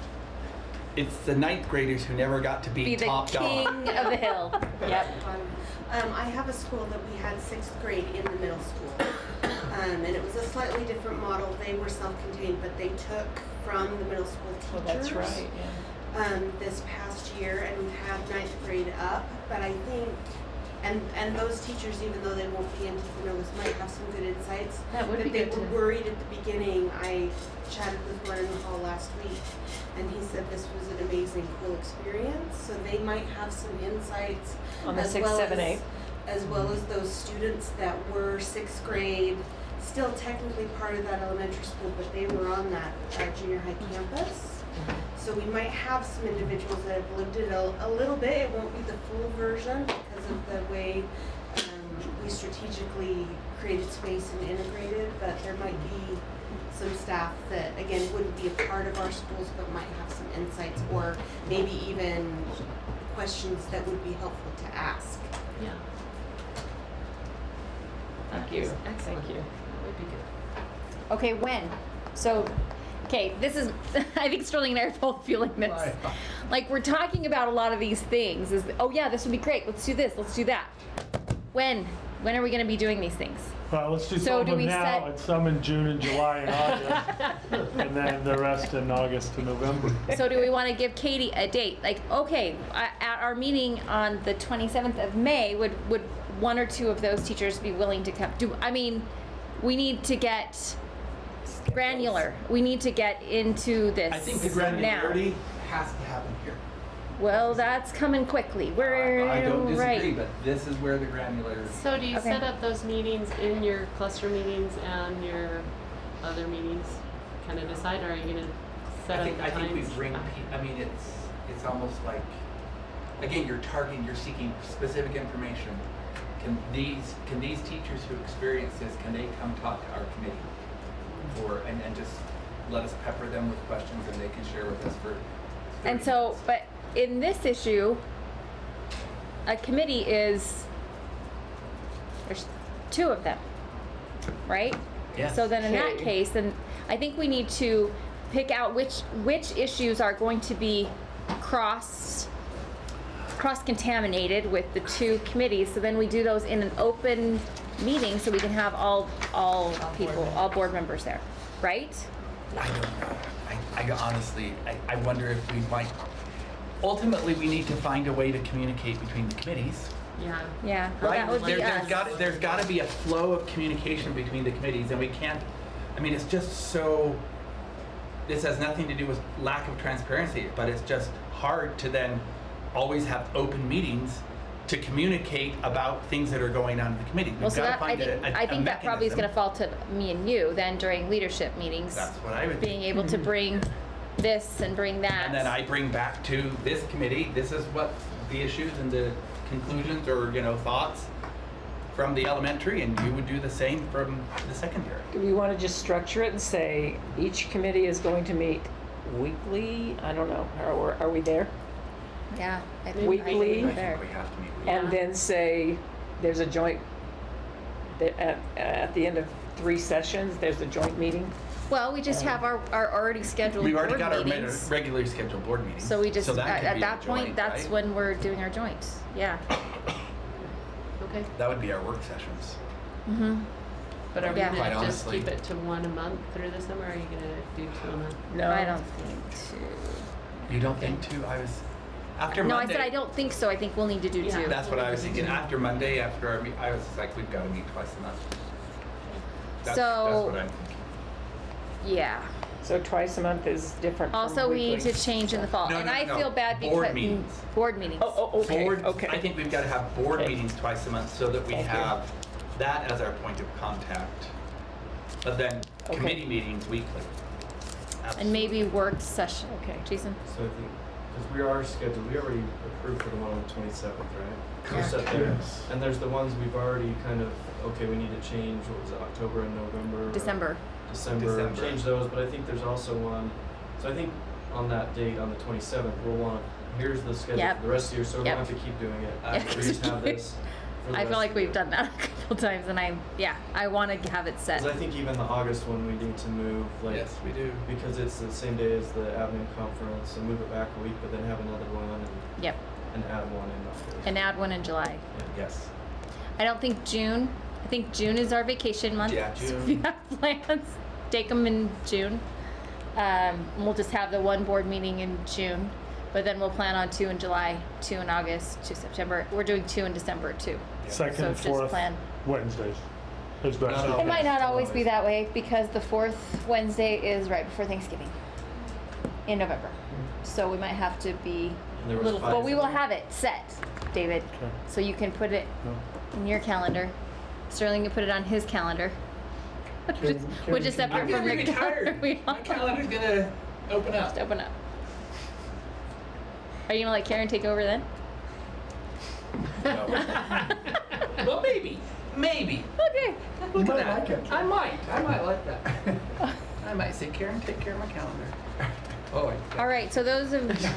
It's the ninth graders who never got to be Be the top king dog. of the hill. Yep. I have a school that we had sixth grade in the middle school. And it was a slightly different model. They were self-contained, but they took from the middle school teachers. Oh, that's right, yeah. This past year, and we've had ninth grade up, but I think, and those teachers, even though they won't be in Timpanogos, might have some good insights. That would be But they good were to- worried at the beginning. I chatted with one in the hall last week, and he said this was an amazing, cool experience. So they might have some insights On the as 6th, well 7th, as- 8th. as well as those students that were sixth grade, still technically part of that elementary school, but they were on that junior high campus. So we might have some individuals that have lived it a little bit. It won't be the full version because of the way we strategically created space and integrated, but there might be some staff that, again, wouldn't be a part of our schools, but might have some insights or maybe even questions that would be helpful to ask. Yeah. Thank you, Excellent. thank you. That would be good. Okay, when? So, okay, this is, I think Sterling and I are both feeling this. Like, we're talking about a lot of these things. Oh yeah, this would be great. Let's do this, let's do that. When? When are we gonna be doing these things? Well, let's do So some of do them we now, set- and some in June and July and August, and then the rest in August to November. So do we want to give Katie a date? Like, okay, at our meeting on the 27th of May, would one or two of those teachers be willing to come? We need to get granular. We need to get into this I think the now. granularity has to happen here. Well, that's coming quickly. We're I don't disagree, right. but this is where the granularity. So do you Okay. set up those meetings in your cluster meetings and your other meetings? Kind of decide, or are you gonna set up the I think we times? bring, I mean, it's almost like, again, you're targeting, you're seeking specific information. Can these teachers who experience this, can they come talk to our committee? And just let us pepper them with questions and they can share with us for 30 And so, minutes. but in this issue, a committee there's two of them, right? Yes. So then in that Okay. case, then I think we need to pick out which issues are going to be cross-contaminated with the two committees. So then we do those in an open meeting so we can have all people, all board members there, right? I don't know. I honestly, I wonder if we might, ultimately, we need to find a way to communicate between the committees. Yeah. Yeah, well, Right? that would be us. There's got to be a flow of communication between the committees, and we can't. I mean, it's just so. This has nothing to do with lack of transparency, but it's just hard to then always have open meetings to communicate about things that are going on in the committee. We've Well, so got to that, find I think that probably is going to mechanism. fall to me and you then during leadership meetings. That's what I would Being able to bring this and bring that. And then I bring back to this committee, this is what the issues and the conclusions or, thoughts from the elementary, and you would do the same from the secondary. Do we want to just structure it and say each committee is going to meet weekly? I don't know, are we there? Yeah, I think Weekly. we're I there. think we have to meet. And then say there's a joint, at the end of 3 sessions, there's a joint meeting? Well, we just have our already scheduled We've board already got our meetings. regularly scheduled board meetings. So we just, that could at be that a point, joint, that's right? when we're doing our joint. Yeah. Okay. That would be our work sessions. Mm-hmm. But are we Yeah. gonna Quite just honestly. keep it to one a month through the summer, or are you gonna do 2 a month? No. I don't think You don't think too? After No, Monday. I said I don't think so. I think we'll need to do Yeah. two. That's what I was thinking. After Monday, after our I was just like, we've got to meet twice a month. That's So- what I'm thinking. Yeah. So twice a month is different from Also, we need weekly. to change in the fall. No, And no, I no. feel bad because. Board meetings. Board meetings. Oh, okay, Board, okay. I think we've got to have board Okay. meetings twice a month so that we Thank you. have that as our point of contact. but then Okay. committee meetings weekly. And maybe work session. Okay. Jason? So I think, because we are scheduled, we already approved for the one on the 27th, right? We're Yeah. set there. Yes. And there's the ones we've already kind of, okay, we need to change, what was it, October and November? or December. December, change those, but I think there's also one, so I think on that date, on the 27th, we'll want, here's the schedule Yep. for the rest of the year, so we Yep. don't have to keep doing it. Yep. We just have this for the I feel rest like of the we've year. done that a couple times, and I want to have it set. Because I think even the August one, we need to move, like, Yes, we do. because it's the same day as the admin conference, and move it back a week, but then have another one Yep. and add one in August. And add one in July. Yes. I don't think June. I think June is our vacation month. Yeah, So if you June. have plans, take them in June. We'll just have the one board meeting in June, but then we'll plan on 2 in July, 2 in August, 2 September. We're doing 2 in December too. Second, So just fourth plan. Wednesdays. Is best. Not It might not always be that way because the 4th Wednesday is right before Thanksgiving in November. So we might have to be And there a was little, five. but we will have it set, David. Okay. So you can put it No. in your calendar. Sterling can put it on his calendar. Which is separate I'm from getting the really calendar tired. we My all calendar's gonna open up. just open up. Are you gonna let Karen take over then? No. Well, maybe. Okay. Look might at that. like it. I might like that. I might say, Karen, take care of my calendar. Oh, All right. So those of Shut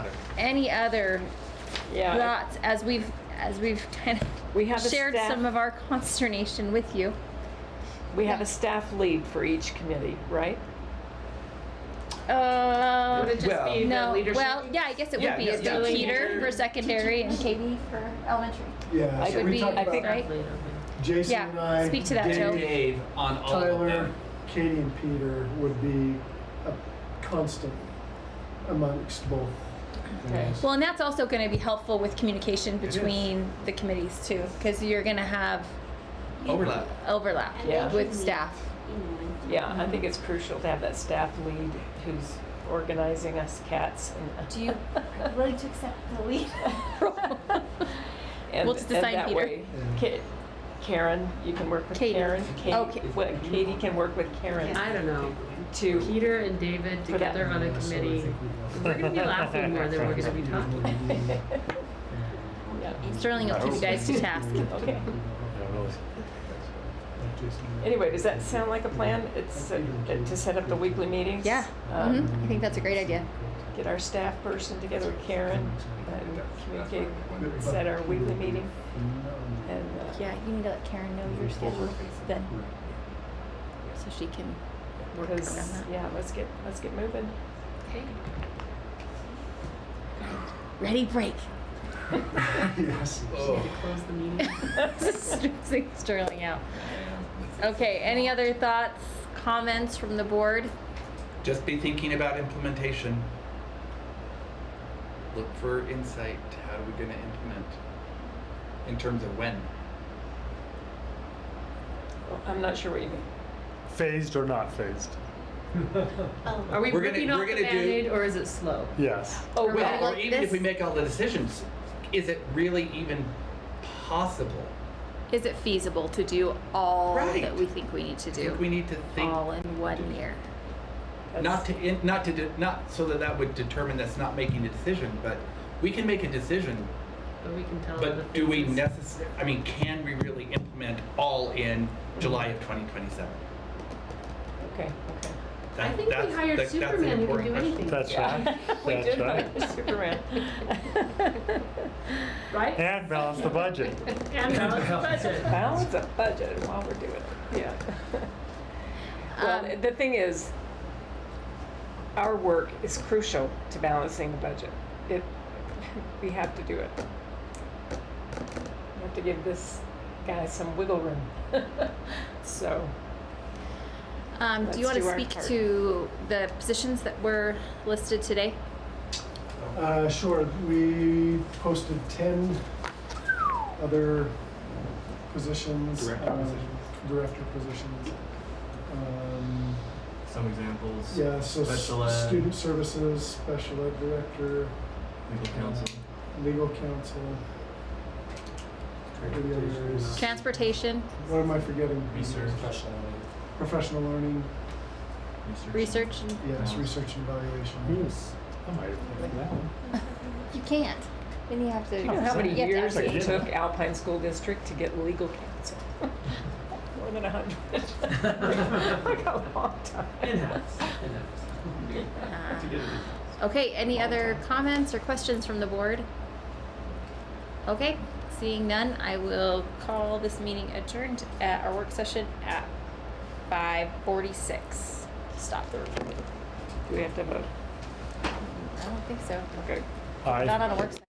her. any other Yeah. thoughts as we've kind of We have a shared staff, some of our consternation with you. we have a staff lead for each committee, right? Uh, Would it just be the no. leadership? Well, yeah, I guess it Yeah, would be. yeah, It'd yeah. be Peter for secondary and Katie for elementary. Yeah, I so would we be- talked I about think Jason Yeah, and I, speak to that, Joe. Dave, Dave on all of Tyler, them. Katie, and Peter would be a constant amongst both. Okay. Well, and that's also going to be helpful with communication between the committees too, because you're going to have Overlap. overlap Yeah. with staff. Yeah, I think it's crucial to have that staff lead who's organizing us cats and. Do you willing to accept the lead? And, We'll just and assign that Peter. way, Karen, you can work with Katie. Karen. Okay. Katie can work with Karen I don't know. to. Peter and David For that. together on a committee, we're gonna be laughing more than we're gonna be talking. Yeah. Sterling will keep you guys to task. Okay. Anyway, does that sound like a plan? It's to set up the weekly meetings? Yeah. Um, I think that's a great idea. Get our staff person together with Karen and communicate, set our weekly meeting. And, Yeah, you need to let Karen know your schedule then, so she can work around because, that. yeah, let's get moving. Okay. Ready, break. Yes. Oh. Close the meeting. Stressing Sterling out. Okay, any other thoughts, comments from the board? Just be thinking about implementation. Look for insight. How are we going to implement? In terms of when? Well, I'm not sure what you mean. Phased or not phased? Are we We're gonna- ripping off we're the gonna do- Band-Aid or is it slow? Yes. Oh, Or Well, or like even if this? we make all the decisions, is it really even possible? Is it feasible to do all Right. that we think we need to I think do we need to think all in 1 year? not so that would determine that's not making a decision, but we can make a decision. But we can tell them But the do we phases. I mean, can we really implement all in July of 2027? Okay. I think we hired Superman who can do anything. That's right. We That's did right. hire Superman. Right? And balance the budget. And balance the budget. Balance a budget while we're doing it, yeah. Well, the thing is, our work is crucial to balancing the budget. We have to do it. We have to give this guy some wiggle room. So, Do you want Let's to do our speak part. to the positions that were listed today? Sure, we posted 10 other positions. Director positions. Director positions. Some examples. Yeah, so Special ed. student services, special ed director, Legal counsel. legal counsel. What are the other areas? Transportation, What am I forgetting? Research. Professional learning. research. Yes, research and evaluation. Yes. I might have taken that one. You can't. Then you have to. Do you know how many you have to years actually- it took Alpine School District to get legal counsel? More than 100. Like a long time. In-house. Okay, any other comments or questions from the board? Okay, seeing none, I will call this meeting adjourned at our work session at 5:46. Stop the recording. Do we have to vote? I don't think so. Okay. Aye. Not on a work session.